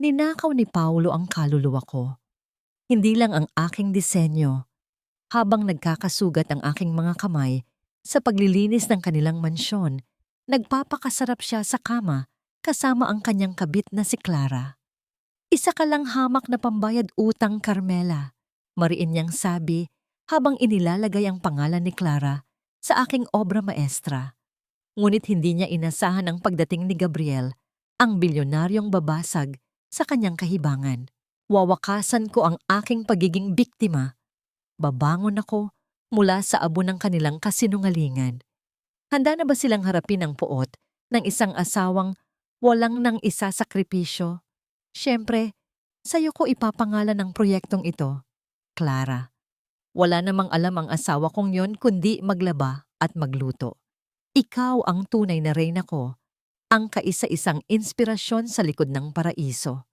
Ninakaw ni Paulo ang kaluluwa ko. Hindi lang ang aking disenyo. Habang nagkakasugat ang aking mga kamay sa paglilinis ng kanilang mansyon, nagpapakasarap siya sa kama kasama ang kanyang kabit na si Clara. Isa ka lang hamak na pambayad utang, Carmela. Mariin niyang sabi habang inilalagay ang pangalan ni Clara sa aking obra maestra. Ngunit hindi niya inasahan ang pagdating ni Gabriel, ang bilyonaryong babasag sa kanyang kahibangan. Wawakasan ko ang aking pagiging biktima. Babangon ako mula sa abo ng kanilang kasinungalingan. Handa na ba silang harapin ang puot ng isang asawang walang nang isasakripisyo? Siyempre, sa'yo ko ipapangalan ang proyektong ito, Clara. Wala namang alam ang asawa kong yon kundi maglaba at magluto. Ikaw ang tunay na reyna ko, ang kaisa-isang inspirasyon sa likod ng paraiso.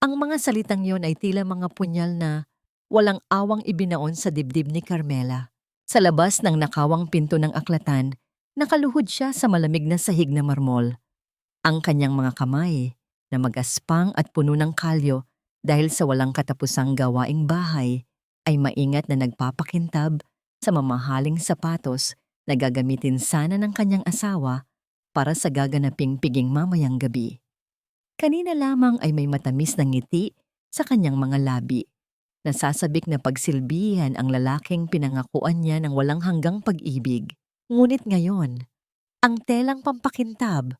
Ang mga salitang yon ay tila mga punyal na walang awang ibinaon sa dibdib ni Carmela. Sa labas ng nakawang pinto ng aklatan, nakaluhod siya sa malamig na sahig na marmol. Ang kanyang mga kamay, na magaspang at puno ng kalyo dahil sa walang katapusang gawaing bahay, ay maingat na nagpapakintab sa mamahaling sapatos na gagamitin sana ng kanyang asawa para sa gaganaping piging mamayang gabi. Kanina lamang ay may matamis na ngiti sa kanyang mga labi. Nasasabik na pagsilbihan ang lalaking pinangakuan niya ng walang hanggang pag-ibig. Ngunit ngayon, ang telang pampakintab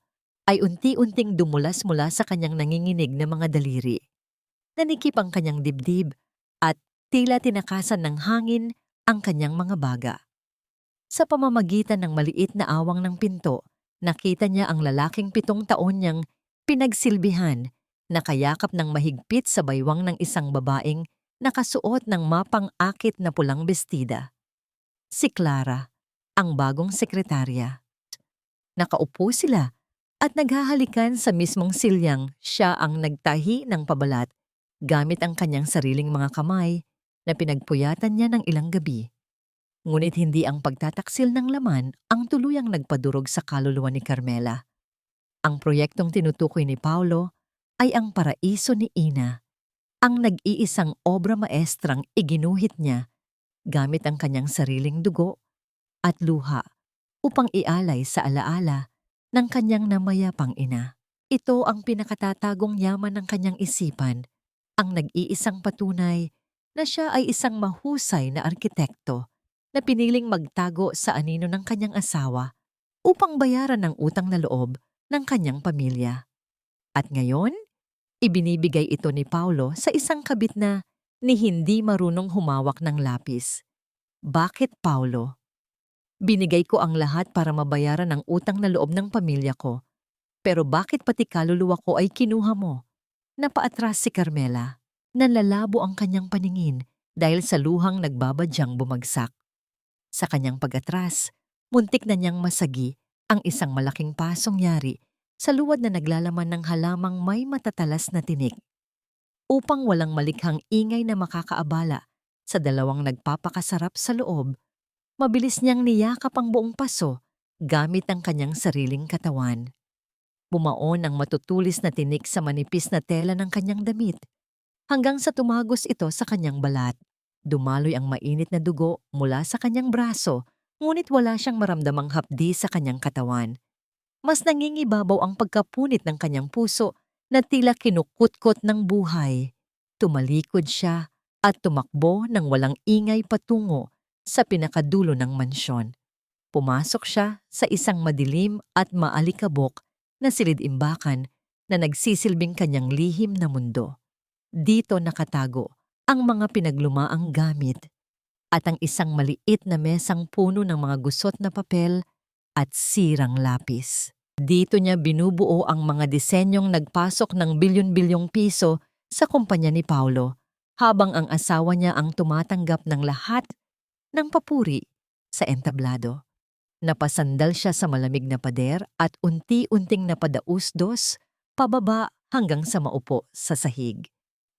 ay unti-unting dumulas mula sa kanyang nanginginig na mga daliri. Nanikip ang kanyang dibdib at tila tinakasan ng hangin ang kanyang mga baga. Sa pamamagitan ng maliit na awang ng pinto, nakita niya ang lalaking 7 taon niyang pinagsilbihan, nakayakap ng mahigpit sa baywang ng isang babaeng nakasuot ng mapang-akit na pulang bestida. Si Clara, ang bagong sekretarya. Nakaupo sila at naghahalikan sa mismong silyang siya ang nagtahi ng pabalat gamit ang kanyang sariling mga kamay na pinagpuyatan niya ng ilang gabi. Ngunit hindi ang pagtataksil ng laman ang tuluyang nagpadurog sa kaluluwa ni Carmela. Ang proyektong tinutukoy ni Paulo ay ang paraiso ni Ina, ang nag-iisang obra maestrang iginuhit niya gamit ang kanyang sariling dugo at luha upang ialay sa alaala ng kanyang namayapang ina. Ito ang pinakatatagong yaman ng kanyang isipan, ang nag-iisang patunay na siya ay isang mahusay na arkitekto na piniling magtago sa anino ng kanyang asawa upang bayaran ang utang na loob ng kanyang pamilya. At ngayon, ibinibigay ito ni Paulo sa isang kabit na ni hindi marunong humawak ng lapis. Bakit, Paulo? Binigay ko ang lahat para mabayaran ang utang na loob ng pamilya ko. Pero bakit pati kaluluwa ko ay kinuha mo? Napaatras si Carmela. Nanlalabo ang kanyang paningin dahil sa luhang nagbabadyang bumagsak. Sa kanyang pag-atras, muntik na niyang masagi ang isang malaking pasong yari sa luwad na naglalaman ng halamang may matatalas na tinik. Upang walang malikhang ingay na makakaabala sa dalawang nagpapakasarap sa loob, mabilis niyang niyakap ang buong paso gamit ang kanyang sariling katawan. Bumaon ang matutulis na tinik sa manipis na tela ng kanyang damit hanggang sa tumagos ito sa kanyang balat. Dumaloy ang mainit na dugo mula sa kanyang braso, ngunit wala siyang maramdamang hapdi sa kanyang katawan. Mas nangingibabaw ang pagkapunit ng kanyang puso na tila kinukutkot ng buhay. Tumalikod siya at tumakbo ng walang ingay patungo sa pinakadulo ng mansyon. Pumasok siya sa isang madilim at maalikabok na silid-imbakan na nagsisilbing kanyang lihim na mundo. Dito nakatago ang mga pinaglumaang gamit at ang isang maliit na mesang puno ng mga gusot na papel at sirang lapis. Dito niya binubuo ang mga disenyong nagpasok ng bilyon-bilyong piso sa kumpanya ni Paulo, habang ang asawa niya ang tumatanggap ng lahat ng papuri sa entablado. Napasandal siya sa malamig na pader at unti-unting napadausdos pababa hanggang sa maupo sa sahig.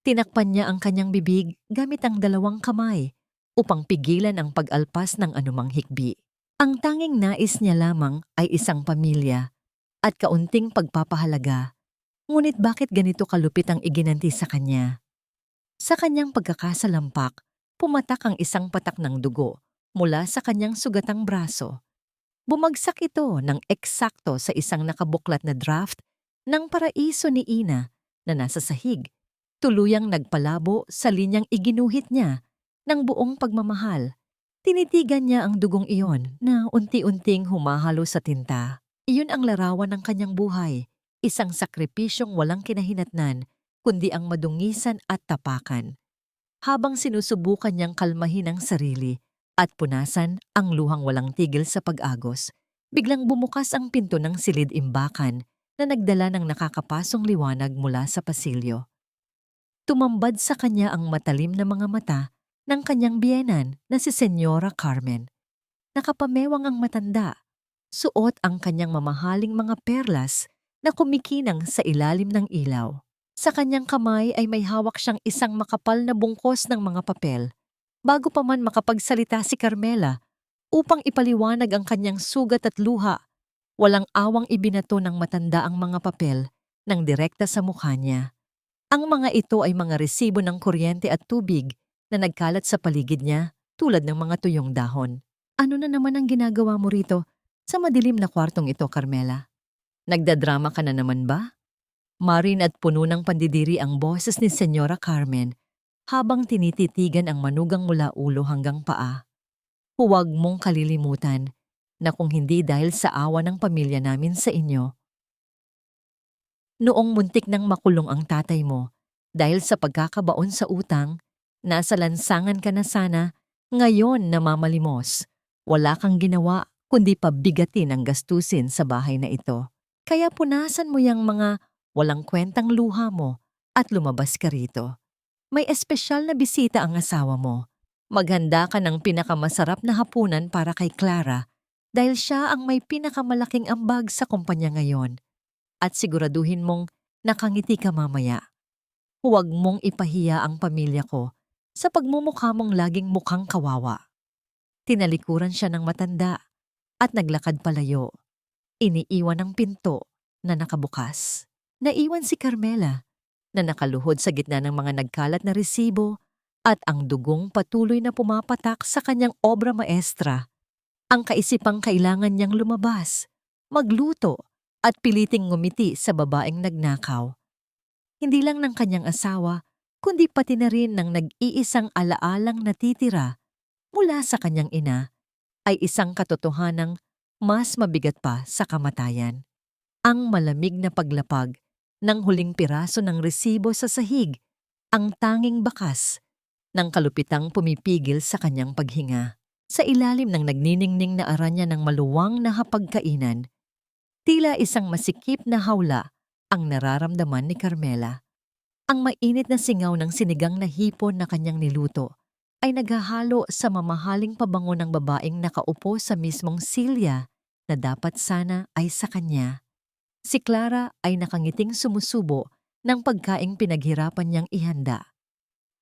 Tinakpan niya ang kanyang bibig gamit ang 2 kamay upang pigilan ang pag-alpas ng anumang hikbi. Ang tanging nais niya lamang ay isang pamilya at kaunting pagpapahalaga. Ngunit bakit ganito kalupit ang iginanti sa kanya? Sa kanyang pagkakasalampak, pumatak ang isang patak ng dugo mula sa kanyang sugatang braso. Bumagsak ito ng eksakto sa isang nakabuklat na draft ng paraiso ni Ina na nasa sahig. Tuluyang nagpalabo sa linyang iginuhit niya ng buong pagmamahal. Tinitigan niya ang dugong iyon na unti-unting humahalo sa tinta. Iyon ang larawan ng kanyang buhay, isang sakripisyong walang kinahinatnan, kundi ang madungisan at tapakan. Habang sinusubukan niyang kalmahin ang sarili at punasan ang luhang walang tigil sa pag-agos, biglang bumukas ang pinto ng silid-imbakan na nagdala ng nakakapasong liwanag mula sa pasilyo. Tumambad sa kanya ang matalim na mga mata ng kanyang biyenan na si Senyora Carmen. Nakapamewang ang matanda, suot ang kanyang mamahaling mga perlas na kumikinang sa ilalim ng ilaw. Sa kanyang kamay ay may hawak siyang isang makapal na bungkos ng mga papel. Bago pa man makapagsalita si Carmela, upang ipaliwanag ang kanyang sugat at luha, walang awang ibinato ng matanda ang mga papel nang direkta sa mukha niya. Ang mga ito ay mga resibo ng kuryente at tubig na nagkalat sa paligid niya tulad ng mga tuyong dahon. Ano na naman ang ginagawa mo rito sa madilim na kwartong ito, Carmela? Nagdadrama ka na naman ba? Marin at puno ng pandidiri ang boses ni Senyora Carmen habang tinititigan ang manugang mula ulo hanggang paa. Huwag mong kalilimutan na kung hindi dahil sa awa ng pamilya namin sa inyo, noong muntik nang makulong ang tatay mo dahil sa pagkakabaon sa utang, nasa lansangan ka na sana, ngayon namamalimos. Wala kang ginawa kundi pabigatin ang gastusin sa bahay na ito. Kaya punasan mo yang mga walang kwentang luha mo at lumabas ka rito. May espesyal na bisita ang asawa mo. Maghanda ka ng pinakamasarap na hapunan para kay Clara dahil siya ang may pinakamalaking ambag sa kumpanya ngayon. At siguraduhin mong nakangiti ka mamaya. Huwag mong ipahiya ang pamilya ko sa pagmumukha mong laging mukhang kawawa. Tinalikuran siya ng matanda at naglakad palayo. Iniiwan ang pinto na nakabukas. Naiwan si Carmela na nakaluhod sa gitna ng mga nagkalat na resibo at ang dugong patuloy na pumapatak sa kanyang obra maestra. Ang kaisipang kailangan niyang lumabas, magluto at piliting ngumiti sa babaeng nagnakaw. Hindi lang ng kanyang asawa, kundi pati na rin ng nag-iisang alaalang natitira mula sa kanyang ina ay isang katotohanang mas mabigat pa sa kamatayan. Ang malamig na paglapag ng huling piraso ng resibo sa sahig, ang tanging bakas ng kalupitang pumipigil sa kanyang paghinga. Sa ilalim ng nagniningning na aranya ng maluwang na hapagkainan, tila isang masikip na hawla ang nararamdaman ni Carmela. Ang mainit na singaw ng sinigang na hipon na kanyang niluto ay naghahalo sa mamahaling pabango ng babaeng nakaupo sa mismong silya na dapat sana ay sa kanya. Si Clara ay nakangiting sumusubo ng pagkaing pinaghirapan niyang ihanda,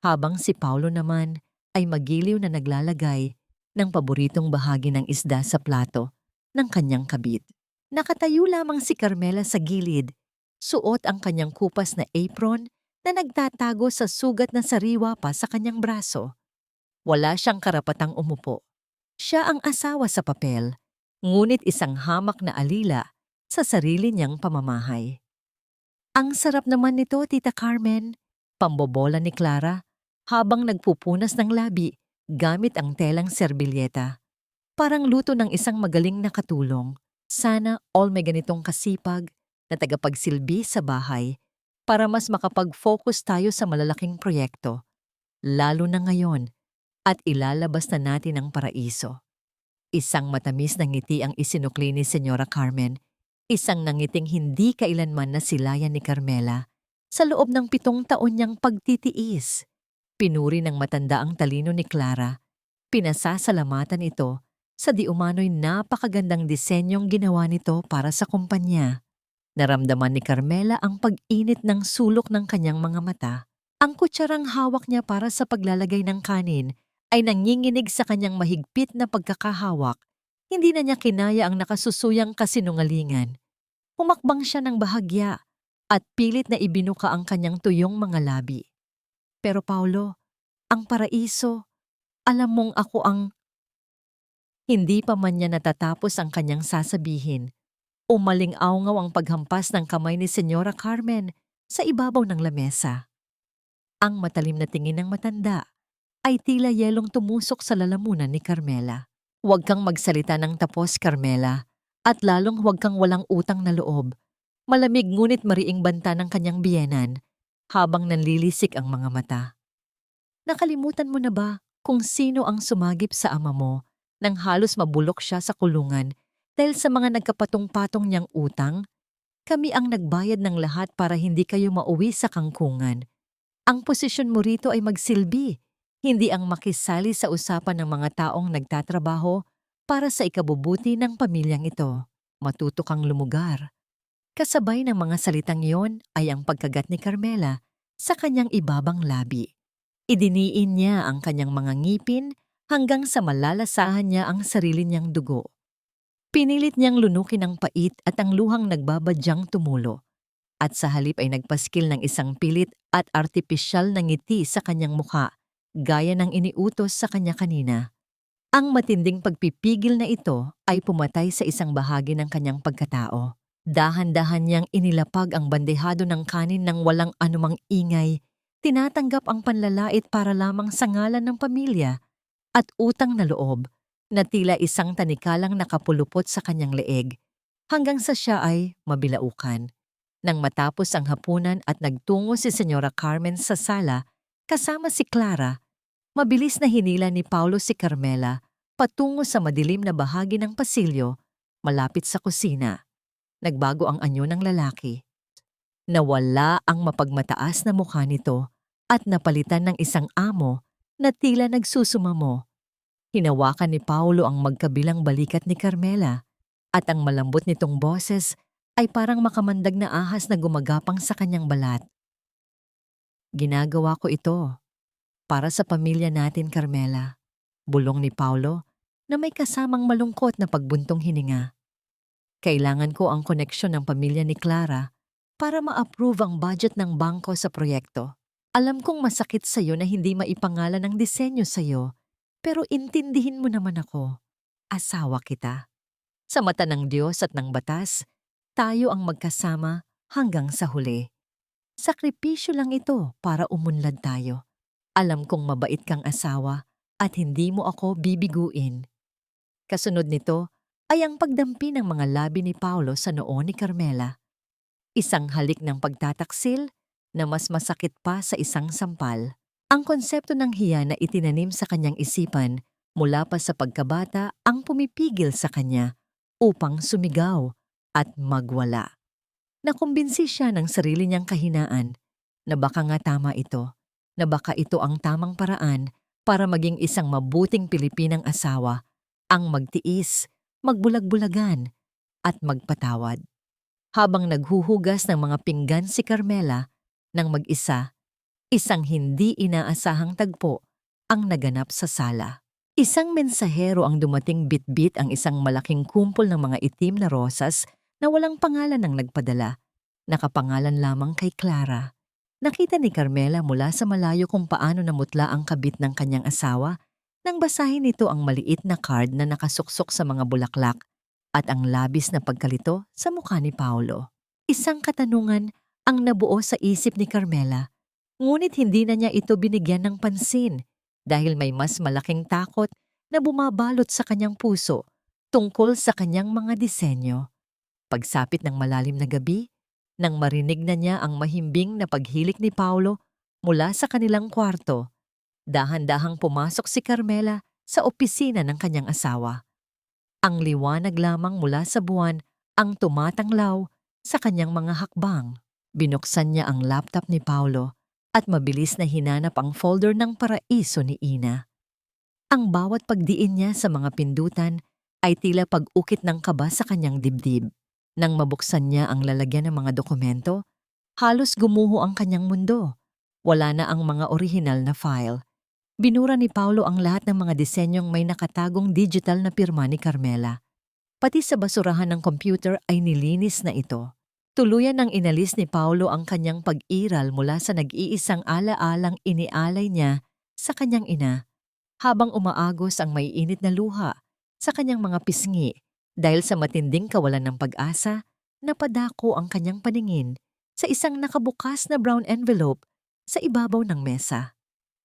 habang si Paulo naman ay magiliw na naglalagay ng paboritong bahagi ng isda sa plato ng kanyang kabit. Nakatayo lamang si Carmela sa gilid, suot ang kanyang kupas na apron na nagtatago sa sugat na sariwa pa sa kanyang braso. Wala siyang karapatang umupo. Siya ang asawa sa papel, ngunit isang hamak na alila sa sarili niyang pamamahay. Ang sarap naman nito, Tita Carmen, pambobola ni Clara habang nagpupunas ng labi gamit ang telang serbilyeta. Parang luto ng isang magaling na katulong. Sana all may ganitong kasipag na tagapagsilbi sa bahay para mas makapag-focus tayo sa malalaking proyekto, lalo na ngayon at ilalabas na natin ang paraiso. Isang matamis na ngiti ang isinukli ni Senyora Carmen, isang nangiting hindi kailanman nasilayan ni Carmela sa loob ng 7 taon niyang pagtitiis. Pinuri ng matanda ang talino ni Clara. Pinasasalamatan ito sa di umano'y napakagandang disenyong ginawa nito para sa kumpanya. Naramdaman ni Carmela ang pag-init ng sulok ng kanyang mga mata. Ang kutsarang hawak niya para sa paglalagay ng kanin ay nanginginig sa kanyang mahigpit na pagkakahawak. Hindi na niya kinaya ang nakasusuyang kasinungalingan. Humakbang siya ng bahagya at pilit na ibinuka ang kanyang tuyong mga labi. Pero Paulo, ang paraiso, alam mong ako ang... Hindi pa man niya natatapos ang kanyang sasabihin. Umaling-awngaw ang paghampas ng kamay ni Senyora Carmen sa ibabaw ng lamesa. Ang matalim na tingin ng matanda ay tila yelong tumusok sa lalamunan ni Carmela. Huwag kang magsalita ng tapos, Carmela, at lalong huwag kang walang utang na loob. Malamig ngunit mariing banta ng kanyang biyenan habang nanlilisik ang mga mata. Nakalimutan mo na ba kung sino ang sumagip sa ama mo nang halos mabulok siya sa kulungan dahil sa mga nagkapatong-patong niyang utang? Kami ang nagbayad ng lahat para hindi kayo mauwi sa kangkungan. Ang posisyon mo rito ay magsilbi, hindi ang makisali sa usapan ng mga taong nagtatrabaho para sa ikabubuti ng pamilyang ito. Matuto kang lumugar. Kasabay ng mga salitang iyon ay ang pagkagat ni Carmela sa kanyang ibabang labi. Idiniin niya ang kanyang mga ngipin hanggang sa malalasahan niya ang sarili niyang dugo. Pinilit niyang lunukin ang pait at ang luhang nagbabadyang tumulo. At sa halip ay nagpaskil ng isang pilit at artipisyal na ngiti sa kanyang mukha, gaya ng iniutos sa kanya kanina. Ang matinding pagpipigil na ito ay pumatay sa isang bahagi ng kanyang pagkatao. Dahan-dahan niyang inilapag ang bandehado ng kanin ng walang anumang ingay, tinatanggap ang panlalait para lamang sa ngalan ng pamilya at utang na loob na tila isang tanikalang nakapulupot sa kanyang leeg hanggang sa siya ay mabilaukan. Nang matapos ang hapunan at nagtungo si Senyora Carmen sa sala kasama si Clara, mabilis na hinila ni Paulo si Carmela patungo sa madilim na bahagi ng pasilyo malapit sa kusina. Nagbago ang anyo ng lalaki. Nawala ang mapagmataas na mukha nito at napalitan ng isang amo na tila nagsusumamo. Hinawakan ni Paulo ang magkabilang balikat ni Carmela at ang malambot nitong boses ay parang makamandag na ahas na gumagapang sa kanyang balat. Ginagawa ko ito para sa pamilya natin, Carmela, bulong ni Paulo na may kasamang malungkot na pagbuntong hininga. Kailangan ko ang koneksyon ng pamilya ni Clara para ma-approve ang budget ng bangko sa proyekto. Alam kong masakit sa'yo na hindi maipangalan ang disenyo sa'yo, pero intindihin mo naman ako. Asawa kita. Sa mata ng Diyos at ng batas, tayo ang magkasama hanggang sa huli. Sakripisyo lang ito para umunlad tayo. Alam kong mabait kang asawa at hindi mo ako bibiguin. Kasunod nito ay ang pagdampi ng mga labi ni Paulo sa noo ni Carmela. Isang halik ng pagtataksil na mas masakit pa sa isang sampal. Ang konsepto ng hiya na itinanim sa kanyang isipan mula pa sa pagkabata ang pumipigil sa kanya upang sumigaw at magwala. Nakumbinsi siya ng sarili niyang kahinaan na baka nga tama ito, na baka ito ang tamang paraan para maging isang mabuting Pilipinang asawa, ang magtiis, magbulag-bulagan at magpatawad. Habang naghuhugas ng mga pinggan si Carmela nang mag-isa, isang hindi inaasahang tagpo ang naganap sa sala. Isang mensahero ang dumating bitbit ang isang malaking kumpol ng mga itim na rosas na walang pangalan ang nagpadala. Nakapangalan lamang kay Clara. Nakita ni Carmela mula sa malayo kung paano namutla ang kabit ng kanyang asawa nang basahin nito ang maliit na card na nakasuksok sa mga bulaklak at ang labis na pagkalito sa mukha ni Paulo. Isang katanungan ang nabuo sa isip ni Carmela, ngunit hindi na niya ito binigyan ng pansin dahil may mas malaking takot na bumabalot sa kanyang puso tungkol sa kanyang mga disenyo. Pagsapit ng malalim na gabi, nang marinig na niya ang mahimbing na paghilik ni Paulo mula sa kanilang kwarto, dahan-dahang pumasok si Carmela sa opisina ng kanyang asawa. Ang liwanag lamang mula sa buwan ang tumatanglaw sa kanyang mga hakbang. Binuksan niya ang laptop ni Paulo at mabilis na hinanap ang folder ng paraiso ni Ina. Ang bawat pagdiin niya sa mga pindutan ay tila pag-ukit ng kaba sa kanyang dibdib. Nang mabuksan niya ang lalagyan ng mga dokumento, halos gumuho ang kanyang mundo. Wala na ang mga orihinal na file. Binura ni Paulo ang lahat ng mga disenyong may nakatagong digital na pirma ni Carmela. Pati sa basurahan ng computer ay nilinis na ito. Tuluyan ng inalis ni Paulo ang kanyang pag-iral mula sa nag-iisang ala-alang inialay niya sa kanyang ina, habang umaagos ang maiinit na luha sa kanyang mga pisngi dahil sa matinding kawalan ng pag-asa. Napadako ang kanyang paningin sa isang nakabukas na brown envelope sa ibabaw ng mesa.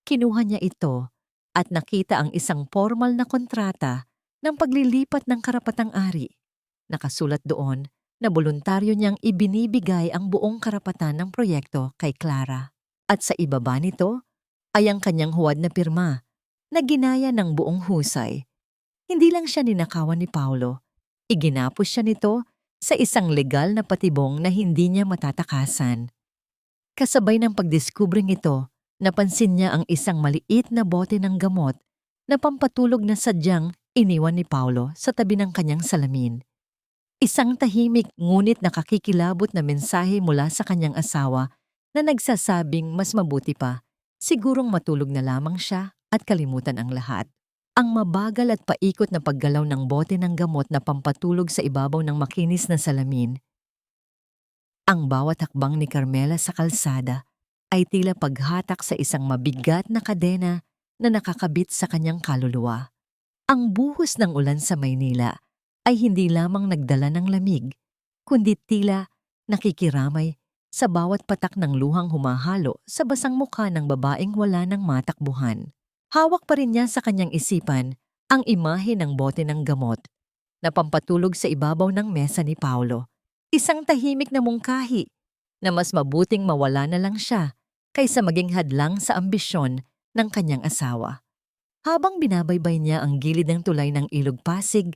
Kinuha niya ito at nakita ang isang formal na kontrata ng paglilipat ng karapatang-ari. Nakasulat doon na voluntaryo niyang ibinibigay ang buong karapatan ng proyekto kay Clara. At sa ibaba nito ay ang kanyang huwad na pirma na ginaya ng buong husay. Hindi lang siya ninakawan ni Paulo, iginapos siya nito sa isang legal na patibong na hindi niya matatakasan. Kasabay ng pagdiskubring ito, napansin niya ang isang maliit na bote ng gamot na pampatulog na sadyang iniwan ni Paulo sa tabi ng kanyang salamin. Isang tahimik ngunit nakakikilabot na mensahe mula sa kanyang asawa na nagsasabing mas mabuti pa, sigurong matulog na lamang siya at kalimutan ang lahat. Ang mabagal at paikot na paggalaw ng bote ng gamot na pampatulog sa ibabaw ng makinis na salamin. Ang bawat hakbang ni Carmela sa kalsada ay tila paghatak sa isang mabigat na kadena na nakakabit sa kanyang kaluluwa. Ang buhos ng ulan sa Maynila ay hindi lamang nagdala ng lamig, kundi tila nakikiramay sa bawat patak ng luhang humahalo sa basang mukha ng babaeng wala ng matakbuhan. Hawak pa rin niya sa kanyang isipan ang imahe ng bote ng gamot na pampatulog sa ibabaw ng mesa ni Paulo. Isang tahimik na mungkahi na mas mabuting mawala na lang siya kaysa maging hadlang sa ambisyon ng kanyang asawa. Habang binabaybay niya ang gilid ng tulay ng Ilog Pasig,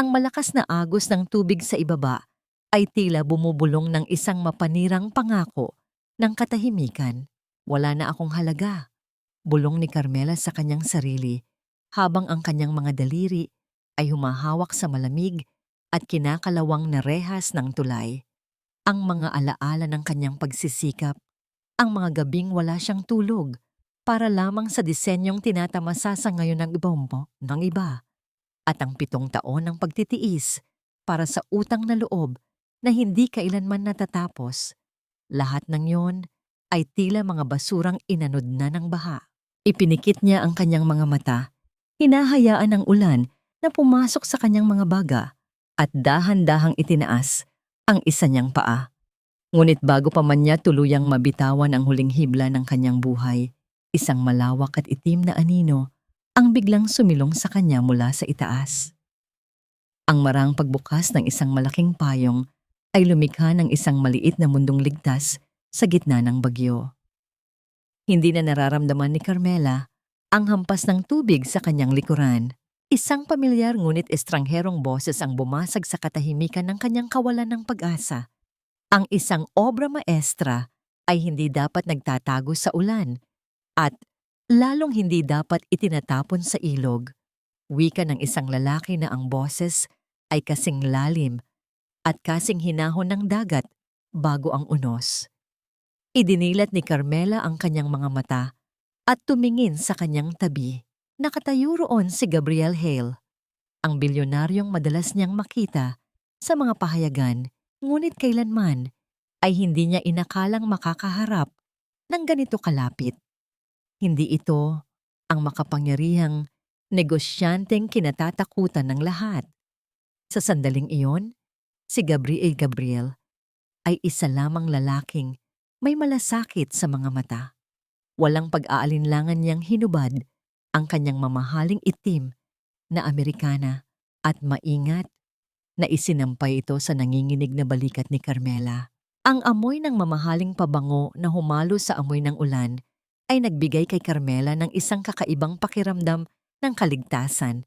ang malakas na agos ng tubig sa ibaba ay tila bumubulong ng isang mapanirang pangako ng katahimikan. Wala na akong halaga, bulong ni Carmela sa kanyang sarili habang ang kanyang mga daliri ay humahawak sa malamig at kinakalawang na rehas ng tulay. Ang mga alaala ng kanyang pagsisikap, ang mga gabing wala siyang tulog para lamang sa disenyong tinatamasa sa ngayon ng ibombo ng iba, at ang 7 taon ng pagtitiis para sa utang na loob na hindi kailanman natatapos. Lahat ng yon ay tila mga basurang inanod na ng baha. Ipinikit niya ang kanyang mga mata, hinahayaan ng ulan na pumasok sa kanyang mga baga at dahan-dahang itinaas ang isa niyang paa. Ngunit bago pa man niya tuluyang mabitawan ang huling hibla ng kanyang buhay, isang malawak at itim na anino ang biglang sumilong sa kanya mula sa itaas. Ang marang pagbukas ng isang malaking payong ay lumikha ng isang maliit na mundong ligtas sa gitna ng bagyo. Hindi na nararamdaman ni Carmela ang hampas ng tubig sa kanyang likuran. Isang pamilyar ngunit estrangherong boses ang bumasag sa katahimikan ng kanyang kawalan ng pag-asa. Ang isang obra maestra ay hindi dapat nagtatago sa ulan at lalong hindi dapat itinatapon sa ilog. Wika ng isang lalaki na ang boses ay kasing lalim at kasing hinahon ng dagat bago ang unos. Idinilat ni Carmela ang kanyang mga mata at tumingin sa kanyang tabi. Nakatayo roon si Gabriel Hale, ang bilyonaryong madalas niyang makita sa mga pahayagan, ngunit kailanman ay hindi niya inakalang makakaharap ng ganito kalapit. Hindi ito ang makapangyarihang negosyanteng kinatatakutan ng lahat. Sa sandaling iyon, si Gabriel ay isa lamang lalaking may malasakit sa mga mata. Walang pag-aalinlangan niyang hinubad ang kanyang mamahaling itim na Amerikana at maingat na isinampay ito sa nanginginig na balikat ni Carmela. Ang amoy ng mamahaling pabango na humalo sa amoy ng ulan ay nagbigay kay Carmela ng isang kakaibang pakiramdam ng kaligtasan,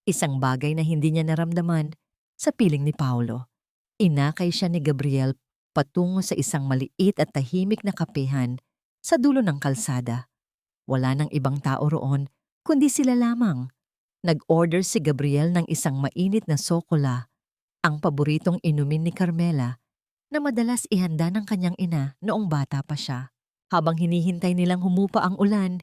isang bagay na hindi niya naramdaman sa piling ni Paulo. Inakay siya ni Gabriel patungo sa isang maliit at tahimik na kapehan sa dulo ng kalsada. Wala nang ibang tao roon kundi sila lamang. Nag-order si Gabriel ng isang mainit na sokola, ang paboritong inumin ni Carmela na madalas ihanda ng kanyang ina noong bata pa siya. Habang hinihintay nilang humupa ang ulan,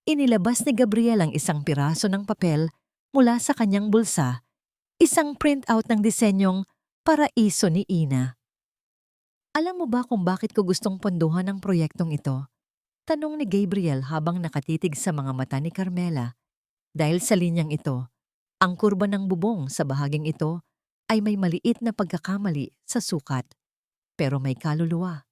inilabas ni Gabriel ang isang piraso ng papel mula sa kanyang bulsa, isang printout ng disenyong paraiso ni Ina. Alam mo ba kung bakit ko gustong pondohan ang proyektong ito? Tanong ni Gabriel habang nakatitig sa mga mata ni Carmela. Dahil sa linyang ito, ang kurba ng bubong sa bahaging ito ay may maliit na pagkakamali sa sukat. Pero may kaluluwa.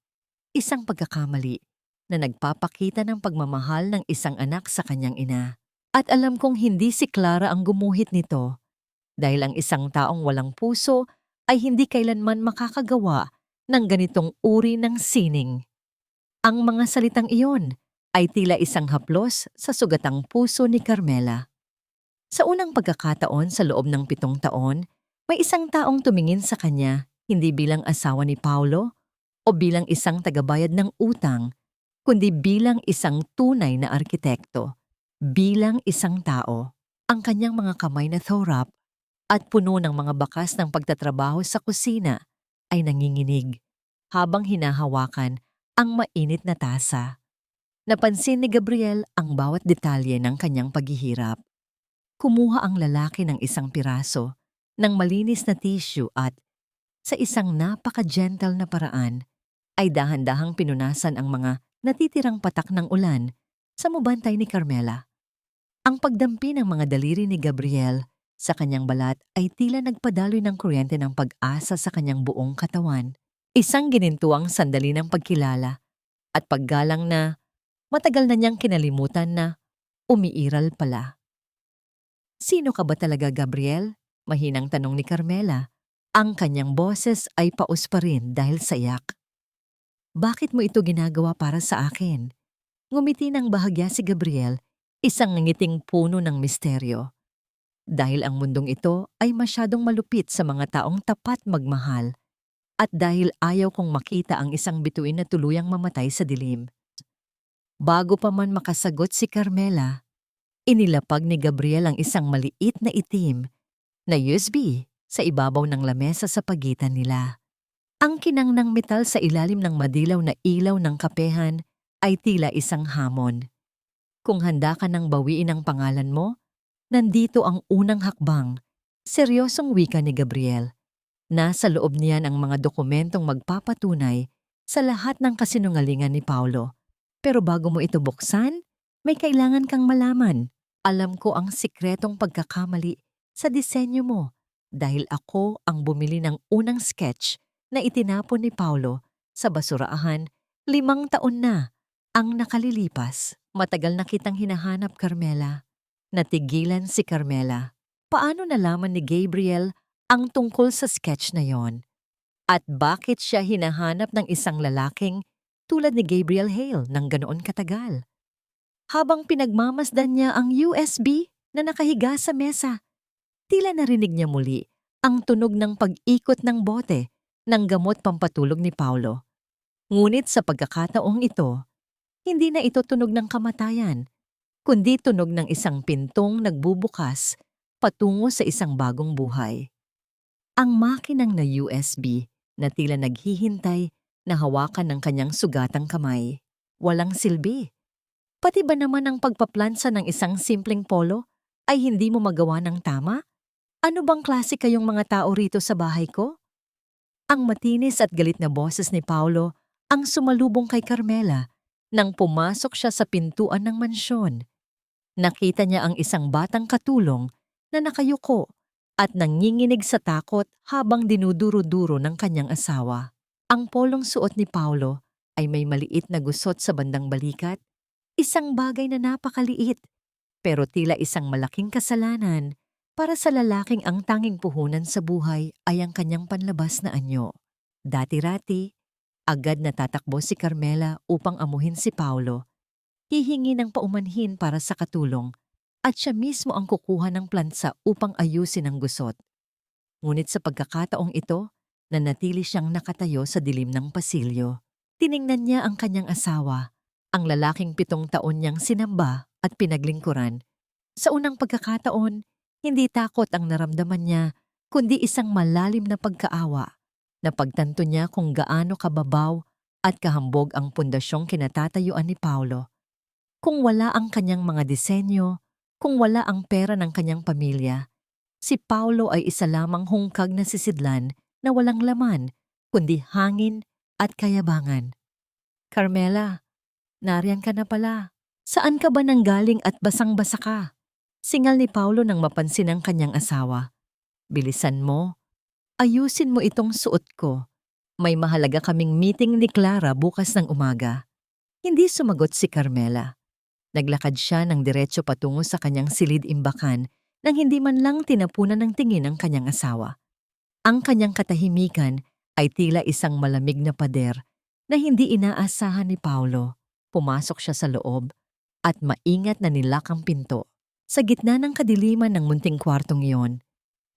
Isang pagkakamali na nagpapakita ng pagmamahal ng isang anak sa kanyang ina. At alam kong hindi si Clara ang gumuhit nito dahil ang isang taong walang puso ay hindi kailanman makakagawa ng ganitong uri ng sining. Ang mga salitang iyon ay tila isang haplos sa sugatang puso ni Carmela. Sa unang pagkakataon sa loob ng 7 taon, may isang taong tumingin sa kanya hindi bilang asawa ni Paulo o bilang isang tagabayad ng utang, kundi bilang isang tunay na arkitekto, bilang isang tao. Ang kanyang mga kamay na thorap at puno ng mga bakas ng pagtatrabaho sa kusina ay nanginginig habang hinahawakan ang mainit na tasa. Napansin ni Gabriel ang bawat detalye ng kanyang paghihirap. Kumuha ang lalaki ng isang piraso ng malinis na tissue at sa isang napaka-gentle na paraan ay dahan-dahang pinunasan ang mga natitirang patak ng ulan sa mubantay ni Carmela. Ang pagdampi ng mga daliri ni Gabriel sa kanyang balat ay tila nagpadaloy ng kuryente ng pag-asa sa kanyang buong katawan. Isang ginintuang sandali ng pagkilala at paggalang na matagal na niyang kinalimutan na umiiral pala. Sino ka ba talaga, Gabriel? Mahinang tanong ni Carmela. Ang kanyang boses ay paus pa rin dahil sa iyak. Bakit mo ito ginagawa para sa akin? Ngumiti ng bahagya si Gabriel, isang ngiting puno ng misteryo. Dahil ang mundong ito ay masyadong malupit sa mga taong tapat magmahal at dahil ayaw kong makita ang isang bituin na tuluyang mamatay sa dilim. Bago pa man makasagot si Carmela, inilapag ni Gabriel ang isang maliit na itim na USB sa ibabaw ng lamesa sa pagitan nila. Ang kinang ng metal sa ilalim ng madilaw na ilaw ng kapehan ay tila isang hamon. Kung handa ka nang bawiin ang pangalan mo, nandito ang unang hakbang. Seryosong wika ni Gabriel. Nasa loob niyan ang mga dokumentong magpapatunay sa lahat ng kasinungalingan ni Paulo. Pero bago mo ito buksan, may kailangan kang malaman. Alam ko ang sikretong pagkakamali sa disenyo mo dahil ako ang bumili ng unang sketch na itinapon ni Paulo sa basurahan 5 taon na ang nakalilipas. Matagal na kitang hinahanap, Carmela. Natigilan si Carmela. Paano nalaman ni Gabriel ang tungkol sa sketch na yon? At bakit siya hinahanap ng isang lalaking tulad ni Gabriel Hale ng ganoon katagal? Habang pinagmamasdan niya ang USB na nakahiga sa mesa, tila narinig niya muli ang tunog ng pag-ikot ng bote ng gamot pampatulog ni Paulo. Ngunit sa pagkakataong ito, hindi na ito tunog ng kamatayan, kundi tunog ng isang pintong nagbubukas patungo sa isang bagong buhay. Ang makinang na USB na tila naghihintay na hawakan ng kanyang sugatang kamay. Walang silbi. Pati ba naman ang pagpaplansa ng isang simpleng polo ay hindi mo magawa ng tama? Ano bang klase kayong mga tao rito sa bahay ko? Ang matinis at galit na boses ni Paulo ang sumalubong kay Carmela nang pumasok siya sa pintuan ng mansyon. Nakita niya ang isang batang katulong na nakayuko at nanginginig sa takot habang dinuduro-duro ng kanyang asawa. Ang polong suot ni Paulo ay may maliit na gusot sa bandang balikat, isang bagay na napakaliit, pero tila isang malaking kasalanan para sa lalaking ang tanging puhunan sa buhay ay ang kanyang panlabas na anyo. Dati-rati, agad natatakbo si Carmela upang amuhin si Paulo. Hihingi ng paumanhin para sa katulong at siya mismo ang kukuha ng plansa upang ayusin ang gusot. Ngunit sa pagkakataong ito, nanatili siyang nakatayo sa dilim ng pasilyo. Tiningnan niya ang kanyang asawa, ang lalaking 7 taon niyang sinamba at pinaglingkuran. Sa unang pagkakataon, hindi takot ang naramdaman niya, kundi isang malalim na pagkaawa. Napagtanto niya kung gaano kababaw at kahambog ang pundasyong kinatatayuan ni Paulo. Kung wala ang kanyang mga disenyo, kung wala ang pera ng kanyang pamilya, si Paulo ay isa lamang hungkag na sisidlan na walang laman, kundi hangin at kayabangan. Carmela, nariyan ka na pala. Saan ka ba nanggaling at basang-basa ka? Singal ni Paulo nang mapansin ang kanyang asawa. Bilisan mo. Ayusin mo itong suot ko. May mahalaga kaming meeting ni Clara bukas ng umaga. Hindi sumagot si Carmela. Naglakad siya ng diretso patungo sa kanyang silid-imbakan nang hindi man lang tinapunan ng tingin ang kanyang asawa. Ang kanyang katahimikan ay tila isang malamig na pader na hindi inaasahan ni Paulo. Pumasok siya sa loob at maingat na nilak ang pinto. Sa gitna ng kadiliman ng munting kwartong iyon,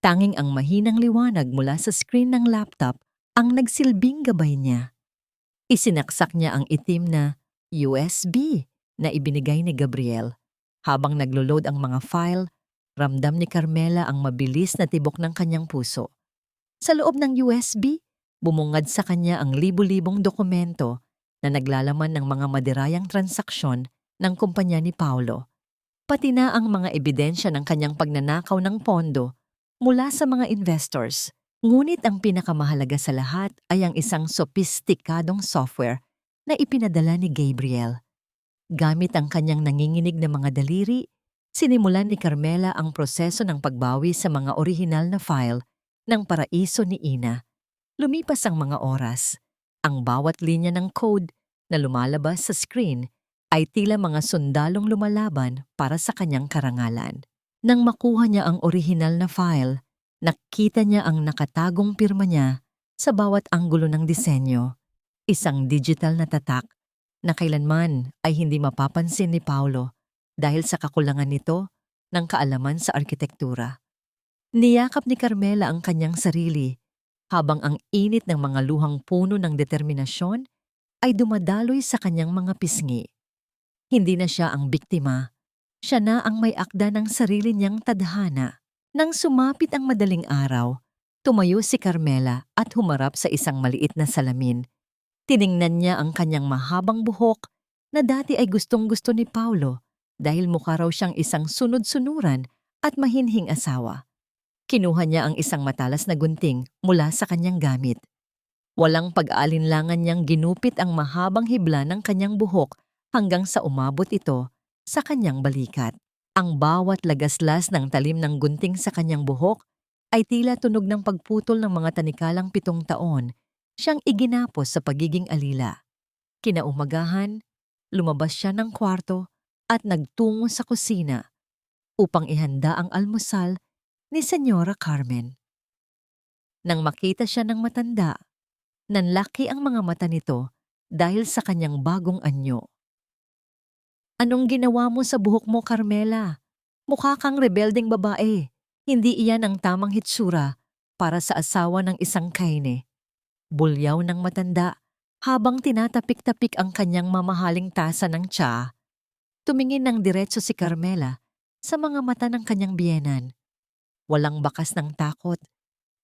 tanging ang mahinang liwanag mula sa screen ng laptop ang nagsilbing gabay niya. Isinaksak niya ang itim na USB na ibinigay ni Gabriel. Habang naglo-load ang mga file, ramdam ni Carmela ang mabilis na tibok ng kanyang puso. Sa loob ng USB, bumungad sa kanya ang libu-libong dokumento na naglalaman ng mga madirayang transaksyon ng kumpanya ni Paulo, pati na ang mga ebidensya ng kanyang pagnanakaw ng pondo mula sa mga investors. Ngunit ang pinakamahalaga sa lahat ay ang isang sopistikadong software na ipinadala ni Gabriel. Gamit ang kanyang nanginginig na mga daliri, sinimulan ni Carmela ang proseso ng pagbawi sa mga orihinal na file ng paraiso ni Ina. Lumipas ang mga oras. Ang bawat linya ng code na lumalabas sa screen ay tila mga sundalong lumalaban para sa kanyang karangalan. Nang makuha niya ang orihinal na file, nakita niya ang nakatagong pirma niya sa bawat anggulo ng disenyo. Isang digital na tatak na kailanman ay hindi mapapansin ni Paulo dahil sa kakulangan nito ng kaalaman sa arkitektura. Niyakap ni Carmela ang kanyang sarili habang ang init ng mga luhang puno ng determinasyon ay dumadaloy sa kanyang mga pisngi. Hindi na siya ang biktima, siya na ang may akda ng sarili niyang tadhana. Nang sumapit ang madaling araw, tumayo si Carmela at humarap sa isang maliit na salamin. Tiningnan niya ang kanyang mahabang buhok na dati ay gustong-gusto ni Paulo dahil mukha raw siyang isang sunod-sunuran at mahinhing asawa. Kinuha niya ang isang matalas na gunting mula sa kanyang gamit. Walang pag-aalinlangan niyang ginupit ang mahabang hibla ng kanyang buhok hanggang sa umabot ito sa kanyang balikat. Ang bawat lagaslas ng talim ng gunting sa kanyang buhok ay tila tunog ng pagputol ng mga tanikalang 7 taon siyang iginapos sa pagiging alila. Kinaumagahan, lumabas siya ng kwarto at nagtungo sa kusina upang ihanda ang almusal ni Senyora Carmen. Nang makita siya ng matanda, nanlaki ang mga mata nito dahil sa kanyang bagong anyo. Anong ginawa mo sa buhok mo, Carmela? Mukha kang rebeldeng babae. Hindi iyan ang tamang hitsura para sa asawa ng isang kaine. Bulyaw ng matanda habang tinatapik-tapik ang kanyang mamahaling tasa ng tsa. Tumingin ng diretso si Carmela sa mga mata ng kanyang biyenan. Walang bakas ng takot,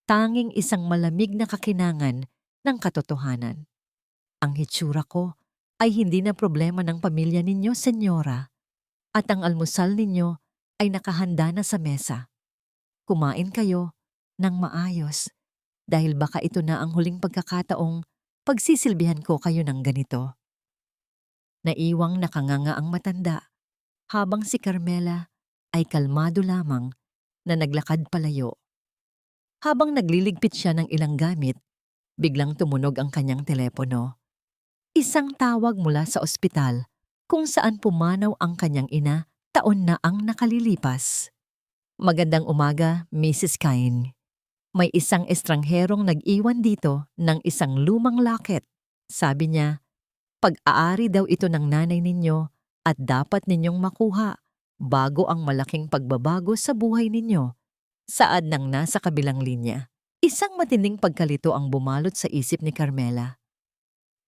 tanging isang malamig na kakinangan ng katotohanan. Ang hitsura ko ay hindi na problema ng pamilya ninyo, senyora, at ang almusal ninyo ay nakahanda na sa mesa. Kumain kayo ng maayos dahil baka ito na ang huling pagkakataong pagsisilbihan ko kayo ng ganito. Naiwang nakanganga ang matanda habang si Carmela ay kalmado lamang na naglakad palayo. Habang nagliligpit siya ng ilang gamit, biglang tumunog ang kanyang telepono. Isang tawag mula sa ospital kung saan pumanaw ang kanyang ina taon na ang nakalilipas. Magandang umaga, Mrs. Cain. May isang estrangherong nag-iwan dito ng isang lumang locket. Sabi niya, pag-aari daw ito ng nanay ninyo at dapat ninyong makuha bago ang malaking pagbabago sa buhay ninyo. Saad ng nasa kabilang linya. Isang matinding pagkalito ang bumalot sa isip ni Carmela.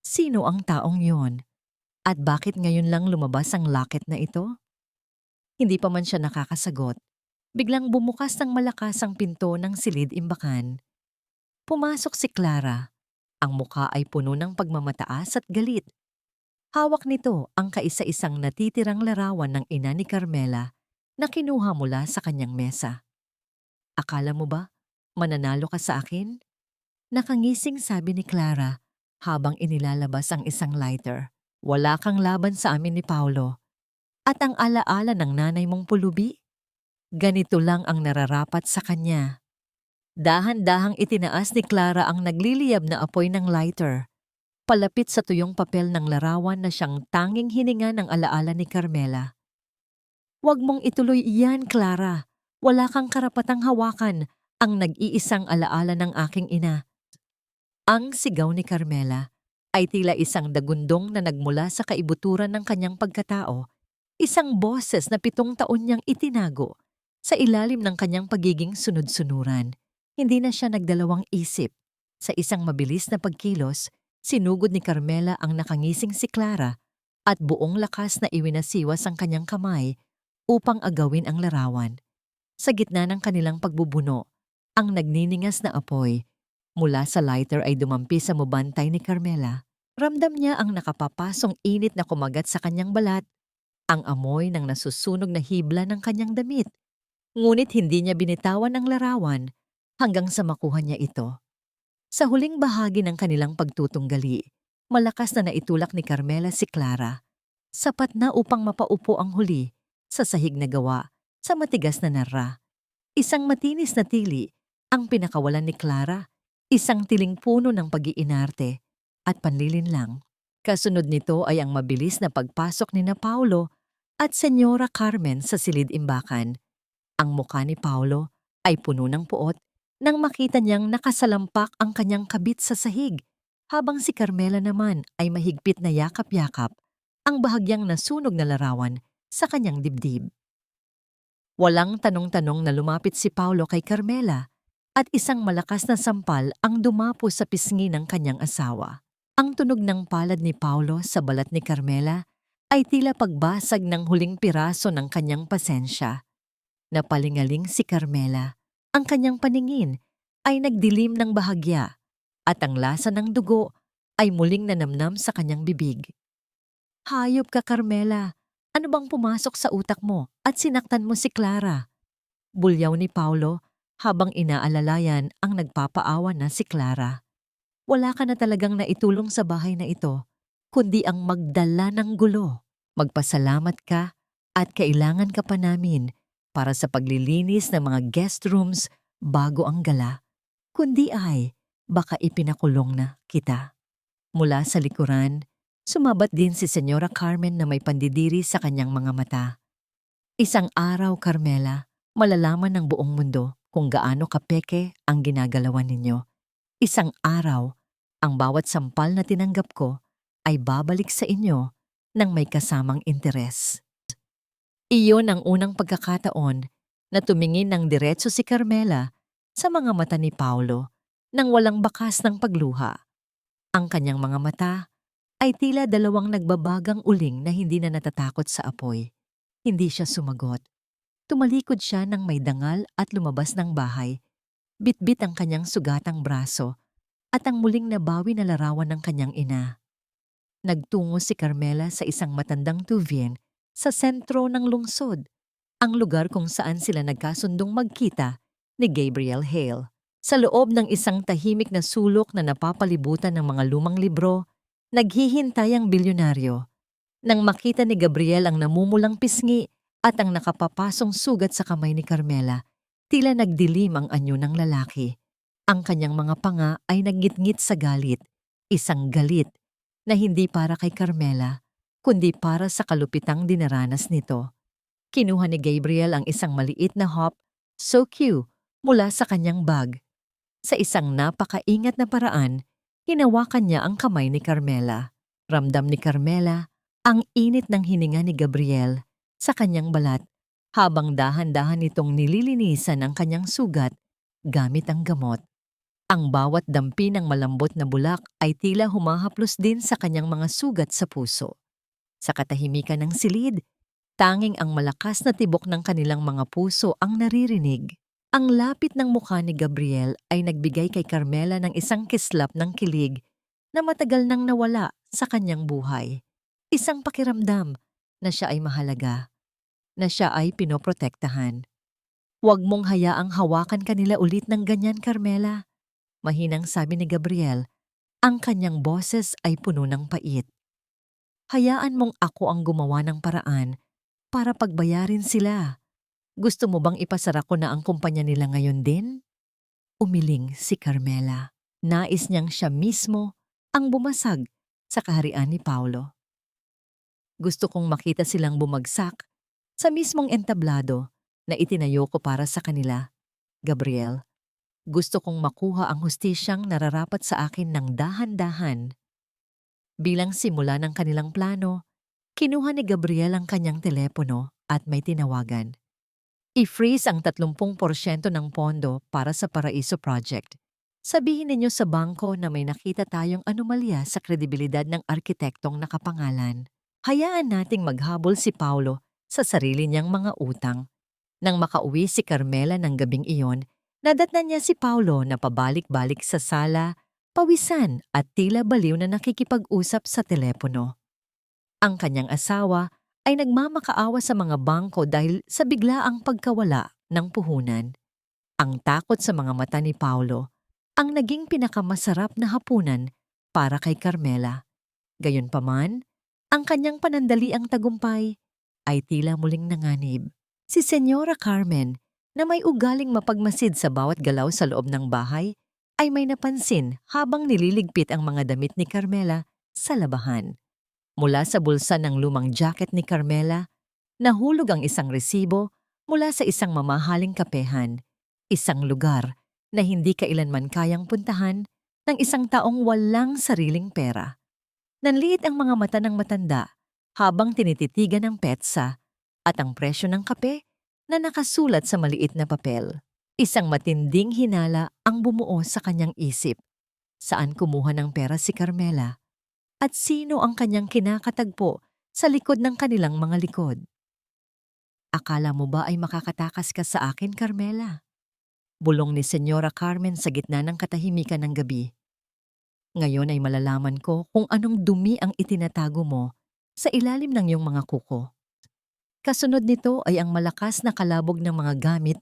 Sino ang taong yon? At bakit ngayon lang lumabas ang locket na ito? Hindi pa man siya nakakasagot. Biglang bumukas ng malakas ang pinto ng silid-imbakan. Pumasok si Clara. Ang mukha ay puno ng pagmamataas at galit. Hawak nito ang kaisa-isang natitirang larawan ng ina ni Carmela na kinuha mula sa kanyang mesa. Akala mo ba, mananalo ka sa akin? Nakangising sabi ni Clara habang inilalabas ang isang lighter. Wala kang laban sa amin ni Paolo. At ang alaala ng nanay mong pulubi? Ganito lang ang nararapat sa kanya. Dahan-dahang itinaas ni Clara ang nagliliyab na apoy ng lighter, palapit sa tuyong papel ng larawan na siyang tanging hininga ng alaala ni Carmela. Huwag mong ituloy iyan, Clara. Wala kang karapatang hawakan ang nag-iisang alaala ng aking ina. Ang sigaw ni Carmela ay tila isang dagundong na nagmula sa kaibuturan ng kanyang pagkatao, isang boses na 7 taon niyang itinago sa ilalim ng kanyang pagiging sunod-sunuran. Hindi na siya nagdalawang isip. Sa isang mabilis na pagkilos, sinugod ni Carmela ang nakangising si Clara at buong lakas na iwinasiwas ang kanyang kamay upang agawin ang larawan. Sa gitna ng kanilang pagbubuno, ang nagniningas na apoy mula sa lighter ay dumampi sa mubantay ni Carmela. Ramdam niya ang nakapapasong init na kumagat sa kanyang balat, ang amoy ng nasusunog na hibla ng kanyang damit. Ngunit hindi niya binitawan ang larawan hanggang sa makuha niya ito. Sa huling bahagi ng kanilang pagtutunggali, malakas na naitulak ni Carmela si Clara. Sapat na upang mapaupo ang huli sa sahig na gawa sa matigas na narra. Isang matinis na tili ang pinakawalan ni Clara, isang tiling puno ng pag-iinarte at panlilinlang. Kasunod nito ay ang mabilis na pagpasok ni na Paolo at Senyora Carmen sa silid-imbakan. Ang mukha ni Paolo ay puno ng puot nang makita niyang nakasalampak ang kanyang kabit sa sahig, habang si Carmela naman ay mahigpit na yakap-yakap ang bahagyang nasunog na larawan sa kanyang dibdib. Walang tanong-tanong na lumapit si Paolo kay Carmela at isang malakas na sampal ang dumapo sa pisngi ng kanyang asawa. Ang tunog ng palad ni Paolo sa balat ni Carmela ay tila pagbasag ng huling piraso ng kanyang pasensya. Napalingaling si Carmela. Ang kanyang paningin ay nagdilim ng bahagya at ang lasa ng dugo ay muling nanamnam sa kanyang bibig. Hayop ka, Carmela. Ano bang pumasok sa utak mo at sinaktan mo si Clara? Bulyaw ni Paolo habang inaalalayan ang nagpapaawa na si Clara. Wala ka na talagang naitulong sa bahay na ito, kundi ang magdala ng gulo. Magpasalamat ka at kailangan ka pa namin para sa paglilinis ng mga guest rooms bago ang gala. Kundi ay baka ipinakulong na kita. Mula sa likuran, sumabat din si Senyora Carmen na may pandidiri sa kanyang mga mata. Isang araw, Carmela, malalaman ng buong mundo kung gaano kapeke ang ginagalawan ninyo. Isang araw, ang bawat sampal na tinanggap ko ay babalik sa inyo ng may kasamang interes. Iyon ang unang pagkakataon na tumingin ng diretso si Carmela sa mga mata ni Paolo nang walang bakas ng pagluha. Ang kanyang mga mata ay tila dalawang nagbabagang uling na hindi na natatakot sa apoy. Hindi siya sumagot. Tumalikod siya ng may dangal at lumabas ng bahay. Bitbit ang kanyang sugatang braso at ang muling nabawi na larawan ng kanyang ina. Nagtungo si Carmela sa isang matandang tuvien sa sentro ng lungsod, ang lugar kung saan sila nagkasundong magkita ni Gabriel Hale. Sa loob ng isang tahimik na sulok na napapalibutan ng mga lumang libro, naghihintay ang bilyonaryo. Nang makita ni Gabriel ang namumulang pisngi at ang nakapapasong sugat sa kamay ni Carmela, tila nagdilim ang anyo ng lalaki. Ang kanyang mga panga ay naggitngit sa galit, isang galit na hindi para kay Carmela, kundi para sa kalupitang dinaranas nito. Kinuha ni Gabriel ang isang maliit na hop, so-cue, mula sa kanyang bag. Sa isang napakaingat na paraan, hinawakan niya ang kamay ni Carmela. Ramdam ni Carmela ang init ng hininga ni Gabriel sa kanyang balat habang dahan-dahan itong nililinisan ang kanyang sugat gamit ang gamot. Ang bawat dampi ng malambot na bulak ay tila humahaplos din sa kanyang mga sugat sa puso. Sa katahimikan ng silid, tanging ang malakas na tibok ng kanilang mga puso ang naririnig. Ang lapit ng mukha ni Gabriel ay nagbigay kay Carmela ng isang kislap ng kilig na matagal nang nawala sa kanyang buhay. Isang pakiramdam na siya ay mahalaga, na siya ay pinoprotektahan. Huwag mong hayaang hawakan kanila ulit ng ganyan, Carmela. Mahinang sabi ni Gabriel Ang kanyang boses ay puno ng pait. Hayaan mong ako ang gumawa ng paraan para pagbayarin sila. Gusto mo bang ipasara ko na ang kumpanya nila ngayon din? Umiling si Carmela. Nais niyang siya mismo ang bumasag sa kaharian ni Paulo. Gusto kong makita silang bumagsak sa mismong entablado na itinayo ko para sa kanila, Gabriel. Gusto kong makuha ang hustisyang nararapat sa akin ng dahan-dahan. Bilang simula ng kanilang plano, kinuha ni Gabriel ang kanyang telepono at may tinawagan. I-freeze ang 30% ng pondo para sa Paraiso Project. Sabihin ninyo sa bangko na may nakita tayong anomalya sa kredibilidad ng arkitektong nakapangalan. Hayaan nating maghabol si Paulo sa sarili niyang mga utang. Nang makauwi si Carmela ng gabing iyon, nadatnan niya si Paulo na pabalik-balik sa sala, pawisan at tila baliw na nakikipag-usap sa telepono. Ang kanyang asawa ay nagmamakaawa sa mga bangko dahil sa biglaang pagkawala ng puhunan. Ang takot sa mga mata ni Paulo ang naging pinakamasarap na hapunan para kay Carmela. Gayunpaman, ang kanyang panandaliang tagumpay ay tila muling nanganib. Si Senyora Carmen, na may ugaling mapagmasid sa bawat galaw sa loob ng bahay, ay may napansin habang nililigpit ang mga damit ni Carmela sa labahan. Mula sa bulsa ng lumang jacket ni Carmela, nahulog ang isang resibo mula sa isang mamahaling kapehan, isang lugar na hindi kailanman kayang puntahan ng isang taong walang sariling pera. Nanliit ang mga mata ng matanda habang tinititigan ang petsa at ang presyo ng kape na nakasulat sa maliit na papel. Isang matinding hinala ang bumuo sa kanyang isip. Saan kumuha ng pera si Carmela? At sino ang kanyang kinakatagpo sa likod ng kanilang mga likod? Akala mo ba ay makakatakas ka sa akin, Carmela? Bulong ni Senyora Carmen sa gitna ng katahimikan ng gabi. Ngayon ay malalaman ko kung anong dumi ang itinatago mo sa ilalim ng iyong mga kuko. Kasunod nito ay ang malakas na kalabog ng mga gamit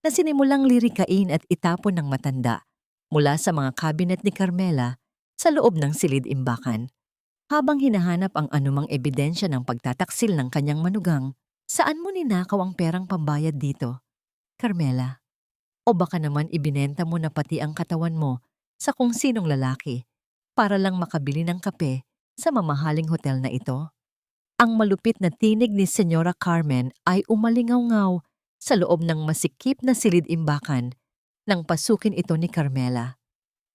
na sinimulang lirikain at itapon ng matanda mula sa mga kabinet ni Carmela sa loob ng silid-imbakan. Habang hinahanap ang anumang ebidensya ng pagtataksil ng kanyang manugang, saan mo ninakaw ang perang pambayad dito, Carmela? O baka naman ibinenta mo na pati ang katawan mo sa kung sinong lalaki para lang makabili ng kape sa mamahaling hotel na ito? Ang malupit na tinig ni Senyora Carmen ay umalingaw-ngaw sa loob ng masikip na silid-imbakan nang pasukin ito ni Carmela.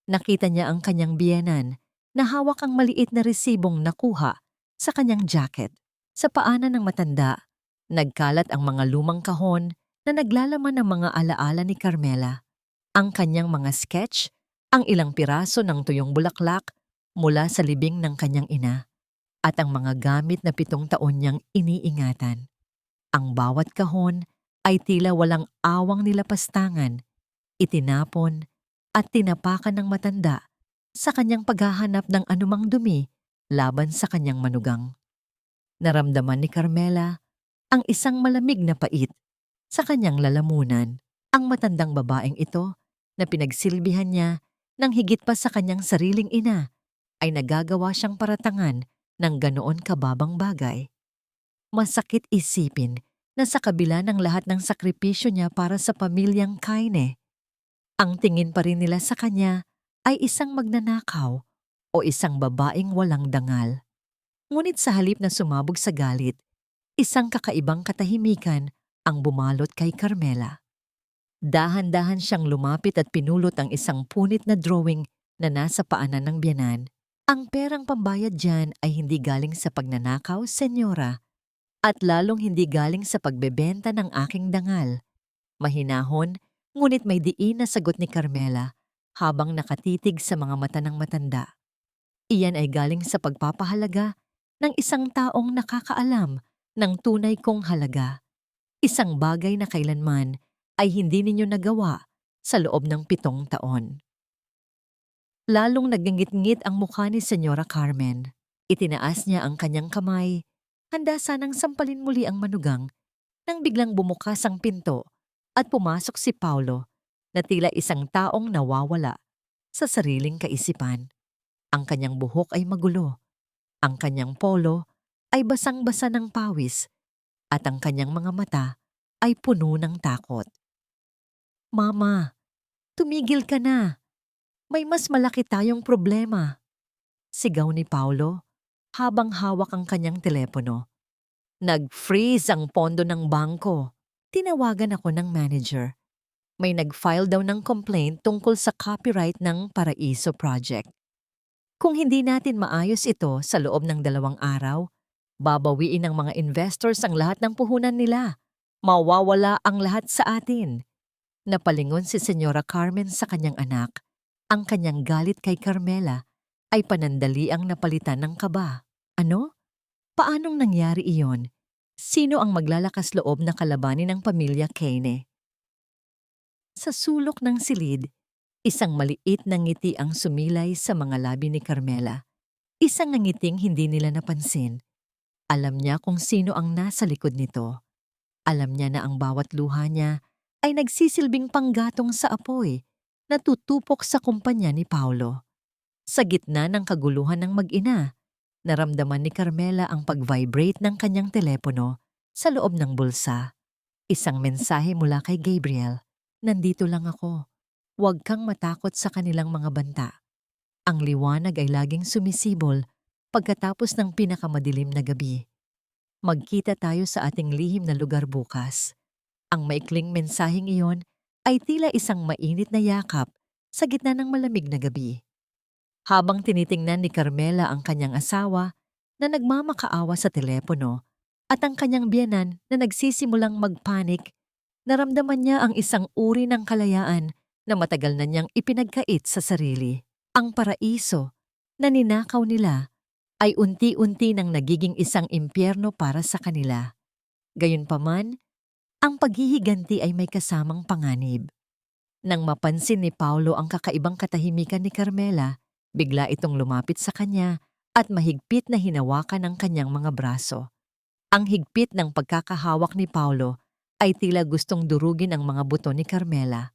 Nakita niya ang kanyang biyenan na hawak ang maliit na resibong nakuha sa kanyang jacket. Sa paanan ng matanda, nagkalat ang mga lumang kahon na naglalaman ng mga alaala ni Carmela. Ang kanyang mga sketch, ang ilang piraso ng tuyong bulaklak mula sa libing ng kanyang ina, at ang mga gamit na 7 taon niyang iniingatan. Ang bawat kahon ay tila walang awang nilapastangan, itinapon at tinapakan ng matanda sa kanyang paghahanap ng anumang dumi laban sa kanyang manugang. Naramdaman ni Carmela ang isang malamig na pait sa kanyang lalamunan. Ang matandang babaeng ito na pinagsilbihan niya ng higit pa sa kanyang sariling ina ay nagagawa siyang paratangan ng ganoon kababang bagay. Masakit isipin na sa kabila ng lahat ng sakripisyo niya para sa pamilyang Kaine, ang tingin pa rin nila sa kanya ay isang magnanakaw o isang babaeng walang dangal. Ngunit sa halip na sumabog sa galit, isang kakaibang katahimikan ang bumalot kay Carmela. Dahan-dahan siyang lumapit at pinulot ang isang punit na drawing na nasa paanan ng biyanan. Ang perang pambayad diyan ay hindi galing sa pagnanakaw, senyora, at lalong hindi galing sa pagbebenta ng aking dangal. Mahinahon, ngunit may diin na sagot ni Carmela habang nakatitig sa mga mata ng matanda. Iyan ay galing sa pagpapahalaga ng isang taong nakakaalam ng tunay kong halaga. Isang bagay na kailanman ay hindi ninyo nagawa sa loob ng 7 taon. Lalong naggingit-ngit ang mukha ni Senyora Carmen. Itinaas niya ang kanyang kamay, handa sanang sampalin muli ang manugang, nang biglang bumukas ang pinto at pumasok si Paulo na tila isang taong nawawala sa sariling kaisipan. Ang kanyang buhok ay magulo. Ang kanyang polo ay basang-basa ng pawis at ang kanyang mga mata ay puno ng takot. Mama, tumigil ka na. May mas malaki tayong problema. Sigaw ni Paulo habang hawak ang kanyang telepono. Nag-freeze ang pondo ng bangko. Tinawagan ako ng manager. May nag-file daw ng complaint tungkol sa copyright ng Paraiso Project. Kung hindi natin maayos ito sa loob ng 2 araw, babawiin ng mga investors ang lahat ng puhunan nila. Mawawala ang lahat sa atin. Napalingon si Senyora Carmen sa kanyang anak. Ang kanyang galit kay Carmela ay panandaliang napalitan ng kaba. Ano? Paanong nangyari iyon? Sino ang maglalakas loob na kalabanin ng pamilya Kane? Sa sulok ng silid, isang maliit na ngiti ang sumilay sa mga labi ni Carmela. Isang ngiting hindi nila napansin. Alam niya kung sino ang nasa likod nito. Alam niya na ang bawat luha niya ay nagsisilbing panggatong sa apoy na tutupok sa kumpanya ni Paulo. Sa gitna ng kaguluhan ng mag-ina, naramdaman ni Carmela ang pag-vibrate ng kanyang telepono sa loob ng bulsa. Isang mensahe mula kay Gabriel. Nandito lang ako. Huwag kang matakot sa kanilang mga banta. Ang liwanag ay laging sumisibol pagkatapos ng pinakamadilim na gabi. Magkita tayo sa ating lihim na lugar bukas. Ang maikling mensaheng iyon ay tila isang mainit na yakap sa gitna ng malamig na gabi. Habang tinitingnan ni Carmela ang kanyang asawa na nagmamakaawa sa telepono at ang kanyang biyenan na nagsisimulang magpanik, naramdaman niya ang isang uri ng kalayaan na matagal na niyang ipinagkait sa sarili. Ang paraiso na ninakaw nila ay unti-unti nang nagiging isang impyerno para sa kanila. Gayunpaman, ang paghihiganti ay may kasamang panganib. Nang mapansin ni Paulo ang kakaibang katahimikan ni Carmela, bigla itong lumapit sa kanya at mahigpit na hinawakan ang kanyang mga braso. Ang higpit ng pagkakahawak ni Paulo ay tila gustong durugin ang mga buto ni Carmela.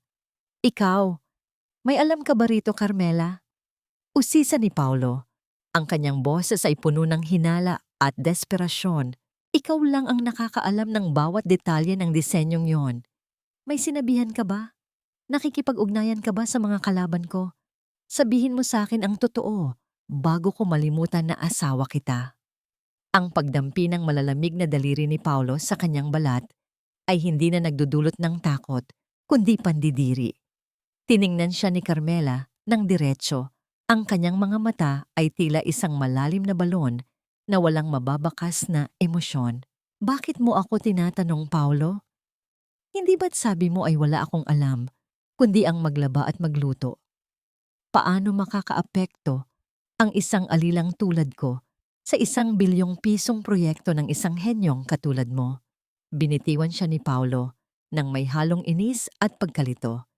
Ikaw, may alam ka ba rito, Carmela? Usisa ni Paulo. Ang kanyang boses ay puno ng hinala at desperasyon. Ikaw lang ang nakakaalam ng bawat detalye ng disenyong yon. May sinabihan ka ba? Nakikipag-ugnayan ka ba sa mga kalaban ko? Sabihin mo sa akin ang totoo bago ko malimutan na asawa kita. Ang pagdampi ng malalamig na daliri ni Paulo sa kanyang balat ay hindi na nagdudulot ng takot, kundi pandidiri. Tiningnan siya ni Carmela ng diretso. Ang kanyang mga mata ay tila isang malalim na balon na walang mababakas na emosyon. Bakit mo ako tinatanong, Paulo? Hindi ba't sabi mo ay wala akong alam, kundi ang maglaba at magluto? Paano makakaapekto ang isang alilang tulad ko sa ₱1 bilyon proyekto ng isang henyong katulad mo? Binitiwan siya ni Paulo nang may halong inis at pagkalito.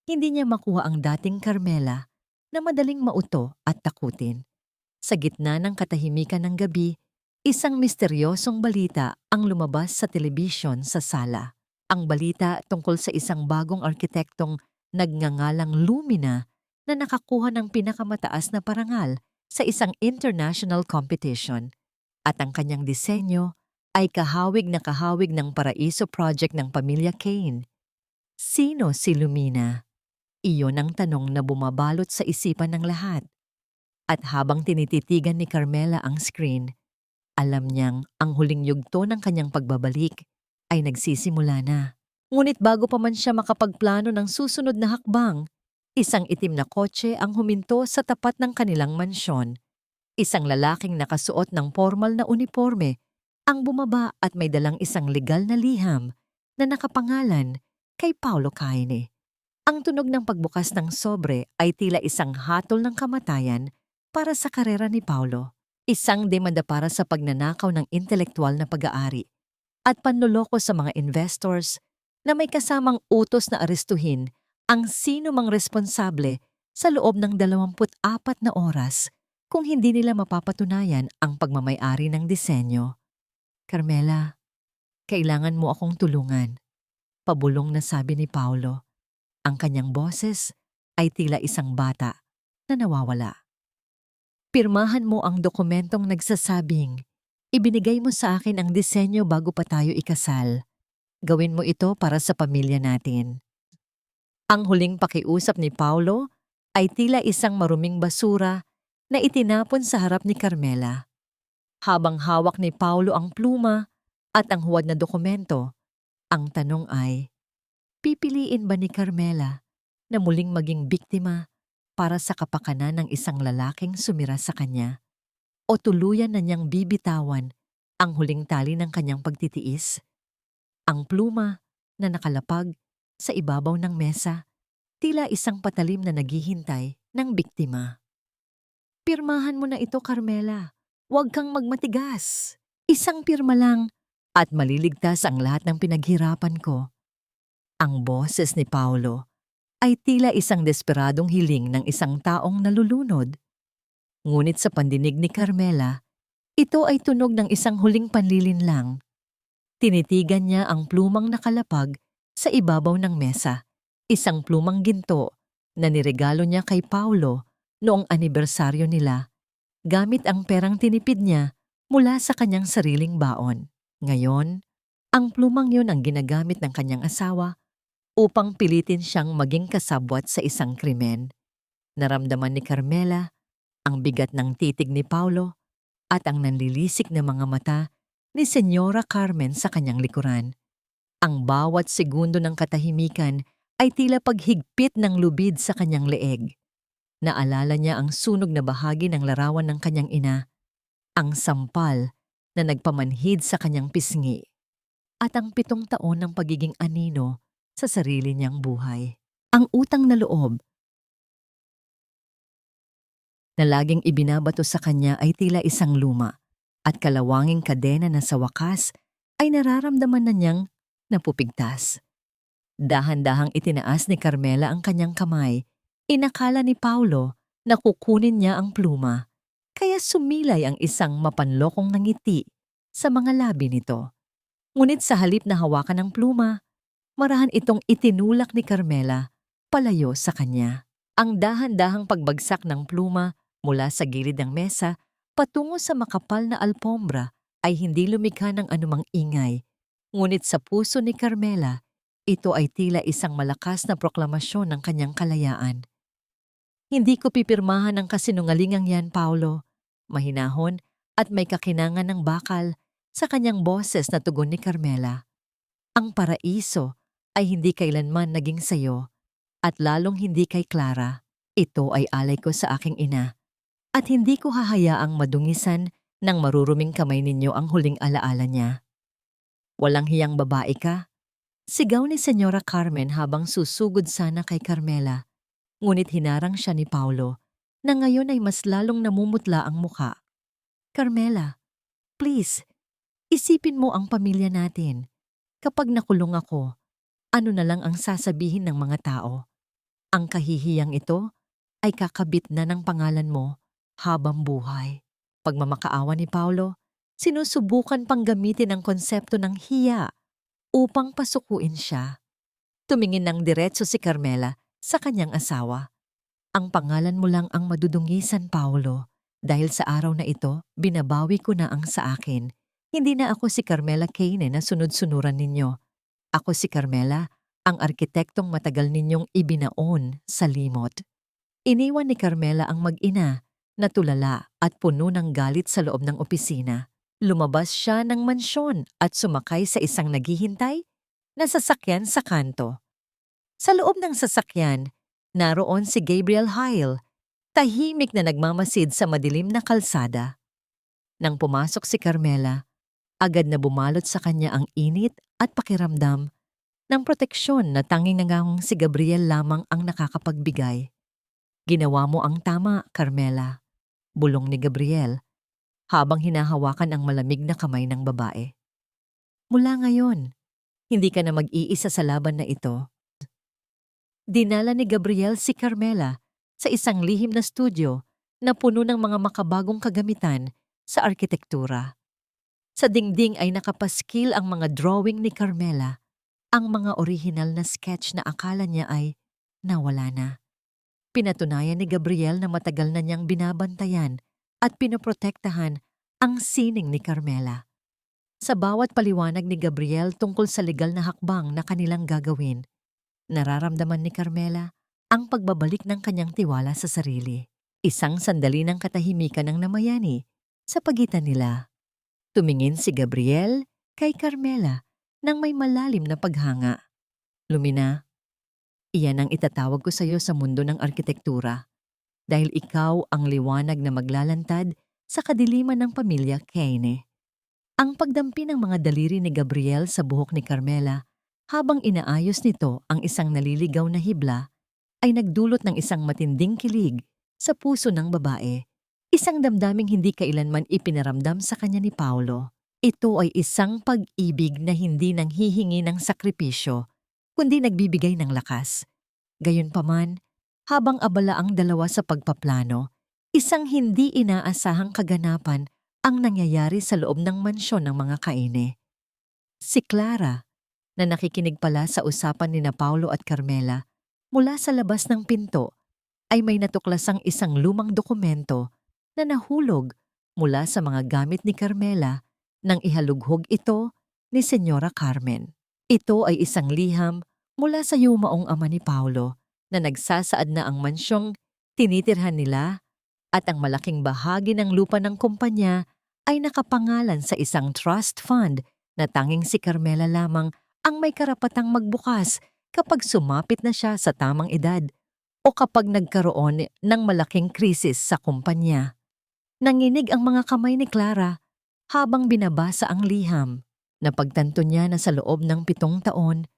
Hindi niya makuha ang dating Carmela na madaling mauto at takutin. Sa gitna ng katahimikan ng gabi, isang misteryosong balita ang lumabas sa telebisyon sa sala. Ang balita tungkol sa isang bagong arkitektong nagngangalang Lumina na nakakuha ng pinakamataas na parangal sa isang international competition. At ang kanyang disenyo ay kahawig na kahawig ng Paraiso Project ng pamilya Kane. Sino si Lumina? Iyon ang tanong na bumabalot sa isipan ng lahat. At habang tinititigan ni Carmela ang screen, alam niyang ang huling yugto ng kanyang pagbabalik ay nagsisimula na. Ngunit bago pa man siya makapagplano ng susunod na hakbang, isang itim na kotse ang huminto sa tapat ng kanilang mansyon. Isang lalaking nakasuot ng formal na uniforme ang bumaba at may dalang isang legal na liham na nakapangalan kay Paulo Kane. Ang tunog ng pagbukas ng sobre ay tila isang hatol ng kamatayan para sa karera ni Paulo. Isang demanda para sa pagnanakaw ng intelektual na pag-aari at panloloko sa mga investors na may kasamang utos na arestuhin ang sino mang responsable sa loob ng 24 na oras kung hindi nila mapapatunayan ang pagmamay-ari ng disenyo. Carmela, kailangan mo akong tulungan. Pabulong na sabi ni Paulo. Ang kanyang boses ay tila isang bata na nawawala. Pirmahan mo ang dokumentong nagsasabing, ibinigay mo sa akin ang disenyo bago pa tayo ikasal. Gawin mo ito para sa pamilya natin. Ang huling pakiusap ni Paulo ay tila isang maruming basura na itinapon sa harap ni Carmela. Habang hawak ni Paulo ang pluma at ang huwad na dokumento, ang tanong ay, pipiliin ba ni Carmela na muling maging biktima para sa kapakanan ng isang lalaking sumira sa kanya? O tuluyan na niyang bibitawan ang huling tali ng kanyang pagtitiis? Ang pluma na nakalapag sa ibabaw ng mesa, tila isang patalim na naghihintay ng biktima. Pirmahan mo na ito, Carmela. Huwag kang magmatigas. Isang pirma lang at maliligtas ang lahat ng pinaghirapan ko. Ang boses ni Paulo ay tila isang desperadong hiling ng isang taong nalulunod. Ngunit sa pandinig ni Carmela, ito ay tunog ng isang huling panlilinlang. Tinitigan niya ang plumang nakalapag sa ibabaw ng mesa, isang plumang ginto na niregalo niya kay Paulo noong anibersaryo nila, gamit ang perang tinipid niya mula sa kanyang sariling baon. Ngayon, ang plumang yun ang ginagamit ng kanyang asawa upang pilitin siyang maging kasabwat sa isang krimen. Naramdaman ni Carmela ang bigat ng titig ni Paulo at ang nanlilisik na mga mata ni Senyora Carmen sa kanyang likuran. Ang bawat segundo ng katahimikan ay tila paghigpit ng lubid sa kanyang leeg. Naalala niya ang sunog na bahagi ng larawan ng kanyang ina, ang sampal na nagpamanhid sa kanyang pisngi, at ang 7 taon ng pagiging anino sa sarili niyang buhay. Ang utang na loob na laging ibinabato sa kanya ay tila isang luma at kalawanging kadena na sa wakas ay nararamdaman na niyang napupigtas. Dahan-dahang itinaas ni Carmela ang kanyang kamay. Inakala ni Paulo na kukunin niya ang pluma, kaya sumilay ang isang mapanlokong ngiti sa mga labi nito. Ngunit sa halip na hawakan ng pluma, marahan itong itinulak ni Carmela palayo sa kanya. Ang dahan-dahang pagbagsak ng pluma mula sa gilid ng mesa patungo sa makapal na alpombra ay hindi lumikha ng anumang ingay. Ngunit sa puso ni Carmela, ito ay tila isang malakas na proklamasyon ng kanyang kalayaan. Hindi ko pipirmahan ang kasinungalingang yan, Paulo. Mahinahon at may kakinangan ng bakal sa kanyang boses na tugon ni Carmela. Ang paraiso ay hindi kailanman naging sayo at lalong hindi kay Clara. Ito ay alay ko sa aking ina at hindi ko hahayaang madungisan ng maruruming kamay ninyo ang huling alaala niya. Walang hiyang babae ka, sigaw ni Senyora Carmen habang susugod sana kay Carmela. Ngunit hinarang siya ni Paulo na ngayon ay mas lalong namumutla ang muka. Carmela, please, isipin mo ang pamilya natin. Kapag nakulong ako, ano na lang ang sasabihin ng mga tao? Ang kahihiyang ito ay kakabit na ng pangalan mo habang buhay. Pagmamakaawa ni Paulo, sinusubukan pang gamitin ang konsepto ng hiya upang pasukuin siya. Tumingin ng diretso si Carmela sa kanyang asawa. Ang pangalan mo lang ang madudungisan, Paulo. Dahil sa araw na ito, binabawi ko na ang sa akin. Hindi na ako si Carmela Kane na sunod-sunuran ninyo. Ako si Carmela, ang arkitektong matagal ninyong ibinaon sa limot. Iniwan ni Carmela ang mag-ina na tulala at puno ng galit sa loob ng opisina. Lumabas siya ng mansyon at sumakay sa isang naghihintay na sasakyan sa kanto. Sa loob ng sasakyan, naroon si Gabriel Hyle, tahimik na nagmamasid sa madilim na kalsada. Nang pumasok si Carmela, agad na bumalot sa kanya ang init at pakiramdam ng proteksyon na tanging nangangong si Gabriel lamang ang nakakapagbigay. Ginawa mo ang tama, Carmela, bulong ni Gabriel habang hinahawakan ang malamig na kamay ng babae. Mula ngayon, hindi ka na mag-iisa sa laban na ito. Dinala ni Gabriel si Carmela sa isang lihim na studio na puno ng mga makabagong kagamitan sa arkitektura. Sa dingding ay nakapaskil ang mga drawing ni Carmela, ang mga orihinal na sketch na akala niya ay nawala na. Pinatunayan ni Gabriel na matagal na niyang binabantayan at pinoprotektahan ang sining ni Carmela. Sa bawat paliwanag ni Gabriel tungkol sa legal na hakbang na kanilang gagawin, nararamdaman ni Carmela ang pagbabalik ng kanyang tiwala sa sarili. Isang sandali ng katahimikan ang namayani sa pagitan nila. Tumingin si Gabriel kay Carmela nang may malalim na paghanga. Lumina, iyan ang itatawag ko sa iyo sa mundo ng arkitektura dahil ikaw ang liwanag na maglalantad sa kadiliman ng pamilya Kane. Ang pagdampi ng mga daliri ni Gabriel sa buhok ni Carmela habang inaayos nito ang isang naliligaw na hibla ay nagdulot ng isang matinding kilig sa puso ng babae. Isang damdaming hindi kailanman ipinaramdam sa kanya ni Paolo. Ito ay isang pag-ibig na hindi nanghihingi ng sakripisyo, kundi nagbibigay ng lakas. Gayunpaman, habang abala ang dalawa sa pagpaplano, isang hindi inaasahang kaganapan ang nangyayari sa loob ng mansyon ng mga Kaine. Si Clara, na nakikinig pala sa usapan ni na Paulo at Carmela, mula sa labas ng pinto, ay may natuklasang isang lumang dokumento na nahulog mula sa mga gamit ni Carmela nang ihalughog ito ni Senyora Carmen. Ito ay isang liham mula sa yumaong ama ni Paulo na nagsasaad na ang mansyong tinitirhan nila at ang malaking bahagi ng lupa ng kumpanya ay nakapangalan sa isang trust fund na tanging si Carmela lamang ang may karapatang magbukas kapag sumapit na siya sa tamang edad o kapag nagkaroon ng malaking krisis sa kumpanya. Nanginig ang mga kamay ni Clara habang binabasa ang liham. Napagtanto niya na sa loob ng 7 taon,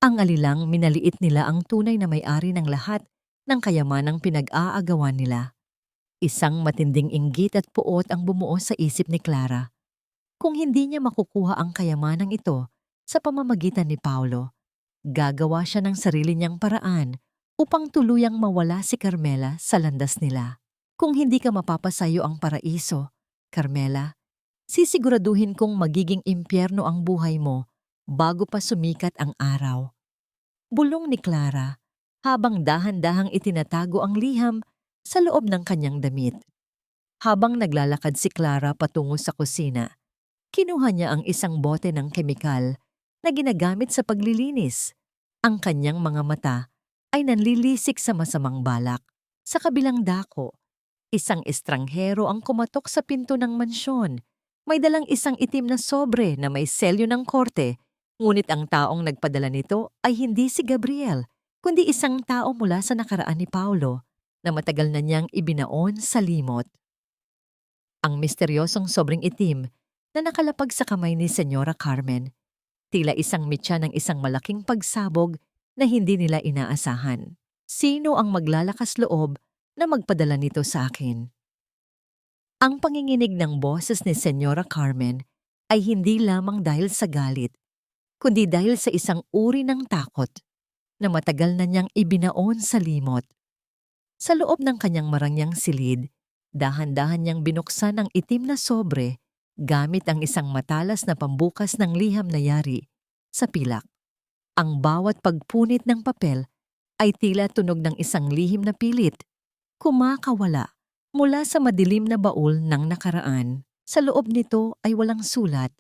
ang alilang minaliit nila ang tunay na may-ari ng lahat ng kayamanang pinag-aagawan nila. Isang matinding inggit at puot ang bumuo sa isip ni Clara. Kung hindi niya makukuha ang kayamanang ito sa pamamagitan ni Paulo, gagawa siya ng sarili niyang paraan upang tuluyang mawala si Carmela sa landas nila. Kung hindi ka mapapasayo ang paraiso, Carmela, sisiguraduhin kong magiging impyerno ang buhay mo bago pa sumikat ang araw. Bulong ni Clara habang dahan-dahang itinatago ang liham sa loob ng kanyang damit. Habang naglalakad si Clara patungo sa kusina, kinuha niya ang isang bote ng kemikal na ginagamit sa paglilinis. Ang kanyang mga mata ay nanlilisik sa masamang balak. Sa kabilang dako, isang estranghero ang kumatok sa pinto ng mansyon. May dalang isang itim na sobre na may selyo ng korte, ngunit ang taong nagpadala nito ay hindi si Gabriel, kundi isang tao mula sa nakaraan ni Paulo na matagal na niyang ibinaon sa limot. Ang misteryosong sobreng itim na nakalapag sa kamay ni Senyora Carmen, tila isang mitya ng isang malaking pagsabog na hindi nila inaasahan. Sino ang maglalakas loob na magpadala nito sa akin? Ang panginginig ng boses ni Senyora Carmen ay hindi lamang dahil sa galit, kundi dahil sa isang uri ng takot na matagal na niyang ibinaon sa limot. Sa loob ng kanyang marangyang silid, dahan-dahan niyang binuksan ang itim na sobre gamit ang isang matalas na pambukas ng liham na yari sa pilak. Ang bawat pagpunit ng papel ay tila tunog ng isang lihim na pilit, kumakawala mula sa madilim na baul ng nakaraan. Sa loob nito ay walang sulat,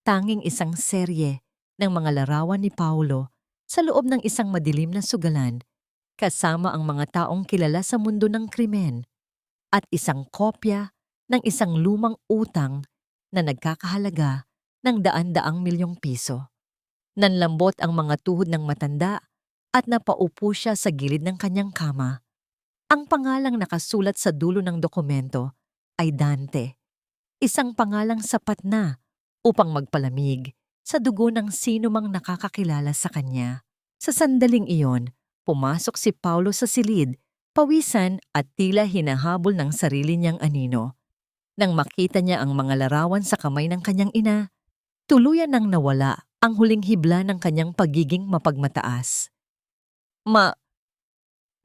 tanging isang serye ng mga larawan ni Paulo sa loob ng isang madilim na sugalan, kasama ang mga taong kilala sa mundo ng krimen, at isang kopya ng isang lumang utang na nagkakahalaga ng daan-daang milyong piso. Nanlambot ang mga tuhod ng matanda at napaupo siya sa gilid ng kanyang kama. Ang pangalang nakasulat sa dulo ng dokumento ay Dante, isang pangalang sapat na upang magpalamig sa dugo ng sino mang nakakakilala sa kanya. Sa sandaling iyon, pumasok si Paulo sa silid, pawisan at tila hinahabol ng sarili niyang anino. Nang makita niya ang mga larawan sa kamay ng kanyang ina, tuluyan nang nawala ang huling hibla ng kanyang pagiging mapagmataas.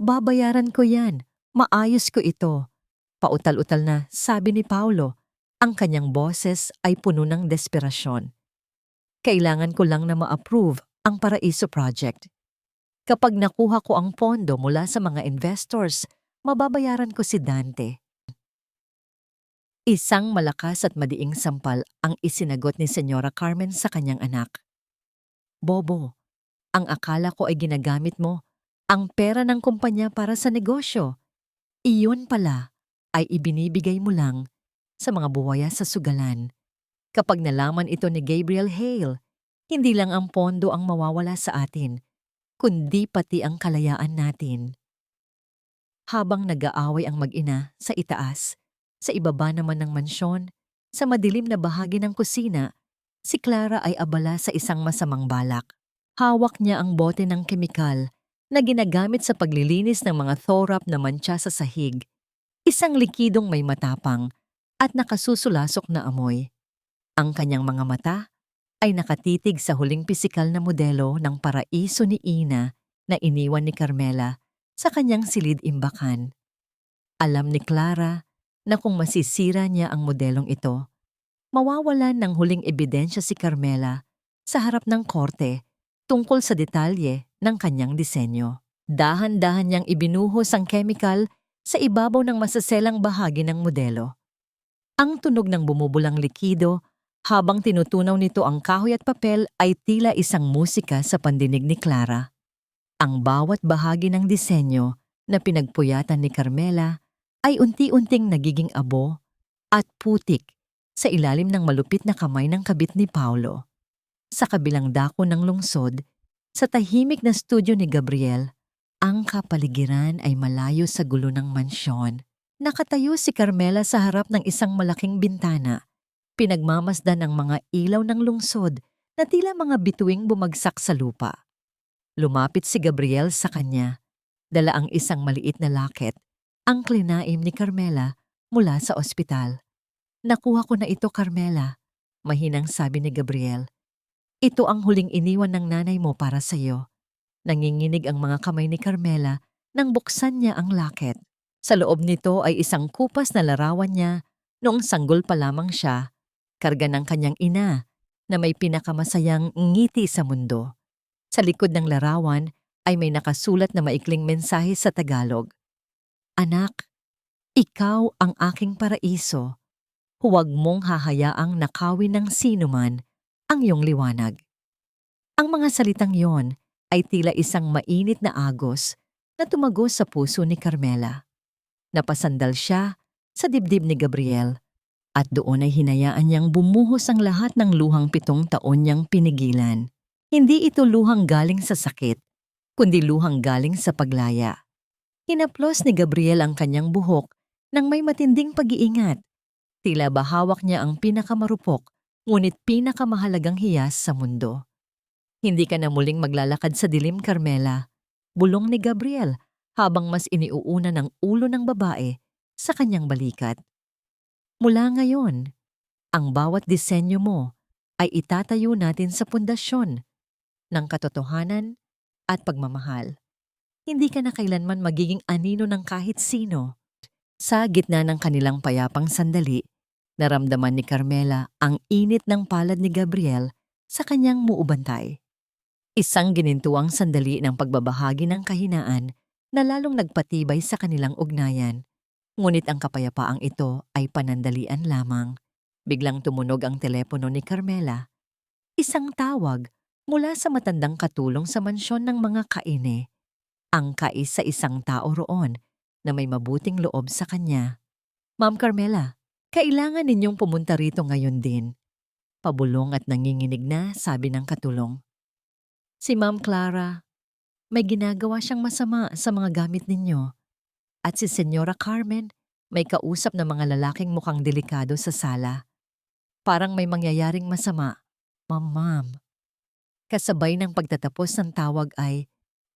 Babayaran ko yan. Maayos ko ito. Pautal-utal na sabi ni Paulo. Ang kanyang boses ay puno ng desperasyon. Kailangan ko lang na ma-approve ang Paraiso Project. Kapag nakuha ko ang pondo mula sa mga investors, mababayaran ko si Dante. Isang malakas at madiing sampal ang isinagot ni Senyora Carmen sa kanyang anak. Bobo, ang akala ko ay ginagamit mo ang pera ng kumpanya para sa negosyo. Iyon pala ay ibinibigay mo lang sa mga buwaya sa sugalan. Kapag nalaman ito ni Gabriel Hale, hindi lang ang pondo ang mawawala sa atin, kundi pati ang kalayaan natin. Habang nag-aaway ang mag-ina sa itaas, sa ibaba naman ng mansyon, sa madilim na bahagi ng kusina, si Clara ay abala sa isang masamang balak. Hawak niya ang bote ng kemikal na ginagamit sa paglilinis ng mga thorap na mantsa sa sahig. Isang likidong may matapang at nakasusulasok na amoy. Ang kanyang mga mata ay nakatitig sa huling pisikal na modelo ng paraiso ni Ina na iniwan ni Carmela sa kanyang silid-imbakan. Alam ni Clara na kung masisira niya ang modelong ito, mawawalan ng huling ebidensya si Carmela sa harap ng korte tungkol sa detalye ng kanyang disenyo. Dahan-dahan niyang ibinuhos ang chemical sa ibabaw ng masaselang bahagi ng modelo. Ang tunog ng bumubulang likido habang tinutunaw nito ang kahoy at papel ay tila isang musika sa pandinig ni Clara. Ang bawat bahagi ng disenyo na pinagpuyatan ni Carmela ay unti-unting nagiging abo at putik sa ilalim ng malupit na kamay ng kabit ni Paulo. Sa kabilang dako ng lungsod, sa tahimik na studio ni Gabriel, ang kapaligiran ay malayo sa gulo ng mansyon. Nakatayo si Carmela sa harap ng isang malaking bintana, pinagmamasdan ng mga ilaw ng lungsod na tila mga bituing bumagsak sa lupa. Lumapit si Gabriel sa kanya, dala ang isang maliit na locket, ang klinaim ni Carmela mula sa ospital. Nakuha ko na ito, Carmela, mahinang sabi ni Gabriel. Ito ang huling iniwan ng nanay mo para sa iyo. Nanginginig ang mga kamay ni Carmela nang buksan niya ang locket. Sa loob nito ay isang kupas na larawan niya noong sanggol pa lamang siya, karga ng kanyang ina na may pinakamasayang ngiti sa mundo. Sa likod ng larawan ay may nakasulat na maikling mensahe sa Tagalog. Anak, ikaw ang aking paraiso. Huwag mong hahayaang nakawin ng sinuman ang iyong liwanag. Ang mga salitang yon ay tila isang mainit na agos na tumagos sa puso ni Carmela. Napasandal siya sa dibdib ni Gabriel at doon ay hinayaan niyang bumuhos ang lahat ng luhang 7 taon niyang pinigilan. Hindi ito luhang galing sa sakit, kundi luhang galing sa paglaya. Hinaplos ni Gabriel ang kanyang buhok nang may matinding pag-iingat. Tila ba hawak niya ang pinakamarupok ngunit pinakamahalagang hiyas sa mundo. Hindi ka na muling maglalakad sa dilim, Carmela, bulong ni Gabriel habang mas iniuuna ng ulo ng babae sa kanyang balikat. Mula ngayon, ang bawat disenyo mo ay itatayo natin sa pundasyon ng katotohanan at pagmamahal. Hindi ka na kailanman magiging anino ng kahit sino. Sa gitna ng kanilang payapang sandali, naramdaman ni Carmela ang init ng palad ni Gabriel sa kanyang muubantay. Isang ginintuang sandali ng pagbabahagi ng kahinaan na lalong nagpatibay sa kanilang ugnayan. Ngunit ang kapayapaang ito ay panandalian lamang. Biglang tumunog ang telepono ni Carmela. Isang tawag mula sa matandang katulong sa mansyon ng mga kaine. Ang kais sa isang tao roon na may mabuting loob sa kanya. Ma'am Carmela, kailangan ninyong pumunta rito ngayon din. Pabulong at nanginginig na sabi ng katulong. Si Ma'am Clara, may ginagawa siyang masama sa mga gamit ninyo. At si Senyora Carmen, may kausap na mga lalaking mukhang delikado sa sala. Parang may mangyayaring masama. Ma'am. Kasabay ng pagtatapos ng tawag ay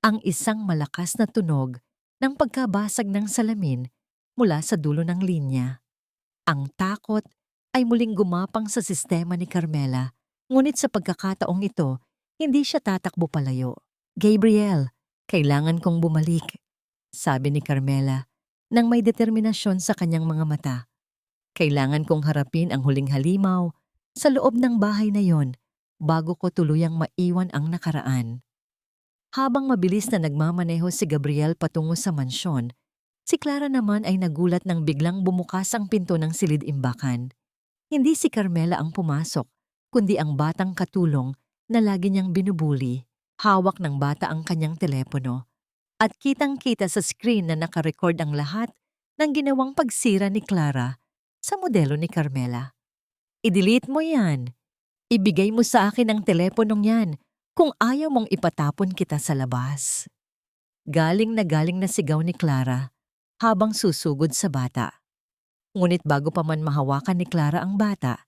ang isang malakas na tunog ng pagkabasag ng salamin mula sa dulo ng linya. Ang takot ay muling gumapang sa sistema ni Carmela, ngunit sa pagkakataong ito, hindi siya tatakbo palayo. Gabriel, kailangan kong bumalik, sabi ni Carmela nang may determinasyon sa kanyang mga mata. Kailangan kong harapin ang huling halimaw sa loob ng bahay na yon bago ko tuluyang maiwan ang nakaraan. Habang mabilis na nagmamaneho si Gabriel patungo sa mansyon, Si Clara naman ay nagulat nang biglang bumukas ang pinto ng silid-imbakan. Hindi si Carmela ang pumasok, kundi ang batang katulong na lagi niyang binubuli. Hawak ng bata ang kanyang telepono. At kitang-kita sa screen na nakarecord ang lahat ng ginawang pagsira ni Clara sa modelo ni Carmela. I-delete mo yan. Ibigay mo sa akin ang teleponong yan kung ayaw mong ipatapon kita sa labas. Galing na sigaw ni Clara habang susugod sa bata. Ngunit bago pa man mahawakan ni Clara ang bata,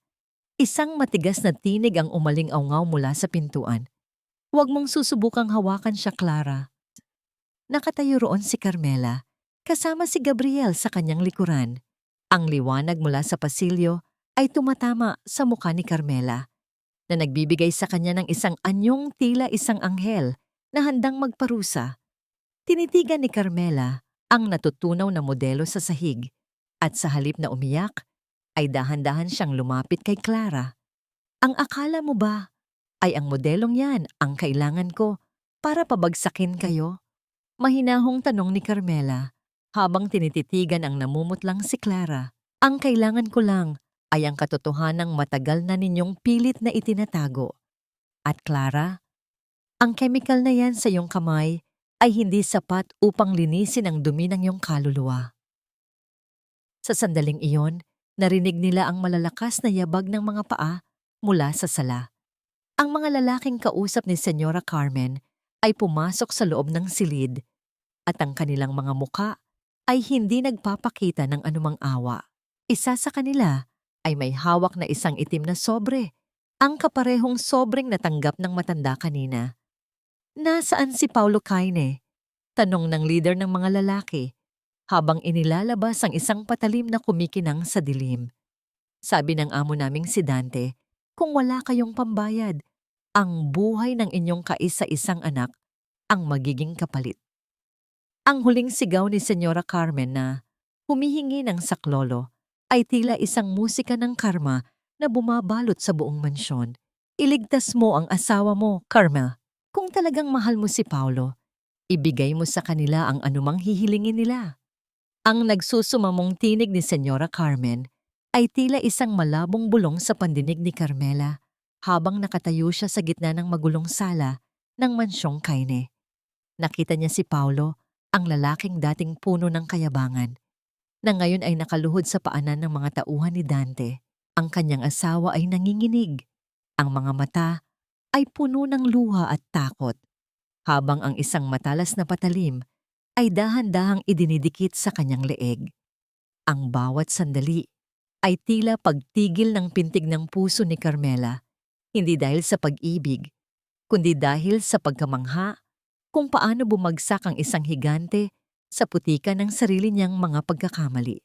isang matigas na tinig ang umaling-awngaw mula sa pintuan. Huwag mong susubukang hawakan siya, Clara. Nakatayo roon si Carmela, kasama si Gabriel sa kanyang likuran. Ang liwanag mula sa pasilyo ay tumatama sa mukha ni Carmela, na nagbibigay sa kanya ng isang anyong tila isang anghel na handang magparusa. Tinitigan ni Carmela ang natutunaw na modelo sa sahig, at sa halip na umiyak, ay dahan-dahan siyang lumapit kay Clara. Ang akala mo ba ay ang modelong yan ang kailangan ko para pabagsakin kayo? Mahinahong tanong ni Carmela habang tinititigan ang namumutlang si Clara. Ang kailangan ko lang ay ang katotohanang matagal na ninyong pilit na itinatago. At Clara, ang chemical na yan sa iyong kamay ay hindi sapat upang linisin ang dumi ng iyong kaluluwa. Sa sandaling iyon, narinig nila ang malalakas na yabag ng mga paa mula sa sala. Ang mga lalaking kausap ni Senyora Carmen ay pumasok sa loob ng silid at ang kanilang mga muka ay hindi nagpapakita ng anumang awa. Isa sa kanila ay may hawak na isang itim na sobre, ang kaparehong sobreng natanggap ng matanda kanina. Nasaan si Paulo Caine? Tanong ng leader ng mga lalaki habang inilalabas ang isang patalim na kumikinang sa dilim. Sabi ng amo naming si Dante, kung wala kayong pambayad, ang buhay ng inyong kaisa-isang anak ang magiging kapalit. Ang huling sigaw ni Senyora Carmen na humihingi ng saklolo ay tila isang musika ng karma na bumabalot sa buong mansyon. Iligtas mo ang asawa mo, Carmel. Kung talagang mahal mo si Paulo, ibigay mo sa kanila ang anumang hihilingin nila. Ang nagsusumamong tinig ni Senyora Carmen ay tila isang malabong bulong sa pandinig ni Carmela habang nakatayo siya sa gitna ng magulong sala ng mansyong Caine. Nakita niya si Paulo, ang lalaking dating puno ng kayabangan, na ngayon ay nakaluhod sa paanan ng mga tauhan ni Dante. Ang kanyang asawa ay nanginginig. Ang mga mata ay puno ng luha at takot, habang ang isang matalas na patalim ay dahan-dahang idinidikit sa kanyang leeg. Ang bawat sandali ay tila pagtigil ng pintig ng puso ni Carmela, hindi dahil sa pag-ibig, kundi dahil sa pagkamangha kung paano bumagsak ang isang higante sa putika ng sarili niyang mga pagkakamali.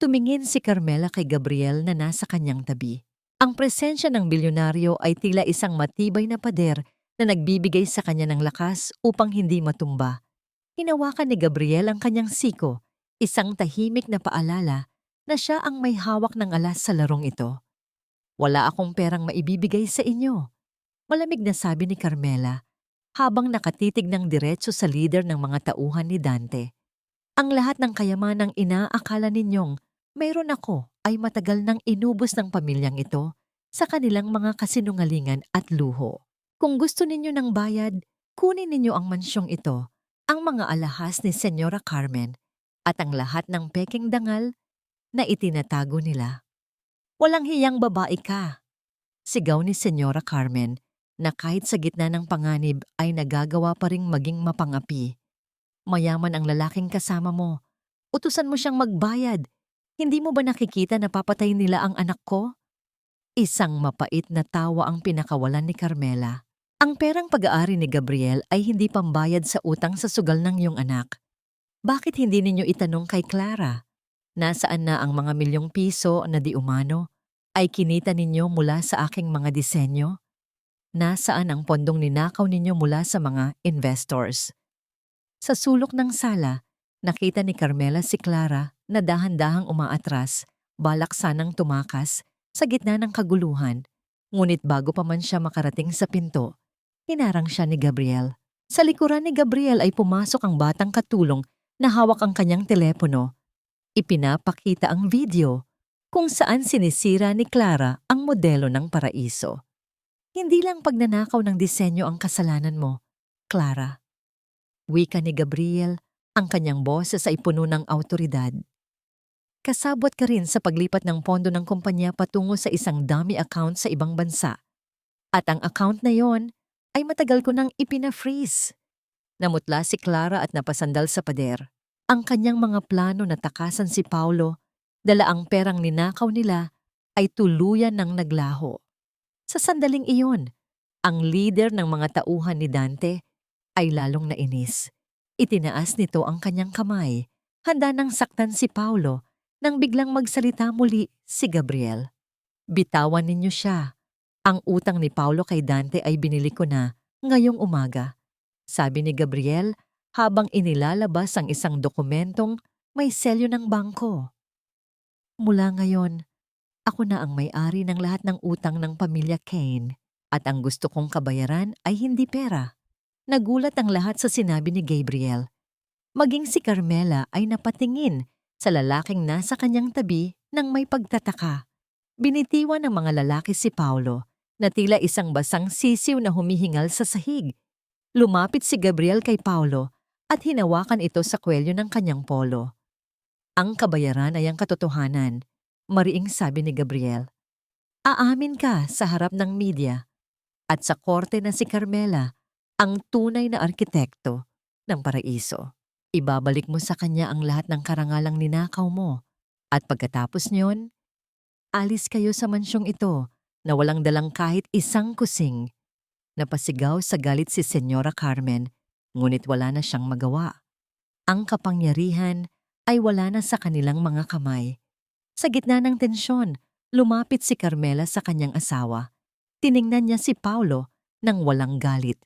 Tumingin si Carmela kay Gabriel na nasa kanyang tabi. Ang presensya ng bilyonaryo ay tila isang matibay na pader na nagbibigay sa kanya ng lakas upang hindi matumba. Hinawakan ni Gabriel ang kanyang siko, isang tahimik na paalala na siya ang may hawak ng alas sa larong ito. Wala akong perang maibibigay sa inyo, malamig na sabi ni Carmela, habang nakatitig ng diretso sa leader ng mga tauhan ni Dante. Ang lahat ng kayamanang inaakala ninyong mayroon ako ay matagal nang inubos ng pamilyang ito sa kanilang mga kasinungalingan at luho. Kung gusto ninyo ng bayad, kunin ninyo ang mansyong ito, ang mga alahas ni Senyora Carmen at ang lahat ng peking dangal na itinatago nila. Walang hiyang babae ka, sigaw ni Senyora Carmen, na kahit sa gitna ng panganib ay nagagawa pa ring maging mapangapi. Mayaman ang lalaking kasama mo. Utusan mo siyang magbayad. Hindi mo ba nakikita na papatayin nila ang anak ko? Isang mapait na tawa ang pinakawalan ni Carmela. Ang perang pag-aari ni Gabriel ay hindi pambayad sa utang sa sugal ng iyong anak. Bakit hindi ninyo itanong kay Clara? Nasaan na ang mga milyong piso na di umano ay kinita ninyo mula sa aking mga disenyo? Nasaan ang pondong ninakaw ninyo mula sa mga investors? Sa sulok ng sala, nakita ni Carmela si Clara na dahan-dahang umaatras, balak sanang tumakas sa gitna ng kaguluhan. Ngunit bago pa man siya makarating sa pinto, hinarang siya ni Gabriel. Sa likuran ni Gabriel ay pumasok ang batang katulong na hawak ang kanyang telepono, ipinapakita ang video kung saan sinisira ni Clara ang modelo ng paraiso. Hindi lang pagnanakaw ng disenyo ang kasalanan mo, Clara. Wika ni Gabriel, ang kanyang boses ay puno ng awtoridad. Kasabot ka rin sa paglipat ng pondo ng kumpanya patungo sa isang dummy account sa ibang bansa. At ang account na yon ay matagal ko nang ipina-freeze. Namutla si Clara at napasandal sa pader. Ang kanyang mga plano na takasan si Paulo, dala ang perang ninakaw nila, ay tuluyan ng naglaho. Sa sandaling iyon, ang leader ng mga tauhan ni Dante ay lalong nainis. Itinaas nito ang kanyang kamay, handa nang saktan si Paulo nang biglang magsalita muli si Gabriel. Bitawan ninyo siya. Ang utang ni Paulo kay Dante ay binili ko na ngayong umaga, sabi ni Gabriel habang inilalabas ang isang dokumentong may selyo ng bangko. Mula ngayon, ako na ang may-ari ng lahat ng utang ng pamilya Kane at ang gusto kong kabayaran ay hindi pera. Nagulat ang lahat sa sinabi ni Gabriel. Maging si Carmela ay napatingin sa lalaking nasa kanyang tabi nang may pagtataka. Binitiwan ng mga lalaki si Paulo na tila isang basang sisiw na humihingal sa sahig. Lumapit si Gabriel kay Paulo at hinawakan ito sa kwelyo ng kanyang polo. Ang kabayaran ay ang katotohanan, mariing sabi ni Gabriel. Aamin ka sa harap ng media at sa korte na si Carmela ang tunay na arkitekto ng paraiso. Ibabalik mo sa kanya ang lahat ng karangalang ninakaw mo at pagkatapos niyon, alis kayo sa mansyong ito na walang dalang kahit isang kusing. Napasigaw sa galit si Senyora Carmen, ngunit wala na siyang magawa. Ang kapangyarihan ay wala na sa kanilang mga kamay. Sa gitna ng tensyon, lumapit si Carmela sa kanyang asawa. Tiningnan niya si Paulo nang walang galit.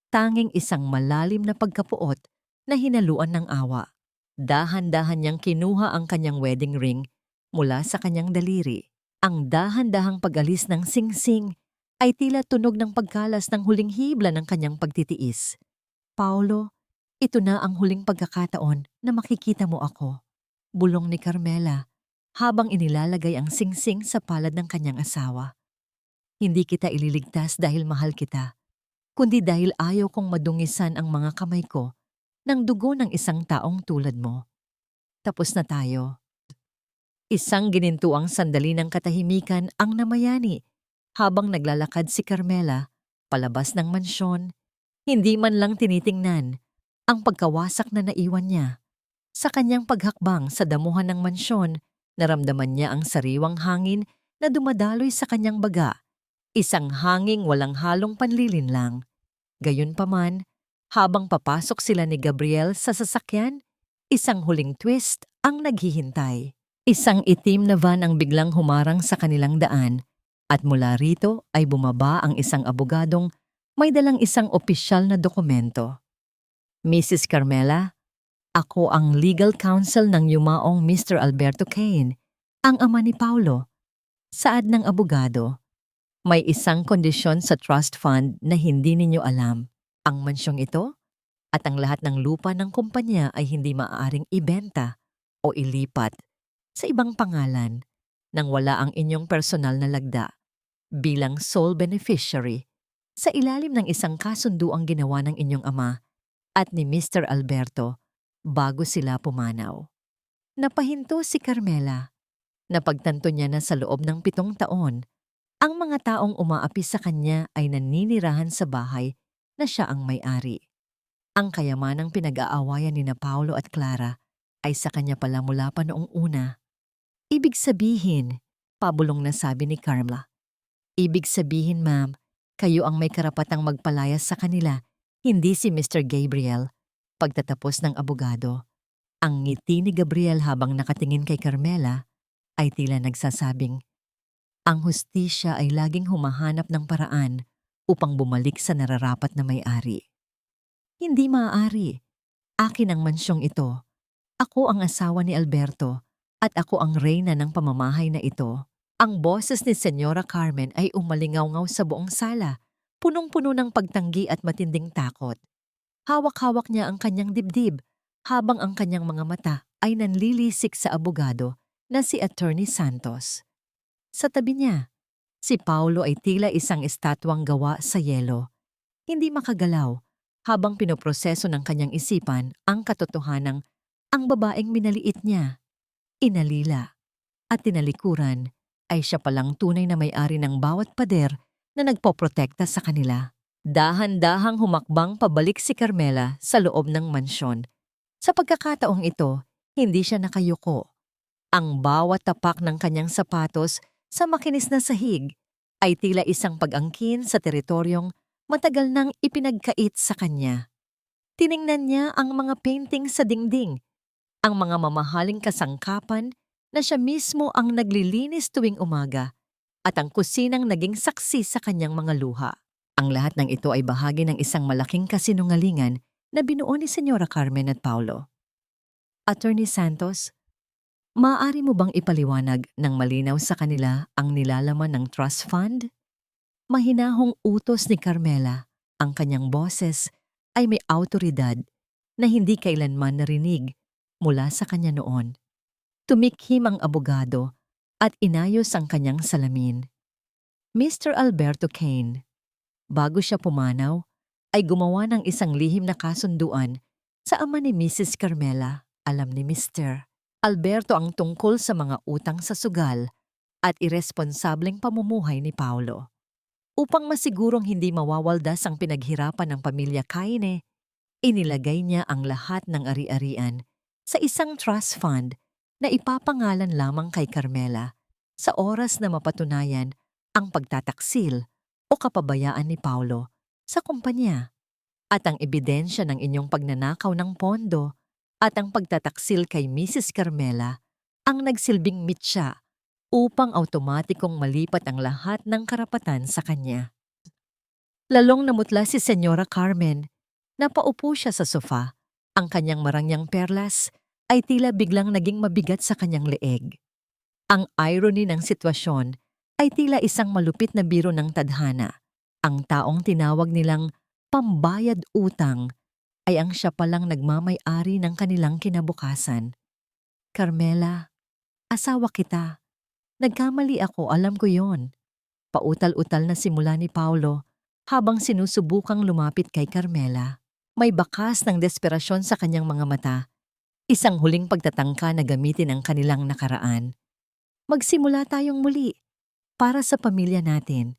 Tanging isang malalim na pagkapuot na hinaluan ng awa. Dahan-dahan niyang kinuha ang kanyang wedding ring mula sa kanyang daliri. Ang dahan-dahang pag-alis ng singsing ay tila tunog ng pagkalas ng huling hibla ng kanyang pagtitiis. Paulo, ito na ang huling pagkakataon na makikita mo ako, bulong ni Carmela habang inilalagay ang singsing sa palad ng kanyang asawa. Hindi kita ililigtas dahil mahal kita, kundi dahil ayaw kong madungisan ang mga kamay ko ng dugo ng isang taong tulad mo. Tapos na tayo. Isang ginintuang sandali ng katahimikan ang namayani habang naglalakad si Carmela palabas ng mansyon, hindi man lang tinitingnan ang pagkawasak na naiwan niya. Sa kanyang paghakbang sa damuhan ng mansyon, naramdaman niya ang sariwang hangin na dumadaloy sa kanyang baga, isang hanging walang halong panlilinlang. Gayunpaman, habang papasok sila ni Gabriel sa sasakyan, isang huling twist ang naghihintay. Isang itim na van ang biglang humarang sa kanilang daan at mula rito ay bumaba ang isang abogadong may dalang isang opisyal na dokumento. Mrs. Carmela, ako ang legal counsel ng yumaong Mr. Alberto Kane, ang ama ni Paulo. Saad ng abogado, may isang kondisyon sa trust fund na hindi ninyo alam. Ang mansyong ito at ang lahat ng lupa ng kumpanya ay hindi maaaring ibenta o ilipat sa ibang pangalan nang wala ang inyong personal na lagda bilang sole beneficiary sa ilalim ng isang kasunduang ginawa ng inyong ama at ni Mr. Alberto bago sila pumanaw. Napahinto si Carmela. Napagtanto niya na sa loob ng 7 taon, ang mga taong umaapi sa kanya ay naninirahan sa bahay na siya ang may-ari. Ang kayamanang pinag-aawayan ni na Paulo at Clara ay sa kanya pala mula pa noong una. Ibig sabihin, pabulong na sabi ni Carmela. Ibig sabihin, ma'am, kayo ang may karapatang magpalayas sa kanila, hindi si Mr. Gabriel. Pagtatapos ng abogado, ang ngiti ni Gabriel habang nakatingin kay Carmela ay tila nagsasabing, ang hustisya ay laging humahanap ng paraan upang bumalik sa nararapat na may-ari. Hindi maaari. Akin ang mansyong ito. Ako ang asawa ni Alberto at ako ang reyna ng pamamahay na ito. Ang boses ni Senyora Carmen ay umalingaw-ngaw sa buong sala, punong-puno ng pagtanggi at matinding takot. Hawak-hawak niya ang kanyang dibdib habang ang kanyang mga mata ay nanlilisik sa abogado na si Attorney Santos. Sa tabi niya, si Paulo ay tila isang estatwang gawa sa yelo, hindi makagalaw habang pinoproseso ng kanyang isipan ang katotohanang ang babaeng minaliit niya, inalila, at tinalikuran ay siya palang tunay na may-ari ng bawat pader na nagpoprotekta sa kanila. Dahan-dahang humakbang pabalik si Carmela sa loob ng mansyon. Sa pagkakataong ito, hindi siya nakayuko. Ang bawat tapak ng kanyang sapatos sa makinis na sahig ay tila isang pag-angkin sa teritoryong matagal nang ipinagkait sa kanya. Tiningnan niya ang mga painting sa dingding, ang mga mamahaling kasangkapan na siya mismo ang naglilinis tuwing umaga, at ang kusinang naging saksi sa kanyang mga luha. Ang lahat ng ito ay bahagi ng isang malaking kasinungalingan na binuo ni Senyora Carmen at Paulo. Attorney Santos, maaari mo bang ipaliwanag ng malinaw sa kanila ang nilalaman ng trust fund? Mahinahong utos ni Carmela, ang kanyang boses ay may awtoridad na hindi kailanman narinig mula sa kanya noon. Tumikhim ang abogado at inayos ang kanyang salamin. Mr. Alberto Kane, bago siya pumanaw, ay gumawa ng isang lihim na kasunduan sa ama ni Mrs. Carmela. Alam ni Mr. Alberto ang tungkol sa mga utang sa sugal at iresponsableng pamumuhay ni Paulo. Upang masigurong hindi mawawaldas ang pinaghirapan ng pamilya Caine, inilagay niya ang lahat ng ari-arian sa isang trust fund na ipapangalan lamang kay Carmela sa oras na mapatunayan ang pagtataksil o kapabayaan ni Paulo sa kumpanya, at ang ebidensya ng inyong pagnanakaw ng pondo at ang pagtataksil kay Mrs. Carmela ang nagsilbing mitya upang automatikong malipat ang lahat ng karapatan sa kanya. Lalong namutla si Senyora Carmen. Napaupo siya sa sofa. Ang kanyang marangyang perlas ay tila biglang naging mabigat sa kanyang leeg. Ang irony ng sitwasyon ay tila isang malupit na biro ng tadhana. Ang taong tinawag nilang pambayad utang ay ang siya palang nagmamay-ari ng kanilang kinabukasan. Carmela, asawa kita. Nagkamali ako, alam ko yon. Pautal-utal na simula ni Paulo habang sinusubukang lumapit kay Carmela. May bakas ng desperasyon sa kanyang mga mata. Isang huling pagtatangka na gamitin ang kanilang nakaraan. Magsimula tayong muli para sa pamilya natin.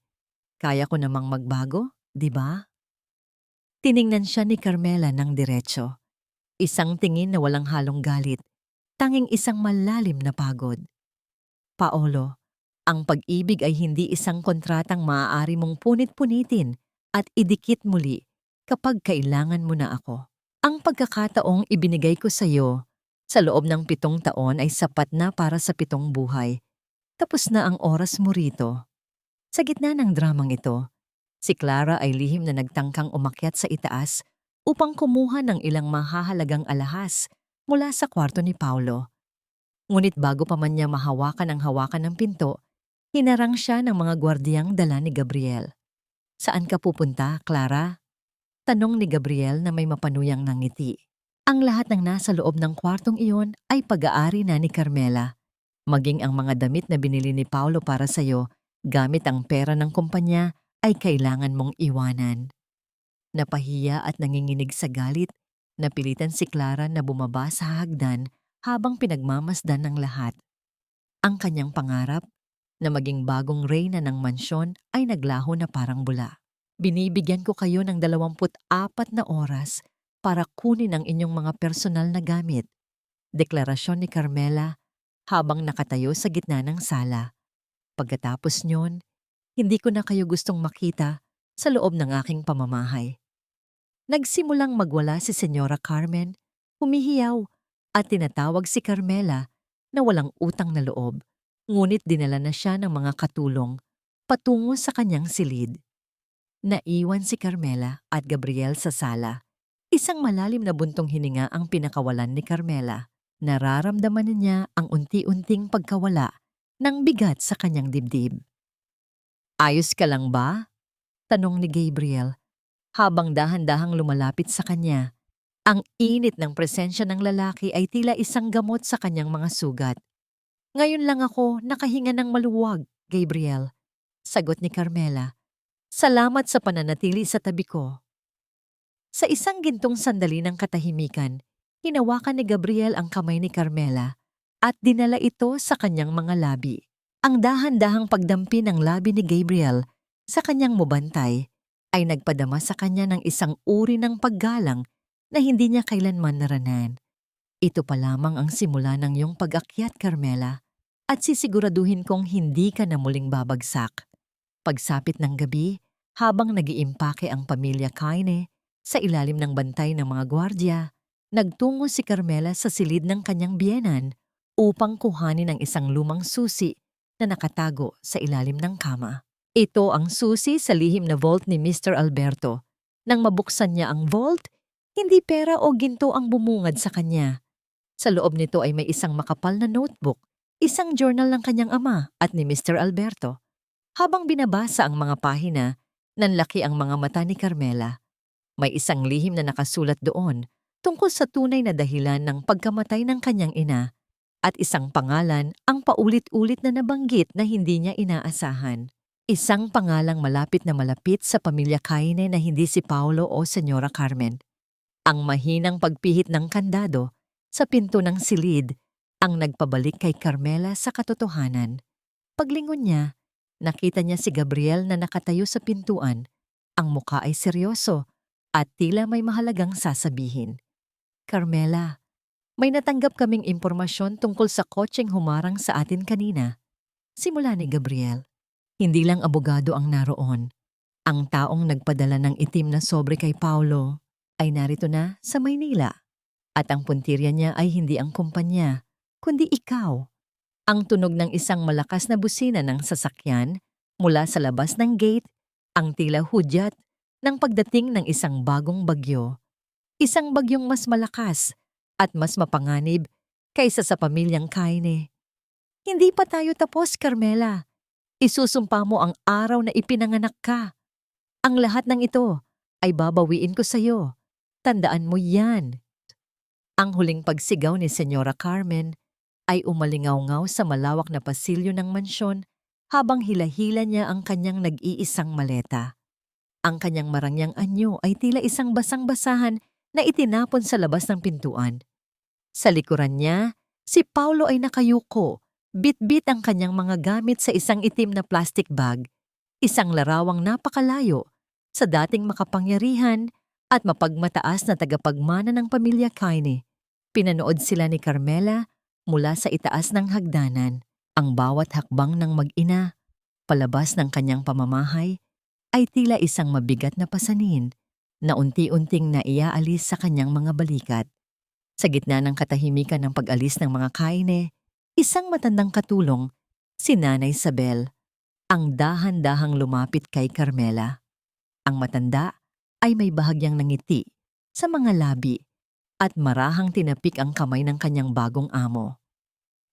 Kaya ko namang magbago, di ba? Tiningnan siya ni Carmela ng diretso. Isang tingin na walang halong galit, tanging isang malalim na pagod. Paolo, ang pag-ibig ay hindi isang kontratang maaari mong punit-punitin at idikit muli kapag kailangan mo na ako. Ang pagkakataong ibinigay ko sa iyo sa loob ng 7 taon ay sapat na para sa 7 buhay. Tapos na ang oras mo rito. Sa gitna ng dramang ito, si Clara ay lihim na nagtangkang umakyat sa itaas upang kumuha ng ilang mahahalagang alahas mula sa kwarto ni Paulo. Ngunit bago pa man niya mahawakan ang hawakan ng pinto, hinarang siya ng mga gwardiyang dala ni Gabriel. Saan ka pupunta, Clara? Tanong ni Gabriel na may mapanuyang ngiti. Ang lahat ng nasa loob ng kwartong iyon ay pag-aari na ni Carmela. Maging ang mga damit na binili ni Paulo para sa'yo gamit ang pera ng kumpanya ay kailangan mong iwanan. Napahiya at nanginginig sa galit, napilitan si Clara na bumaba sa hagdan habang pinagmamasdan ng lahat. Ang kanyang pangarap na maging bagong reyna ng mansyon ay naglaho na parang bula. Binibigyan ko kayo ng 24 na oras para kunin ang inyong mga personal na gamit. Deklarasyon ni Carmela habang nakatayo sa gitna ng sala. Pagkatapos nyon, hindi ko na kayo gustong makita sa loob ng aking pamamahay. Nagsimulang magwala si Senyora Carmen, humihiyaw at tinatawag si Carmela na walang utang na loob, ngunit dinala na siya ng mga katulong patungo sa kanyang silid. Naiwan si Carmela at Gabriel sa sala. Isang malalim na buntong hininga ang pinakawalan ni Carmela. Nararamdaman niya ang unti-unting pagkawala ng bigat sa kanyang dibdib. Ayos ka lang ba? Tanong ni Gabriel habang dahan-dahang lumalapit sa kanya. Ang init ng presensya ng lalaki ay tila isang gamot sa kanyang mga sugat. Ngayon lang ako nakahinga ng maluwag, Gabriel, sagot ni Carmela. Salamat sa pananatili sa tabi ko. Sa isang gintong sandali ng katahimikan, hinawakan ni Gabriel ang kamay ni Carmela at dinala ito sa kanyang mga labi. Ang dahan-dahang pagdampi ng labi ni Gabriel sa kanyang mubantay ay nagpadama sa kanya ng isang uri ng paggalang na hindi niya kailanman naranan. Ito pa lamang ang simula ng iyong pag-akyat, Carmela, at sisiguraduhin kong hindi ka na muling babagsak. Pagsapit ng gabi, habang nag-iimpake ang pamilya Kaine sa ilalim ng bantay ng mga gwardya, nagtungo si Carmela sa silid ng kanyang biyenan upang kuhanin ang isang lumang susi na nakatago sa ilalim ng kama. Ito ang susi sa lihim na vault ni Mr. Alberto. Nang mabuksan niya ang vault, hindi pera o ginto ang bumungad sa kanya. Sa loob nito ay may isang makapal na notebook, isang journal ng kanyang ama at ni Mr. Alberto. Habang binabasa ang mga pahina, nanlaki ang mga mata ni Carmela. May isang lihim na nakasulat doon tungkol sa tunay na dahilan ng pagkamatay ng kanyang ina at isang pangalan ang paulit-ulit na nabanggit na hindi niya inaasahan. Isang pangalang malapit na malapit sa pamilya Kaine na hindi si Paolo o Senyora Carmen. Ang mahinang pagpihit ng kandado sa pinto ng silid ang nagpabalik kay Carmela sa katotohanan. Paglingon niya, nakita niya si Gabriel na nakatayo sa pintuan. Ang muka ay seryoso at tila may mahalagang sasabihin. Carmela, may natanggap kaming impormasyon tungkol sa kotseng humarang sa atin kanina. Simula ni Gabriel. Hindi lang abogado ang naroon. Ang taong nagpadala ng itim na sobre kay Paolo ay narito na sa Maynila. At ang puntirya niya ay hindi ang kumpanya, kundi ikaw. Ang tunog ng isang malakas na busina ng sasakyan mula sa labas ng gate, ang tila hudyat ng pagdating ng isang bagong bagyo. Isang bagyong mas malakas at mas mapanganib kaysa sa pamilyang Kaine. Hindi pa tayo tapos, Carmela. Isusumpa mo ang araw na ipinanganak ka. Ang lahat ng ito ay babawiin ko sa iyo. Tandaan mo yan. Ang huling pagsigaw ni Senyora Carmen ay umalingaw-ngaw sa malawak na pasilyo ng mansyon habang hila-hila niya ang kanyang nag-iisang maleta. Ang kanyang marangyang anyo ay tila isang basang-basahan na itinapon sa labas ng pintuan. Sa likuran niya, si Paulo ay nakayuko, bit-bit ang kanyang mga gamit sa isang itim na plastic bag, isang larawang napakalayo sa dating makapangyarihan at mapagmataas na tagapagmana ng pamilya Kaine. Pinanood sila ni Carmela mula sa itaas ng hagdanan. Ang bawat hakbang ng mag-ina, palabas ng kanyang pamamahay, ay tila isang mabigat na pasanin na unti-unting naiaalis sa kanyang mga balikat. Sa gitna ng katahimikan ng pag-alis ng mga Kaine, isang matandang katulong, si Nanay Isabel, ang dahan-dahang lumapit kay Carmela. Ang matanda ay may bahagyang nangiti sa mga labi at marahang tinapik ang kamay ng kanyang bagong amo.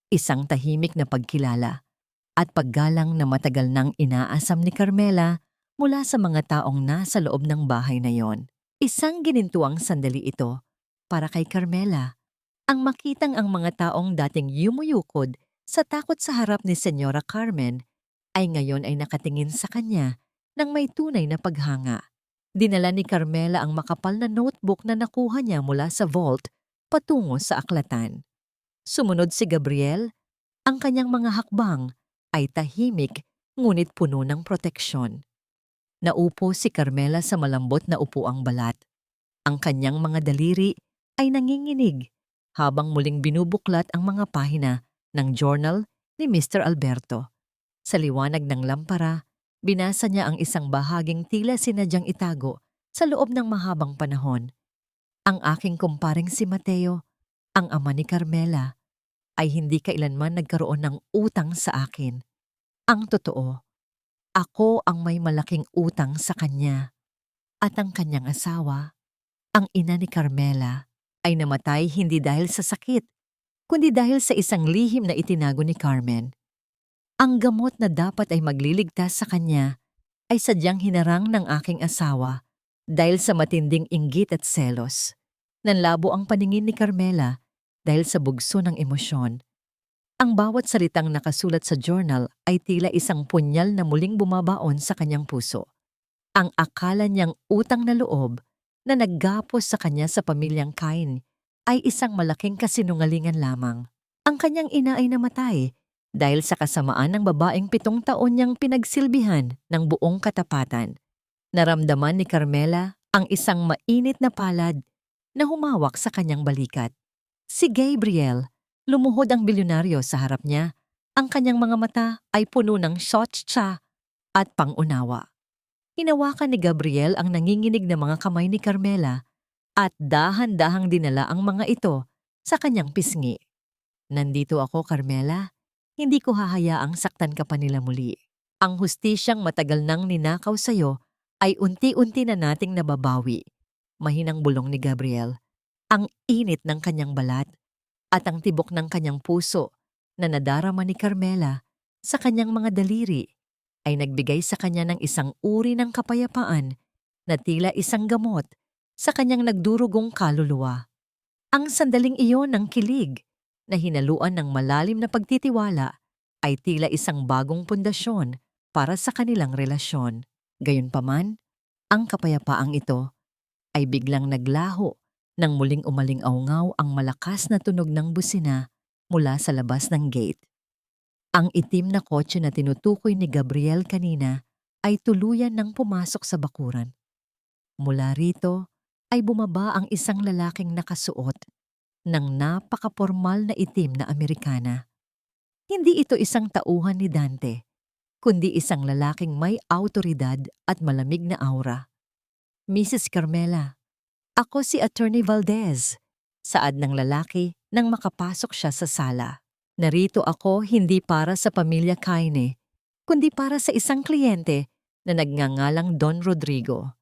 Isang tahimik na pagkilala at paggalang na matagal nang inaasam ni Carmela mula sa mga taong nasa loob ng bahay na yon. Isang ginintuang sandali ito para kay Carmela. Ang makitang ang mga taong dating yumuyukod sa takot sa harap ni Senyora Carmen ay ngayon ay nakatingin sa kanya ng may tunay na paghanga. Dinala ni Carmela ang makapal na notebook na nakuha niya mula sa vault patungo sa aklatan. Sumunod si Gabriel, ang kanyang mga hakbang ay tahimik ngunit puno ng proteksyon. Naupo si Carmela sa malambot na upuang balat. Ang kanyang mga daliri ay nanginginig habang muling binubuklat ang mga pahina ng journal ni Mr. Alberto. Sa liwanag ng lampara, binasa niya ang isang bahaging tila sinadyang itago sa loob ng mahabang panahon. Ang aking kumparing si Mateo, ang ama ni Carmela, ay hindi kailanman nagkaroon ng utang sa akin. Ang totoo, ako ang may malaking utang sa kanya. At ang kanyang asawa, ang ina ni Carmela, ay namatay hindi dahil sa sakit, kundi dahil sa isang lihim na itinago ni Carmen. Ang gamot na dapat ay magliligtas sa kanya ay sadyang hinarang ng aking asawa dahil sa matinding inggit at selos. Nanlabo ang paningin ni Carmela dahil sa bugso ng emosyon. Ang bawat salitang nakasulat sa journal ay tila isang punyal na muling bumabaon sa kanyang puso. Ang akala niyang utang na loob na naggapos sa kanya sa pamilyang Cain ay isang malaking kasinungalingan lamang. Ang kanyang ina ay namatay dahil sa kasamaan ng babaeng 7 taon niyang pinagsilbihan ng buong katapatan. Naramdaman ni Carmela ang isang mainit na palad na humawak sa kanyang balikat. Si Gabriel, lumuhod ang bilyonaryo sa harap niya. Ang kanyang mga mata ay puno ng sotsa at pangunawa. Hinawakan ni Gabriel ang nanginginig na mga kamay ni Carmela at dahan-dahang dinala ang mga ito sa kanyang pisngi. Nandito ako, Carmela. Hindi ko hahayaang saktan ka pa nila muli. Ang hustisyang matagal nang ninakaw sa'yo ay unti-unti na nating nababawi. Mahinang bulong ni Gabriel. Ang init ng kanyang balat at ang tibok ng kanyang puso na nadarama ni Carmela sa kanyang mga daliri ay nagbigay sa kanya ng isang uri ng kapayapaan na tila isang gamot sa kanyang nagdurugong kaluluwa. Ang sandaling iyon ng kilig na hinaluan ng malalim na pagtitiwala ay tila isang bagong pundasyon para sa kanilang relasyon. Gayunpaman, ang kapayapaang ito ay biglang naglaho nang muling umaling-awngaw ang malakas na tunog ng busina mula sa labas ng gate. Ang itim na kotse na tinutukoy ni Gabriel kanina ay tuluyan ng pumasok sa bakuran. Mula rito ay bumaba ang isang lalaking nakasuot ng napakapormal na itim na Amerikana. Hindi ito isang tauhan ni Dante, kundi isang lalaking may awtoridad at malamig na aura. Mrs. Carmela, ako si Attorney Valdez, saad ng lalaki nang makapasok siya sa sala. Narito ako hindi para sa pamilya Caine, kundi para sa isang kliyente na nagngangalang Don Rodrigo.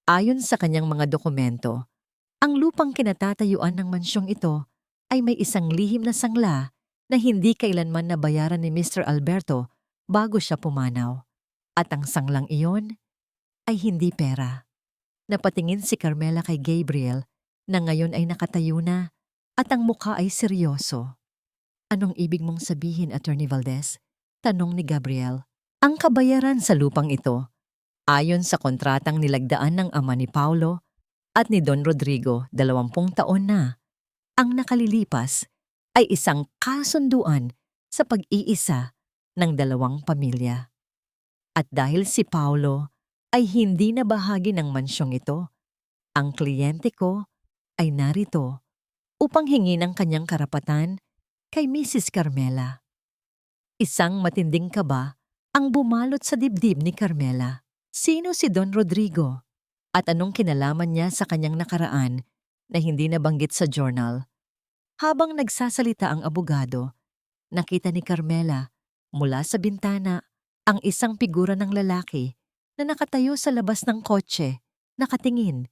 Ayon sa kanyang mga dokumento, ang lupang kinatatayuan ng mansyong ito ay may isang lihim na sangla na hindi kailanman nabayaran ni Mr. Alberto bago siya pumanaw. At ang sanglang iyon ay hindi pera. Napatingin si Carmela kay Gabriel na ngayon ay nakatayo na at ang mukha ay seryoso. Anong ibig mong sabihin, Attorney Valdez? Tanong ni Gabriel. Ang kabayaran sa lupang ito, ayon sa kontratang nilagdaan ng ama ni Paulo at ni Don Rodrigo, 20 taon na, ang nakalilipas ay isang kasunduan sa pag-iisa ng 2 pamilya. At dahil si Paulo ay hindi na bahagi ng mansyong ito, ang kliyente ko ay narito upang hingin ang kanyang karapatan kay Mrs. Carmela. Isang matinding kaba ang bumalot sa dibdib ni Carmela. Sino si Don Rodrigo? At anong kinalaman niya sa kanyang nakaraan na hindi nabanggit sa journal? Habang nagsasalita ang abogado, nakita ni Carmela mula sa bintana ang isang figura ng lalaki na nakatayo sa labas ng kotse, nakatingin,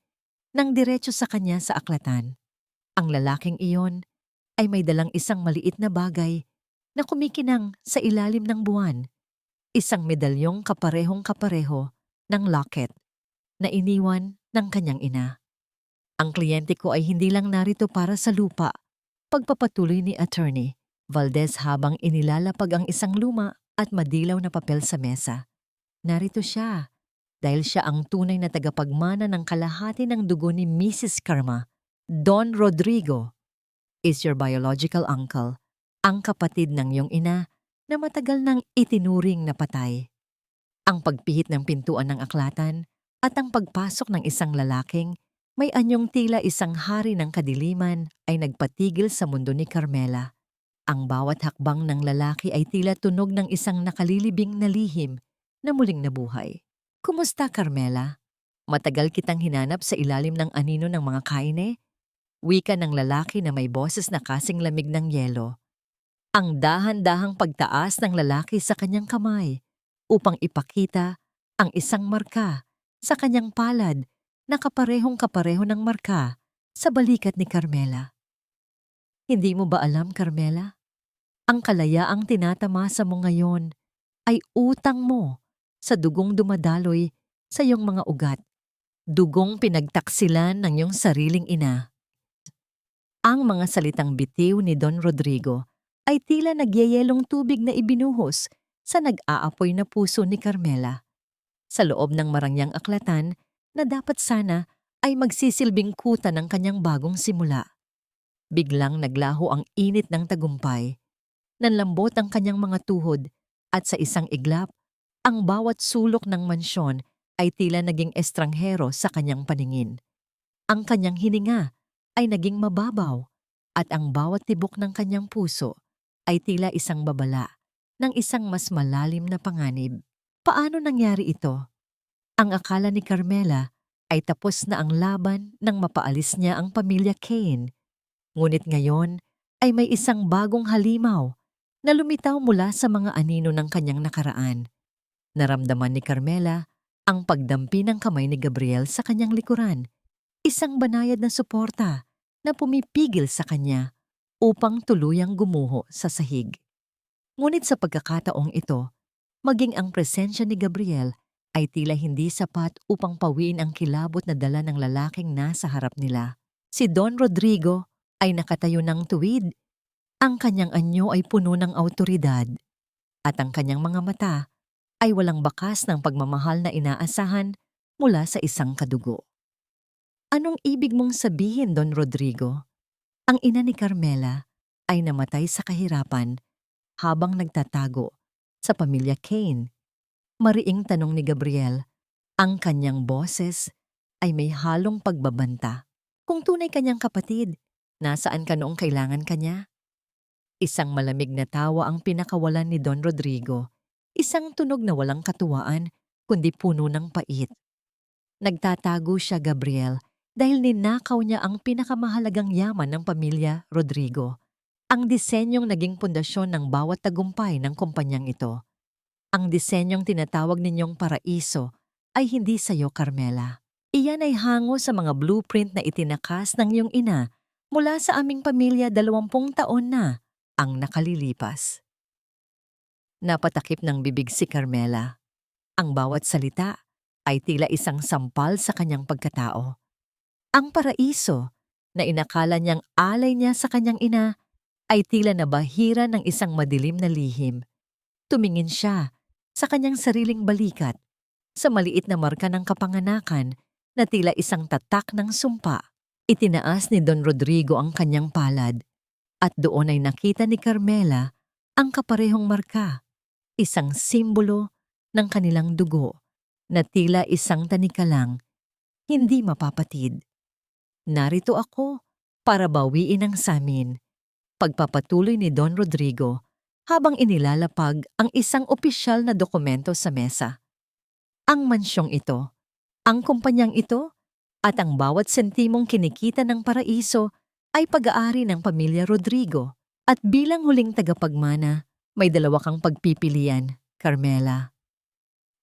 nang diretso sa kanya sa aklatan. Ang lalaking iyon ay may dalang isang maliit na bagay na kumikinang sa ilalim ng buwan, isang medalyong kaparehong-kapareho ng locket na iniwan ng kanyang ina. Ang kliyente ko ay hindi lang narito para sa lupa, pagpapatuloy ni Attorney Valdez habang inilalapag ang isang luma at madilaw na papel sa mesa. Narito siya dahil siya ang tunay na tagapagmana ng kalahati ng dugo ni Mrs. Karma. Don Rodrigo is your biological uncle, ang kapatid ng iyong ina na matagal nang itinuring na patay. Ang pagpihit ng pintuan ng aklatan at ang pagpasok ng isang lalaking may anyong tila isang hari ng kadiliman ay nagpatigil sa mundo ni Carmela. Ang bawat hakbang ng lalaki ay tila tunog ng isang nakalilibing na lihim na muling nabuhay. Kumusta, Carmela? Matagal kitang hinanap sa ilalim ng anino ng mga Caine? Wika ng lalaki na may boses na kasing lamig ng yelo. Ang dahan-dahang pagtaas ng lalaki sa kanyang kamay upang ipakita ang isang marka sa kanyang palad na kaparehong-kapareho ng marka sa balikat ni Carmela. Hindi mo ba alam, Carmela? Ang kalayaang tinatamasa mo ngayon ay utang mo sa dugong dumadaloy sa iyong mga ugat. Dugong pinagtaksilan ng iyong sariling ina. Ang mga salitang bitiw ni Don Rodrigo ay tila nagyayelong tubig na ibinuhos sa nag-aapoy na puso ni Carmela. Sa loob ng marangyang aklatan na dapat sana ay magsisilbing kuta ng kanyang bagong simula. Biglang naglaho ang init ng tagumpay. Nanlambot ang kanyang mga tuhod at sa isang iglap, ang bawat sulok ng mansyon ay tila naging estranghero sa kanyang paningin. Ang kanyang hininga ay naging mababaw at ang bawat tibok ng kanyang puso ay tila isang babala ng isang mas malalim na panganib. Paano nangyari ito? Ang akala ni Carmela ay tapos na ang laban nang mapaalis niya ang pamilya Kane. Ngunit ngayon ay may isang bagong halimaw na lumitaw mula sa mga anino ng kanyang nakaraan. Naramdaman ni Carmela ang pagdampi ng kamay ni Gabriel sa kanyang likuran, isang banayad na suporta na pumipigil sa kanya upang tuluyang gumuho sa sahig. Ngunit sa pagkakataong ito, maging ang presensya ni Gabriel ay tila hindi sapat upang pawiin ang kilabot na dala ng lalaking nasa harap nila. Si Don Rodrigo ay nakatayo ng tuwid. Ang kanyang anyo ay puno ng awtoridad at ang kanyang mga mata ay walang bakas ng pagmamahal na inaasahan mula sa isang kadugo. Anong ibig mong sabihin, Don Rodrigo? Ang ina ni Carmela ay namatay sa kahirapan habang nagtatago sa pamilya Kane. Mariing tanong ni Gabriel, ang kanyang boses ay may halong pagbabanta. Kung tunay kanyang kapatid, nasaan ka noong kailangan kanya? Isang malamig na tawa ang pinakawalan ni Don Rodrigo, isang tunog na walang katuwaan kundi puno ng pait. Nagtatago siya, Gabriel, dahil ninakaw niya ang pinakamahalagang yaman ng pamilya Rodrigo, ang disenyong naging pundasyon ng bawat tagumpay ng kumpanyang ito. Ang disenyong tinatawag ninyong paraiso ay hindi sa iyo, Carmela. Iyan ay hango sa mga blueprint na itinakas ng iyong ina mula sa aming pamilya 20 taon na ang nakalilipas. Napatakip ng bibig si Carmela. Ang bawat salita ay tila isang sampal sa kanyang pagkatao. Ang paraiso na inakala niyang alay niya sa kanyang ina ay tila nabahira ng isang madilim na lihim. Tumingin siya sa kanyang sariling balikat, sa maliit na marka ng kapanganakan na tila isang tatak ng sumpa. Itinaas ni Don Rodrigo ang kanyang palad at doon ay nakita ni Carmela ang kaparehong marka, isang simbolo ng kanilang dugo na tila isang tanika lang, hindi mapapatid. Narito ako para bawiin ang samin, pagpapatuloy ni Don Rodrigo habang inilalapag ang isang opisyal na dokumento sa mesa. Ang mansyong ito, ang kumpanyang ito, at ang bawat sentimong kinikita ng paraiso ay pag-aari ng pamilya Rodrigo. At bilang huling tagapagmana, may dalawa kang pagpipilian, Carmela.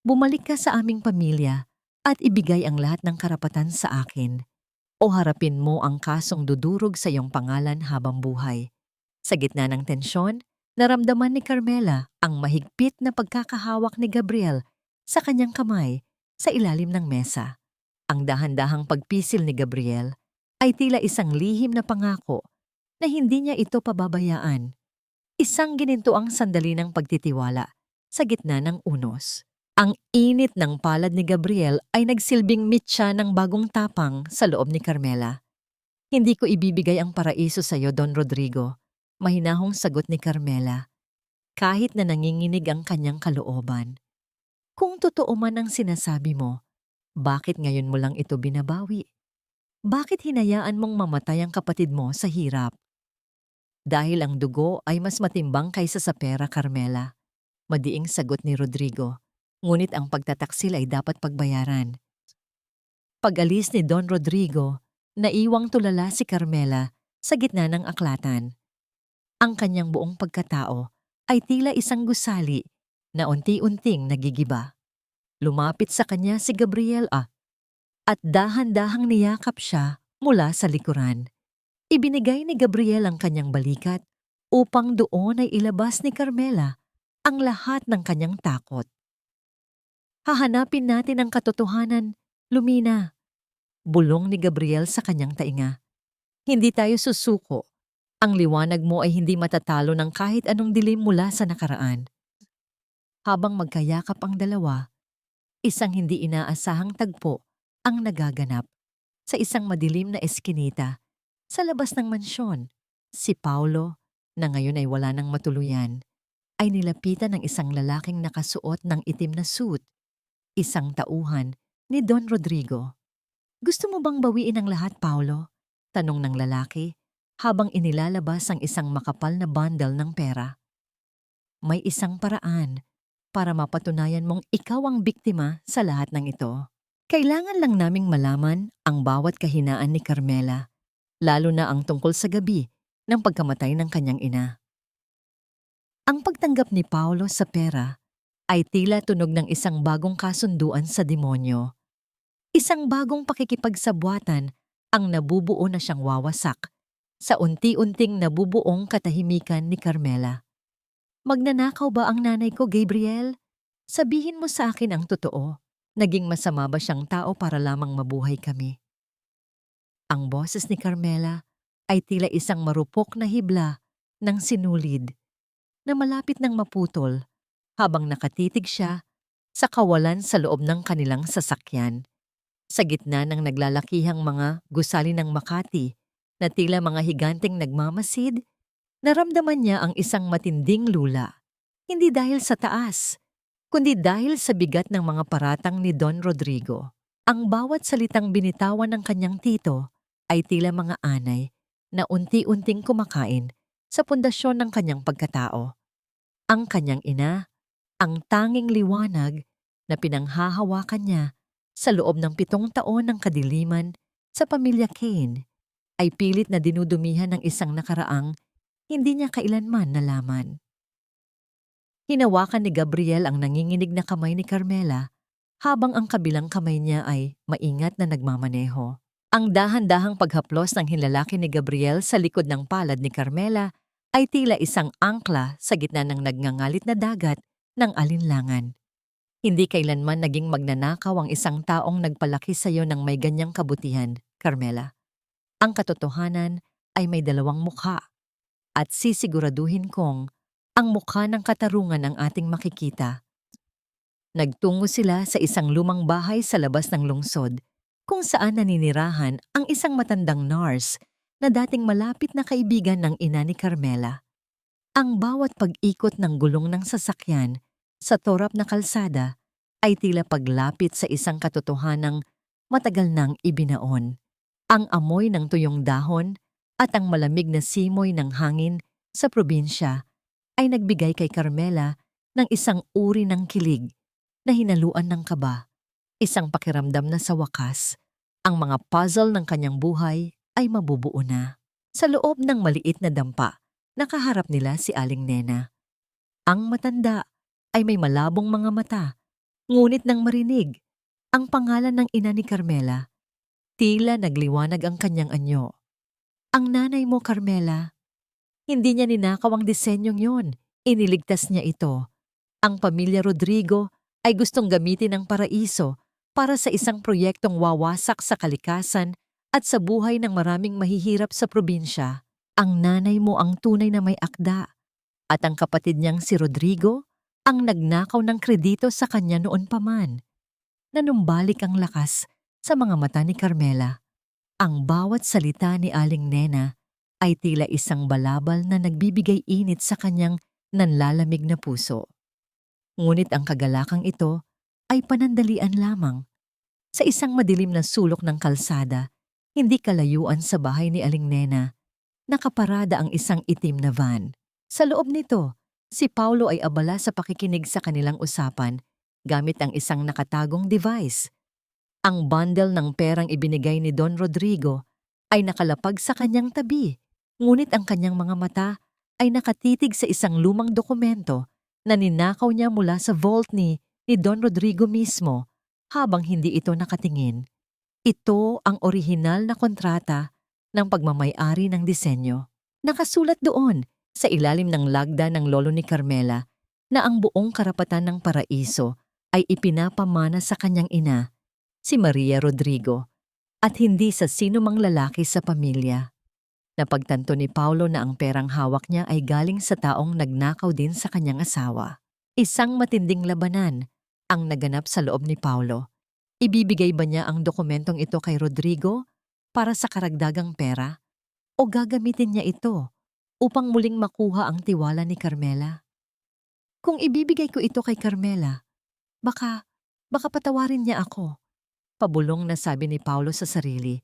Bumalik ka sa aming pamilya at ibigay ang lahat ng karapatan sa akin. O harapin mo ang kasong dudurog sa iyong pangalan habang buhay. Sa gitna ng tensyon, naramdaman ni Carmela ang mahigpit na pagkakahawak ni Gabriel sa kanyang kamay sa ilalim ng mesa. Ang dahan-dahang pagpisil ni Gabriel ay tila isang lihim na pangako na hindi niya ito pababayaan. Isang ginintuang sandali ng pagtitiwala sa gitna ng unos. Ang init ng palad ni Gabriel ay nagsilbing mitya ng bagong tapang sa loob ni Carmela. Hindi ko ibibigay ang paraiso sa iyo, Don Rodrigo. Mahinahong sagot ni Carmela, kahit na nanginginig ang kanyang kalooban. Kung totoo man ang sinasabi mo, bakit ngayon mo lang ito binabawi? Bakit hinayaan mong mamatay ang kapatid mo sa hirap? Dahil ang dugo ay mas matimbang kaysa sa pera, Carmela. Madiing sagot ni Rodrigo, ngunit ang pagtataksil ay dapat pagbayaran. Pag-alis ni Don Rodrigo, naiwang tulala si Carmela sa gitna ng aklatan. Ang kanyang buong pagkatao ay tila isang gusali na unti-unting nagigiba. Lumapit sa kanya si Gabriel at dahan-dahang niyakap siya mula sa likuran. Ibinigay ni Gabriel ang kanyang balikat upang doon ay ilabas ni Carmela ang lahat ng kanyang takot. Hahanapin natin ang katotohanan, Lumina. Bulong ni Gabriel sa kanyang tainga. Hindi tayo susuko. Ang liwanag mo ay hindi matatalo ng kahit anong dilim mula sa nakaraan. Habang magkayakap ang dalawa, isang hindi inaasahang tagpo ang nagaganap sa isang madilim na eskinita sa labas ng mansyon. Si Paulo, na ngayon ay wala ng matuluyan, ay nilapitan ng isang lalaking nakasuot ng itim na suit, isang tauhan ni Don Rodrigo. "Gusto mo bang bawiin ang lahat, Paulo?" tanong ng lalaki habang inilalabas ang isang makapal na bundle ng pera. "May isang paraan para mapatunayan mong ikaw ang biktima sa lahat ng ito. Kailangan lang naming malaman ang bawat kahinaan ni Carmela, lalo na ang tungkol sa gabi ng pagkamatay ng kanyang ina." Ang pagtanggap ni Paulo sa pera ay tila tunog ng isang bagong kasunduan sa demonyo. Isang bagong pakikipagsabwatan ang nabubuo na siyang wawasak sa unti-unting nabubuong katahimikan ni Carmela. "Magnanakaw ba ang nanay ko, Gabriel? Sabihin mo sa akin ang totoo. Naging masama ba siyang tao para lamang mabuhay kami?" Ang boses ni Carmela ay tila isang marupok na hibla ng sinulid na malapit ng maputol habang nakatitig siya sa kawalan sa loob ng kanilang sasakyan. Sa gitna ng naglalakihang mga gusali ng Makati na tila mga higanteng nagmamasid, naramdaman niya ang isang matinding lula. Hindi dahil sa taas, kundi dahil sa bigat ng mga paratang ni Don Rodrigo. Ang bawat salitang binitawan ng kanyang tito ay tila mga anay na unti-unting kumakain sa pundasyon ng kanyang pagkatao. Ang kanyang ina, ang tanging liwanag na pinanghahawakan niya sa loob ng 7 taon ng kadiliman sa pamilya Kane, ay pilit na dinudumihan ng isang nakaraang hindi niya kailanman nalaman. Hinawakan ni Gabriel ang nanginginig na kamay ni Carmela habang ang kabilang kamay niya ay maingat na nagmamaneho. Ang dahan-dahang paghaplos ng hinlalaki ni Gabriel sa likod ng palad ni Carmela ay tila isang angkla sa gitna ng nagngangalit na dagat ng alinlangan. Hindi kailanman naging magnanakaw ang isang taong nagpalaki sa iyo ng may ganyang kabutihan, Carmela. Ang katotohanan ay may 2 mukha at sisiguraduhin kong ang mukha ng katarungan ang ating makikita. Nagtungo sila sa isang lumang bahay sa labas ng lungsod kung saan naninirahan ang isang matandang nurse na dating malapit na kaibigan ng ina ni Carmela. Ang bawat pag-ikot ng gulong ng sasakyan sa torap na kalsada ay tila paglapit sa isang katotohanang matagal nang ibinaon. Ang amoy ng tuyong dahon at ang malamig na simoy ng hangin sa probinsya ay nagbigay kay Carmela ng isang uri ng kilig na hinaluan ng kaba. Isang pakiramdam na sa wakas, ang mga puzzle ng kanyang buhay ay mabubuo na. Sa loob ng maliit na dampa, nakaharap nila si Aling Nena. Ang matanda ay may malabong mga mata, ngunit nang marinig ang pangalan ng ina ni Carmela, tila nagliwanag ang kanyang anyo. "Ang nanay mo, Carmela." Hindi niya ninakaw ang disenyong yon, iniligtas niya ito. Ang pamilya Rodrigo ay gustong gamitin ang paraiso para sa isang proyektong wawasak sa kalikasan at sa buhay ng maraming mahihirap sa probinsya. Ang nanay mo ang tunay na may akda, at ang kapatid niyang si Rodrigo ang nagnakaw ng kredito sa kanya noon pa man. Nanumbalik ang lakas sa mga mata ni Carmela. Ang bawat salita ni Aling Nena ay tila isang balabal na nagbibigay init sa kanyang nanlalamig na puso. Ngunit ang kagalakang ito ay panandalian lamang. Sa isang madilim na sulok ng kalsada, hindi kalayuan sa bahay ni Aling Nena, nakaparada ang isang itim na van. Sa loob nito, si Paulo ay abala sa pakikinig sa kanilang usapan gamit ang isang nakatagong device. Ang bundle ng perang ibinigay ni Don Rodrigo ay nakalapag sa kanyang tabi, ngunit ang kanyang mga mata ay nakatitig sa isang lumang dokumento na ninakaw niya mula sa vault ni Don Rodrigo mismo habang hindi ito nakatingin. Ito ang orihinal na kontrata ng pagmamay-ari ng disenyo. Nakasulat doon sa ilalim ng lagda ng lolo ni Carmela na ang buong karapatan ng paraiso ay ipinapamana sa kanyang ina, si Maria Rodrigo, at hindi sa sino mang lalaki sa pamilya. Napagtanto ni Paulo na ang perang hawak niya ay galing sa taong nagnakaw din sa kanyang asawa. Isang matinding labanan ang naganap sa loob ni Paulo. Ibibigay ba niya ang dokumentong ito kay Rodrigo para sa karagdagang pera o gagamitin niya ito upang muling makuha ang tiwala ni Carmela? Kung ibibigay ko ito kay Carmela, baka patawarin niya ako. Pabulong na sabi ni Paulo sa sarili,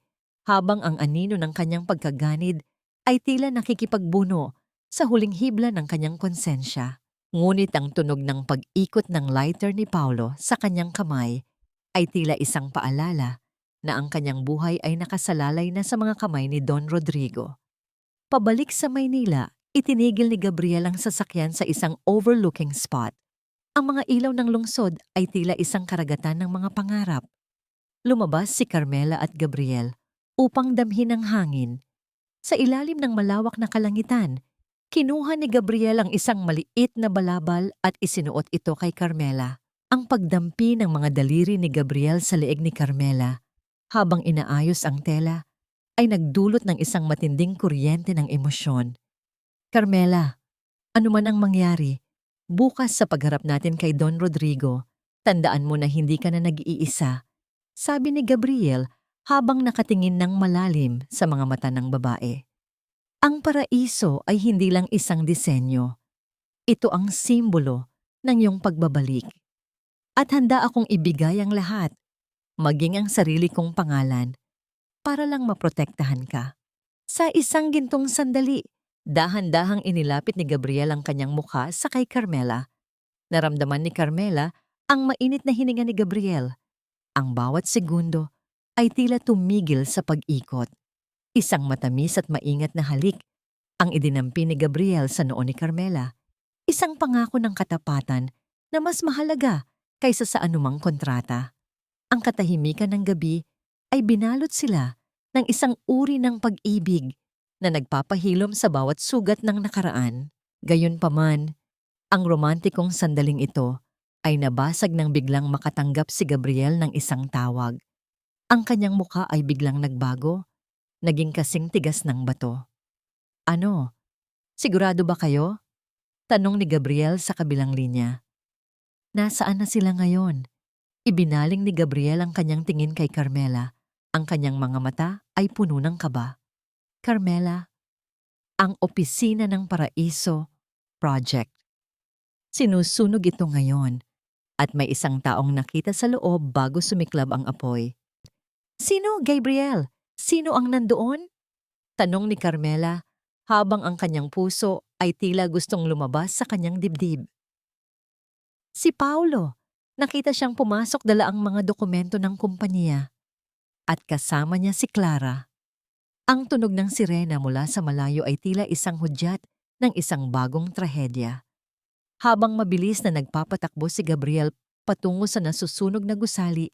habang ang anino ng kanyang pagkaganid ay tila nakikipagbuno sa huling hibla ng kanyang konsensya. Ngunit ang tunog ng pag-ikot ng lighter ni Paulo sa kanyang kamay ay tila isang paalala na ang kanyang buhay ay nakasalalay na sa mga kamay ni Don Rodrigo. Pabalik sa Maynila, itinigil ni Gabriel ang sasakyan sa isang overlooking spot. Ang mga ilaw ng lungsod ay tila isang karagatan ng mga pangarap. Lumabas si Carmela at Gabriel upang damhin ang hangin. Sa ilalim ng malawak na kalangitan, kinuha ni Gabriel ang isang maliit na balabal at isinuot ito kay Carmela. Ang pagdampi ng mga daliri ni Gabriel sa leeg ni Carmela habang inaayos ang tela ay nagdulot ng isang matinding kuryente ng emosyon. Carmela, ano man ang mangyari, bukas sa pagharap natin kay Don Rodrigo, tandaan mo na hindi ka na nag-iisa, sabi ni Gabriel habang nakatingin ng malalim sa mga mata ng babae. Ang paraiso ay hindi lang isang disenyo. Ito ang simbolo ng iyong pagbabalik. At handa akong ibigay ang lahat, maging ang sarili kong pangalan, para lang maprotektahan ka. Sa isang gintong sandali, dahan-dahang inilapit ni Gabriel ang kanyang mukha sa kay Carmela. Naramdaman ni Carmela ang mainit na hininga ni Gabriel. Ang bawat segundo ay tila tumigil sa pag-ikot. Isang matamis at maingat na halik ang idinampi ni Gabriel sa noo ni Carmela. Isang pangako ng katapatan na mas mahalaga kaysa sa anumang kontrata. Ang katahimikan ng gabi ay binalot sila ng isang uri ng pag-ibig na nagpapahilom sa bawat sugat ng nakaraan. Gayunpaman, ang romantikong sandaling ito ay nabasag nang biglang makatanggap si Gabriel ng isang tawag. Ang kanyang mukha ay biglang nagbago, naging kasing tigas ng bato. Ano? Sigurado ba kayo? Tanong ni Gabriel sa kabilang linya. Nasaan na sila ngayon? Ibinaling ni Gabriel ang kanyang tingin kay Carmela. Ang kanyang mga mata ay puno ng kaba. Carmela, ang opisina ng Paraiso Project. Sinusunog ito ngayon at may isang taong nakita sa loob bago sumiklab ang apoy. Sino, Gabriel? Sino ang nandoon? Tanong ni Carmela habang ang kanyang puso ay tila gustong lumabas sa kanyang dibdib. Si Paulo. Nakita siyang pumasok dala ang mga dokumento ng kumpanya. At kasama niya si Clara. Ang tunog ng sirena mula sa malayo ay tila isang hudyat ng isang bagong trahedya. Habang mabilis na nagpapatakbo si Gabriel patungo sa nasusunog na gusali,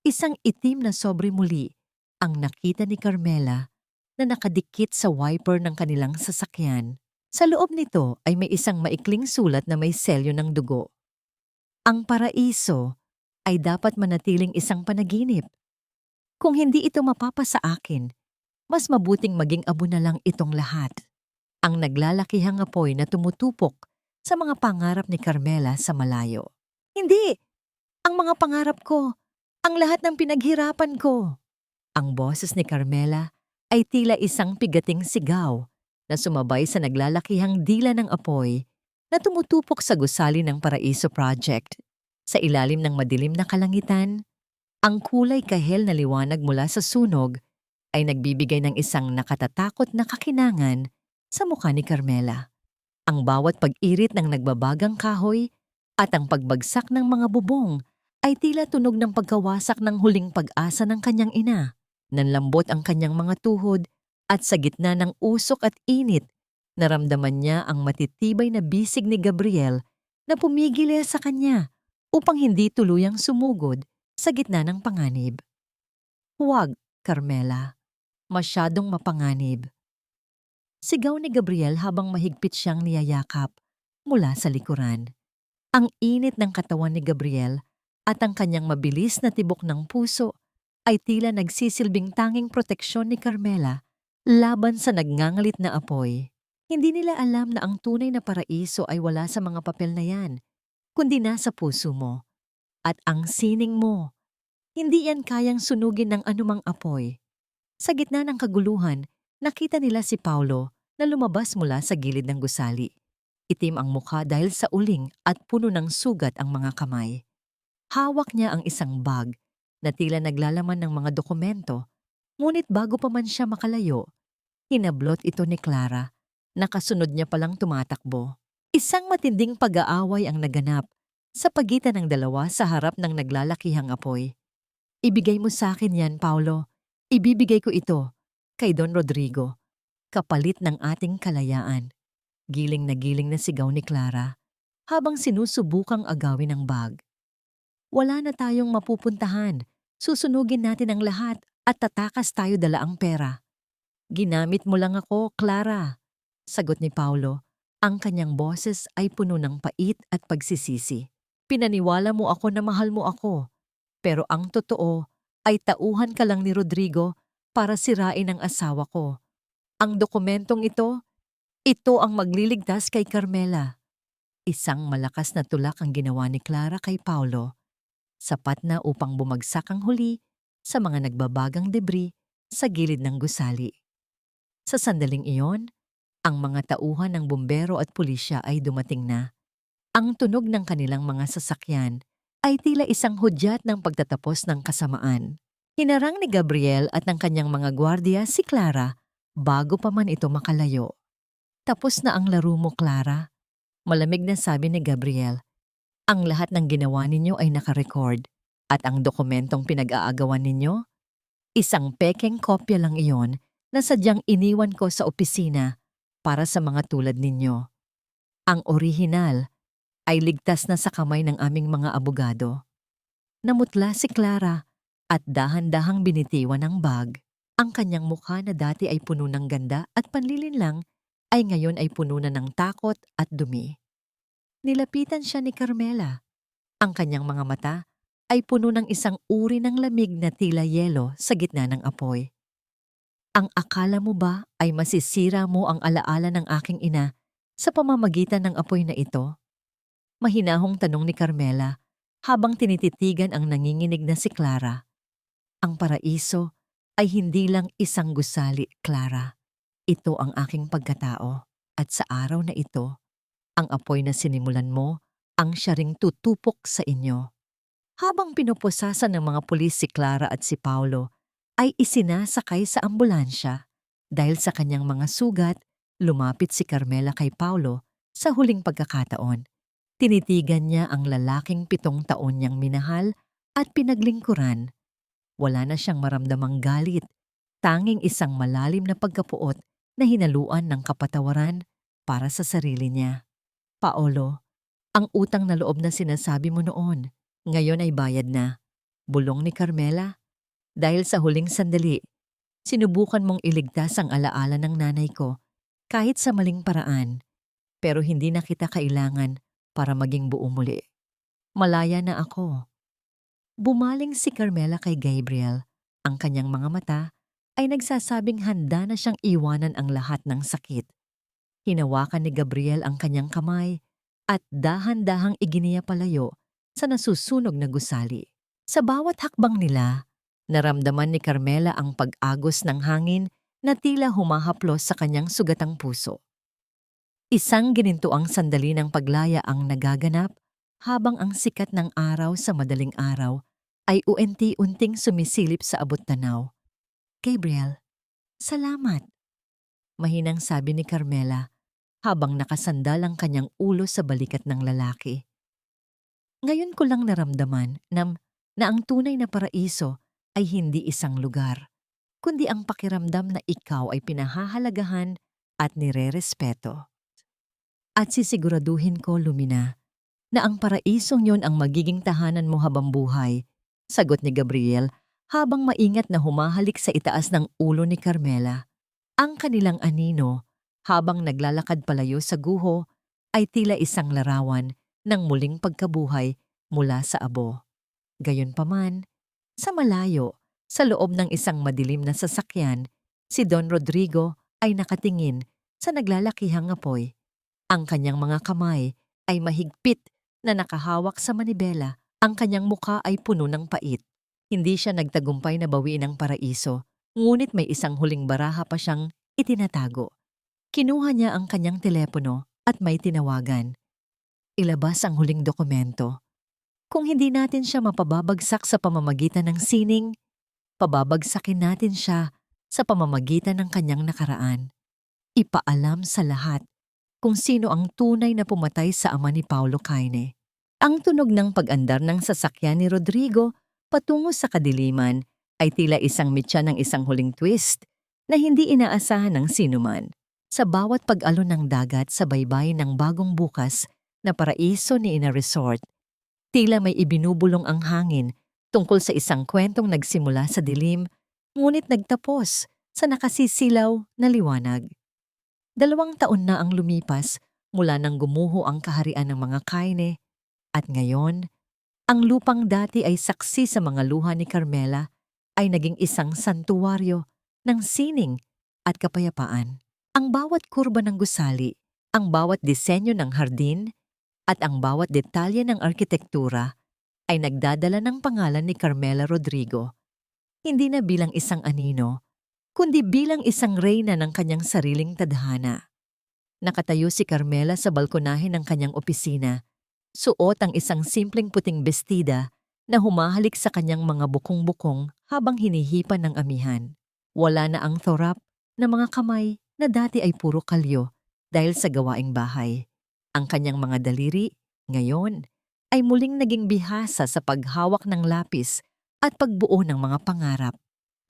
isang itim na sobre muli ang nakita ni Carmela na nakadikit sa wiper ng kanilang sasakyan. Sa loob nito ay may isang maikling sulat na may selyo ng dugo. Ang paraiso ay dapat manatiling isang panaginip. Kung hindi ito mapapa sa akin, mas mabuting maging abo na lang itong lahat. Ang naglalakihang apoy na tumutupok sa mga pangarap ni Carmela sa malayo. Hindi! Ang mga pangarap ko! Ang lahat ng pinaghirapan ko! Ang boses ni Carmela ay tila isang pigating sigaw na sumabay sa naglalakihang dila ng apoy na tumutupok sa gusali ng Paraiso Project. Sa ilalim ng madilim na kalangitan, ang kulay kahel na liwanag mula sa sunog ay nagbibigay ng isang nakatatakot na kakinangan sa mukha ni Carmela. Ang bawat pag-irit ng nagbabagang kahoy at ang pagbagsak ng mga bubong ay tila tunog ng pagkawasak ng huling pag-asa ng kanyang ina. Nanlambot ang kanyang mga tuhod at sa gitna ng usok at init, naramdaman niya ang matitibay na bisig ni Gabriel na pumigil sa kanya upang hindi tuluyang sumugod sa gitna ng panganib. Huwag, Carmela. Masyadong mapanganib. Sigaw ni Gabriel habang mahigpit siyang niyayakap mula sa likuran. Ang init ng katawan ni Gabriel at ang kanyang mabilis na tibok ng puso ay tila nagsisilbing tanging proteksyon ni Carmela laban sa nagngangalit na apoy. Hindi nila alam na ang tunay na paraiso ay wala sa mga papel na yan, kundi nasa puso mo. At ang sining mo, hindi yan kayang sunugin ng anumang apoy. Sa gitna ng kaguluhan, nakita nila si Paulo na lumabas mula sa gilid ng gusali. Itim ang mukha dahil sa uling at puno ng sugat ang mga kamay. Hawak niya ang isang bag na tila naglalaman ng mga dokumento, ngunit bago pa man siya makalayo, hinablot ito ni Clara. Nakasunod niya palang tumatakbo. Isang matinding pag-aaway ang naganap sa pagitan ng dalawa sa harap ng naglalakihang apoy. Ibigay mo sa akin yan, Paulo. Ibibigay ko ito kay Don Rodrigo, kapalit ng ating kalayaan. Giling na sigaw ni Clara habang sinusubukang agawin ang bag. Wala na tayong mapupuntahan. Susunugin natin ang lahat at tatakas tayo dala ang pera. Ginamit mo lang ako, Clara. Sagot ni Paulo. Ang kanyang boses ay puno ng pait at pagsisisi. Pinaniwala mo ako na mahal mo ako. Pero ang totoo ay tauhan ka lang ni Rodrigo para sirain ang asawa ko. Ang dokumentong ito ang magliligtas kay Carmela. Isang malakas na tulak ang ginawa ni Clara kay Paulo. Sapat na upang bumagsak ang huli sa mga nagbabagang debris sa gilid ng gusali. Sa sandaling iyon, ang mga tauhan ng bumbero at pulisya ay dumating na. Ang tunog ng kanilang mga sasakyan ay tila isang hudyat ng pagtatapos ng kasamaan. Hinarang ni Gabriel at ng kanyang mga gwardiya si Clara bago pa man ito makalayo. Tapos na ang laro mo, Clara. Malamig na sabi ni Gabriel. Ang lahat ng ginawa ninyo ay nakarecord at ang dokumentong pinag-aagawan ninyo, isang pekeng kopya lang iyon na sadyang iniwan ko sa opisina para sa mga tulad ninyo. Ang orihinal ay ligtas na sa kamay ng aming mga abogado. Namutla si Clara at dahan-dahang binitiwan ng bag. Ang kanyang mukha na dati ay puno ng ganda at panlilinlang ay ngayon ay puno na ng takot at dumi. Nilapitan siya ni Carmela. Ang kanyang mga mata ay puno ng isang uri ng lamig na tila yelo sa gitna ng apoy. Ang akala mo ba ay masisira mo ang alaala ng aking ina sa pamamagitan ng apoy na ito? Mahinahong tanong ni Carmela habang tinititigan ang nanginginig na si Clara. Ang paraiso ay hindi lang isang gusali, Clara. Ito ang aking pagkatao at sa araw na ito, ang apoy na sinimulan mo ang siya ring tutupok sa inyo. Habang pinupusasan ng mga pulis si Clara at si Paulo, ay isinasakay sa ambulansya. Dahil sa kanyang mga sugat, lumapit si Carmela kay Paulo sa huling pagkakataon. Tinitigan niya ang lalaking 7 taon niyang minahal at pinaglingkuran. Wala na siyang maramdamang galit, tanging isang malalim na pagkapuot na hinaluan ng kapatawaran para sa sarili niya. Paolo, ang utang na loob na sinasabi mo noon, ngayon ay bayad na. Bulong ni Carmela. Dahil sa huling sandali, sinubukan mong iligtas ang alaala ng nanay ko kahit sa maling paraan, pero hindi na kita kailangan para maging buo muli. Malaya na ako. Bumaling si Carmela kay Gabriel. Ang kanyang mga mata ay nagsasabing handa na siyang iwanan ang lahat ng sakit. Hinawakan ni Gabriel ang kanyang kamay at dahan-dahang iginiya palayo sa nasusunog na gusali. Sa bawat hakbang nila, naramdaman ni Carmela ang pag-agos ng hangin na tila humahaplos sa kanyang sugatang puso. Isang ginintuang sandali ng paglaya ang nagaganap habang ang sikat ng araw sa madaling araw ay unti-unting sumisilip sa abot-tanaw. Gabriel, salamat. Mahinang sabi ni Carmela habang nakasandal ang kanyang ulo sa balikat ng lalaki. Ngayon ko lang naramdaman na ang tunay na paraiso ay hindi isang lugar, kundi ang pakiramdam na ikaw ay pinahahalagahan at nirerespeto. At sisiguraduhin ko, Lumina, na ang paraisong yon ang magiging tahanan mo habang buhay, sagot ni Gabriel habang maingat na humahalik sa itaas ng ulo ni Carmela. Ang kanilang anino, habang naglalakad palayo sa guho, ay tila isang larawan ng muling pagkabuhay mula sa abo. Gayunpaman, sa malayo, sa loob ng isang madilim na sasakyan, Si Don Rodrigo ay nakatingin sa naglalakihang apoy. Ang kanyang mga kamay ay mahigpit na nakahawak sa manibela. Ang kanyang muka ay puno ng pait. Hindi siya nagtagumpay na bawiin ang paraiso, ngunit may isang huling baraha pa siyang itinatago. Kinuha niya ang kanyang telepono at may tinawagan. Ilabas ang huling dokumento. Kung hindi natin siya mapababagsak sa pamamagitan ng sining, pababagsakin natin siya sa pamamagitan ng kanyang nakaraan. Ipaalam sa lahat kung sino ang tunay na pumatay sa ama ni Paulo Caine. Ang tunog ng pag-andar ng sasakyan ni Rodrigo patungo sa kadiliman ay tila isang mitya ng isang huling twist na hindi inaasahan ng sinuman. Sa bawat pag-alon ng dagat sa baybayin ng bagong bukas na paraiso ni Ina Resort, tila may ibinubulong ang hangin tungkol sa isang kwentong nagsimula sa dilim, ngunit nagtapos sa nakasisilaw na liwanag. 2 taon na ang lumipas mula nang gumuho ang kaharian ng mga Caine, at ngayon, ang lupang dati ay saksi sa mga luha ni Carmela ay naging isang santuwaryo ng sining at kapayapaan. Ang bawat kurba ng gusali, ang bawat disenyo ng hardin, at ang bawat detalye ng arkitektura ay nagdadala ng pangalan ni Carmela Rodrigo. Hindi na bilang isang anino, kundi bilang isang reyna ng kanyang sariling tadhana. Nakatayo si Carmela sa balkonahe ng kanyang opisina, suot ang isang simpleng puting bestida na humahalik sa kanyang mga bukong-bukong habang hinihipan ng amihan. Wala na ang thorap na mga kamay na dati ay puro kalyo dahil sa gawaing bahay. Ang kanyang mga daliri, ngayon, ay muling naging bihasa sa paghawak ng lapis at pagbuo ng mga pangarap.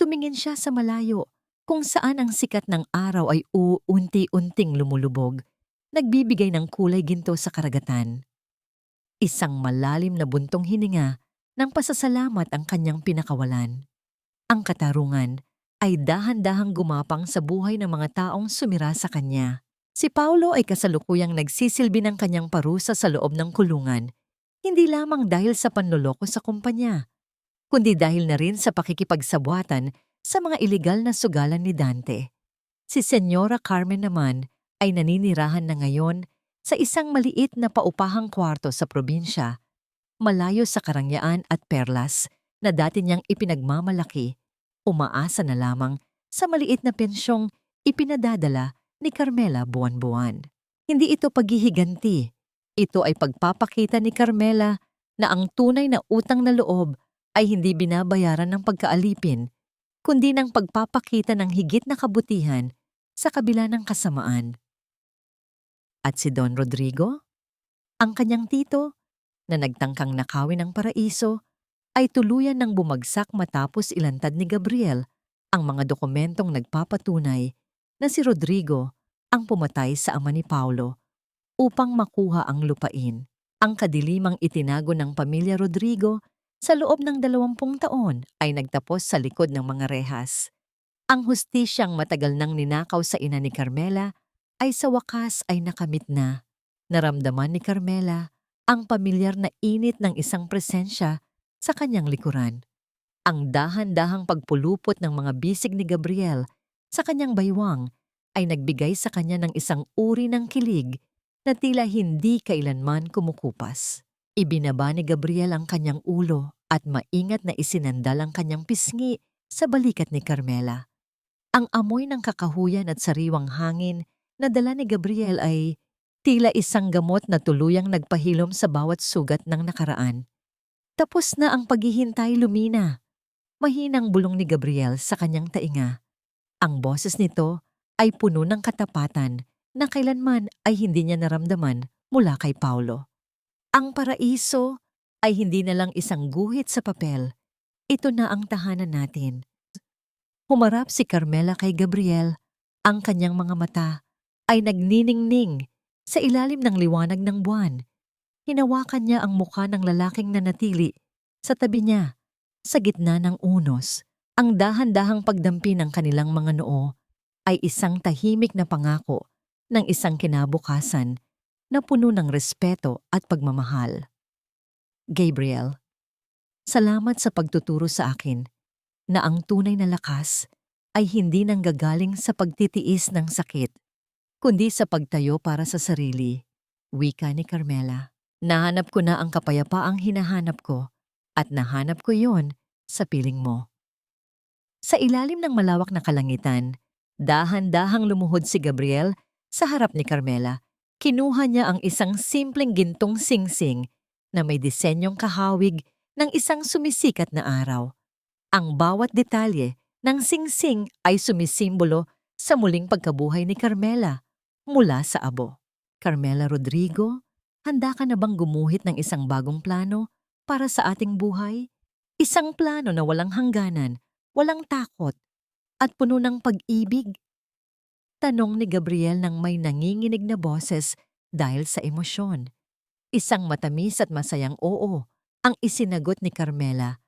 Tumingin siya sa malayo, kung saan ang sikat ng araw ay unti-unting lumulubog, nagbibigay ng kulay ginto sa karagatan. Isang malalim na buntong hininga ng pasasalamat ang kanyang pinakawalan. Ang katarungan ay dahan-dahang gumapang sa buhay ng mga taong sumira sa kanya. Si Paulo ay kasalukuyang nagsisilbi ng kanyang parusa sa loob ng kulungan, hindi lamang dahil sa panloloko sa kumpanya, kundi dahil na rin sa pakikipagsabwatan sa mga ilegal na sugalan ni Dante. Si Senyora Carmen naman ay naninirahan na ngayon sa isang maliit na paupahang kwarto sa probinsya, malayo sa karangyaan at perlas na dati niyang ipinagmamalaki, umaasa na lamang sa maliit na pensyong ipinadadala ni Carmela buwan-buwan. Hindi ito paghihiganti. Ito ay pagpapakita ni Carmela na ang tunay na utang na loob ay hindi binabayaran ng pagkaalipin, kundi ng pagpapakita ng higit na kabutihan sa kabila ng kasamaan. At si Don Rodrigo, ang kanyang tito, na nagtangkang nakawin ng paraiso, ay tuluyan ng bumagsak matapos ilantad ni Gabriel ang mga dokumentong nagpapatunay na si Rodrigo ang pumatay sa ama ni Paulo upang makuha ang lupain. Ang kadilimang itinago ng pamilya Rodrigo sa loob ng 20 taon ay nagtapos sa likod ng mga rehas. Ang hustisyang matagal nang ninakaw sa ina ni Carmela ay sa wakas ay nakamit na. Naramdaman ni Carmela ang pamilyar na init ng isang presensya sa kanyang likuran. Ang dahan-dahang pagpulupot ng mga bisig ni Gabriel sa kanyang baywang ay nagbigay sa kanya ng isang uri ng kilig na tila hindi kailanman kumukupas. Ibinaba ni Gabriel ang kanyang ulo at maingat na isinandal ang kanyang pisngi sa balikat ni Carmela. Ang amoy ng kakahuyan at sariwang hangin na dala ni Gabriel ay tila isang gamot na tuluyang nagpahilom sa bawat sugat ng nakaraan. Tapos na ang paghihintay, Lumina. Mahinang bulong ni Gabriel sa kanyang tainga. Ang boses nito ay puno ng katapatan na kailanman ay hindi niya naramdaman mula kay Paulo. Ang paraiso ay hindi na lang isang guhit sa papel. Ito na ang tahanan natin. Humarap si Carmela kay Gabriel. Ang kanyang mga mata ay nagniningning sa ilalim ng liwanag ng buwan. Hinawakan niya ang mukha ng lalaking nanatili sa tabi niya, sa gitna ng unos. Ang dahan-dahang pagdampi ng kanilang mga noo ay isang tahimik na pangako ng isang kinabukasan na puno ng respeto at pagmamahal. Gabriel, salamat sa pagtuturo sa akin na ang tunay na lakas ay hindi nanggagaling sa pagtitiis ng sakit, kundi sa pagtayo para sa sarili, wika ni Carmela. Nahanap ko na ang kapayapaang hinahanap ko at nahanap ko yon sa piling mo. Sa ilalim ng malawak na kalangitan, dahan-dahang lumuhod si Gabriel sa harap ni Carmela. Kinuha niya ang isang simpleng gintong singsing na may disenyong kahawig ng isang sumisikat na araw. Ang bawat detalye ng singsing ay sumisimbolo sa muling pagkabuhay ni Carmela mula sa abo. Carmela Rodrigo, handa ka na bang gumuhit ng isang bagong plano para sa ating buhay? Isang plano na walang hangganan, walang takot, at puno ng pag-ibig? Tanong ni Gabriel nang may nanginginig na boses dahil sa emosyon. Isang matamis at masayang oo ang isinagot ni Carmela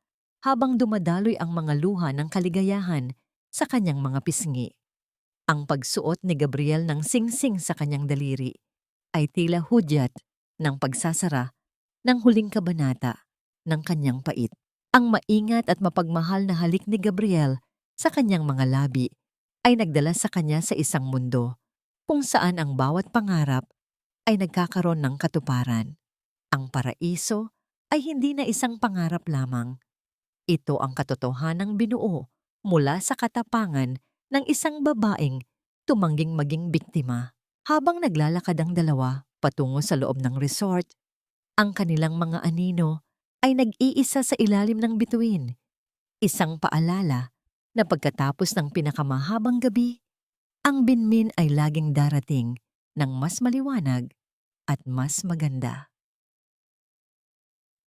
habang dumadaloy ang mga luha ng kaligayahan sa kanyang mga pisngi. Ang pagsuot ni Gabriel ng singsing sa kanyang daliri ay tila hudyat ng pagsasara ng huling kabanata ng kanyang pait. Ang maingat at mapagmahal na halik ni Gabriel sa kanyang mga labi ay nagdala sa kanya sa isang mundo kung saan ang bawat pangarap ay nagkakaroon ng katuparan. Ang paraiso ay hindi na isang pangarap lamang. Ito ang katotohanang binuo mula sa katapangan ng isang babaeng tumangging maging biktima. Habang naglalakad ang dalawa patungo sa loob ng resort, ang kanilang mga anino ay nag-iisa sa ilalim ng bituin. Isang paalala na pagkatapos ng pinakamahabang gabi, ang binmin ay laging darating ng mas maliwanag at mas maganda.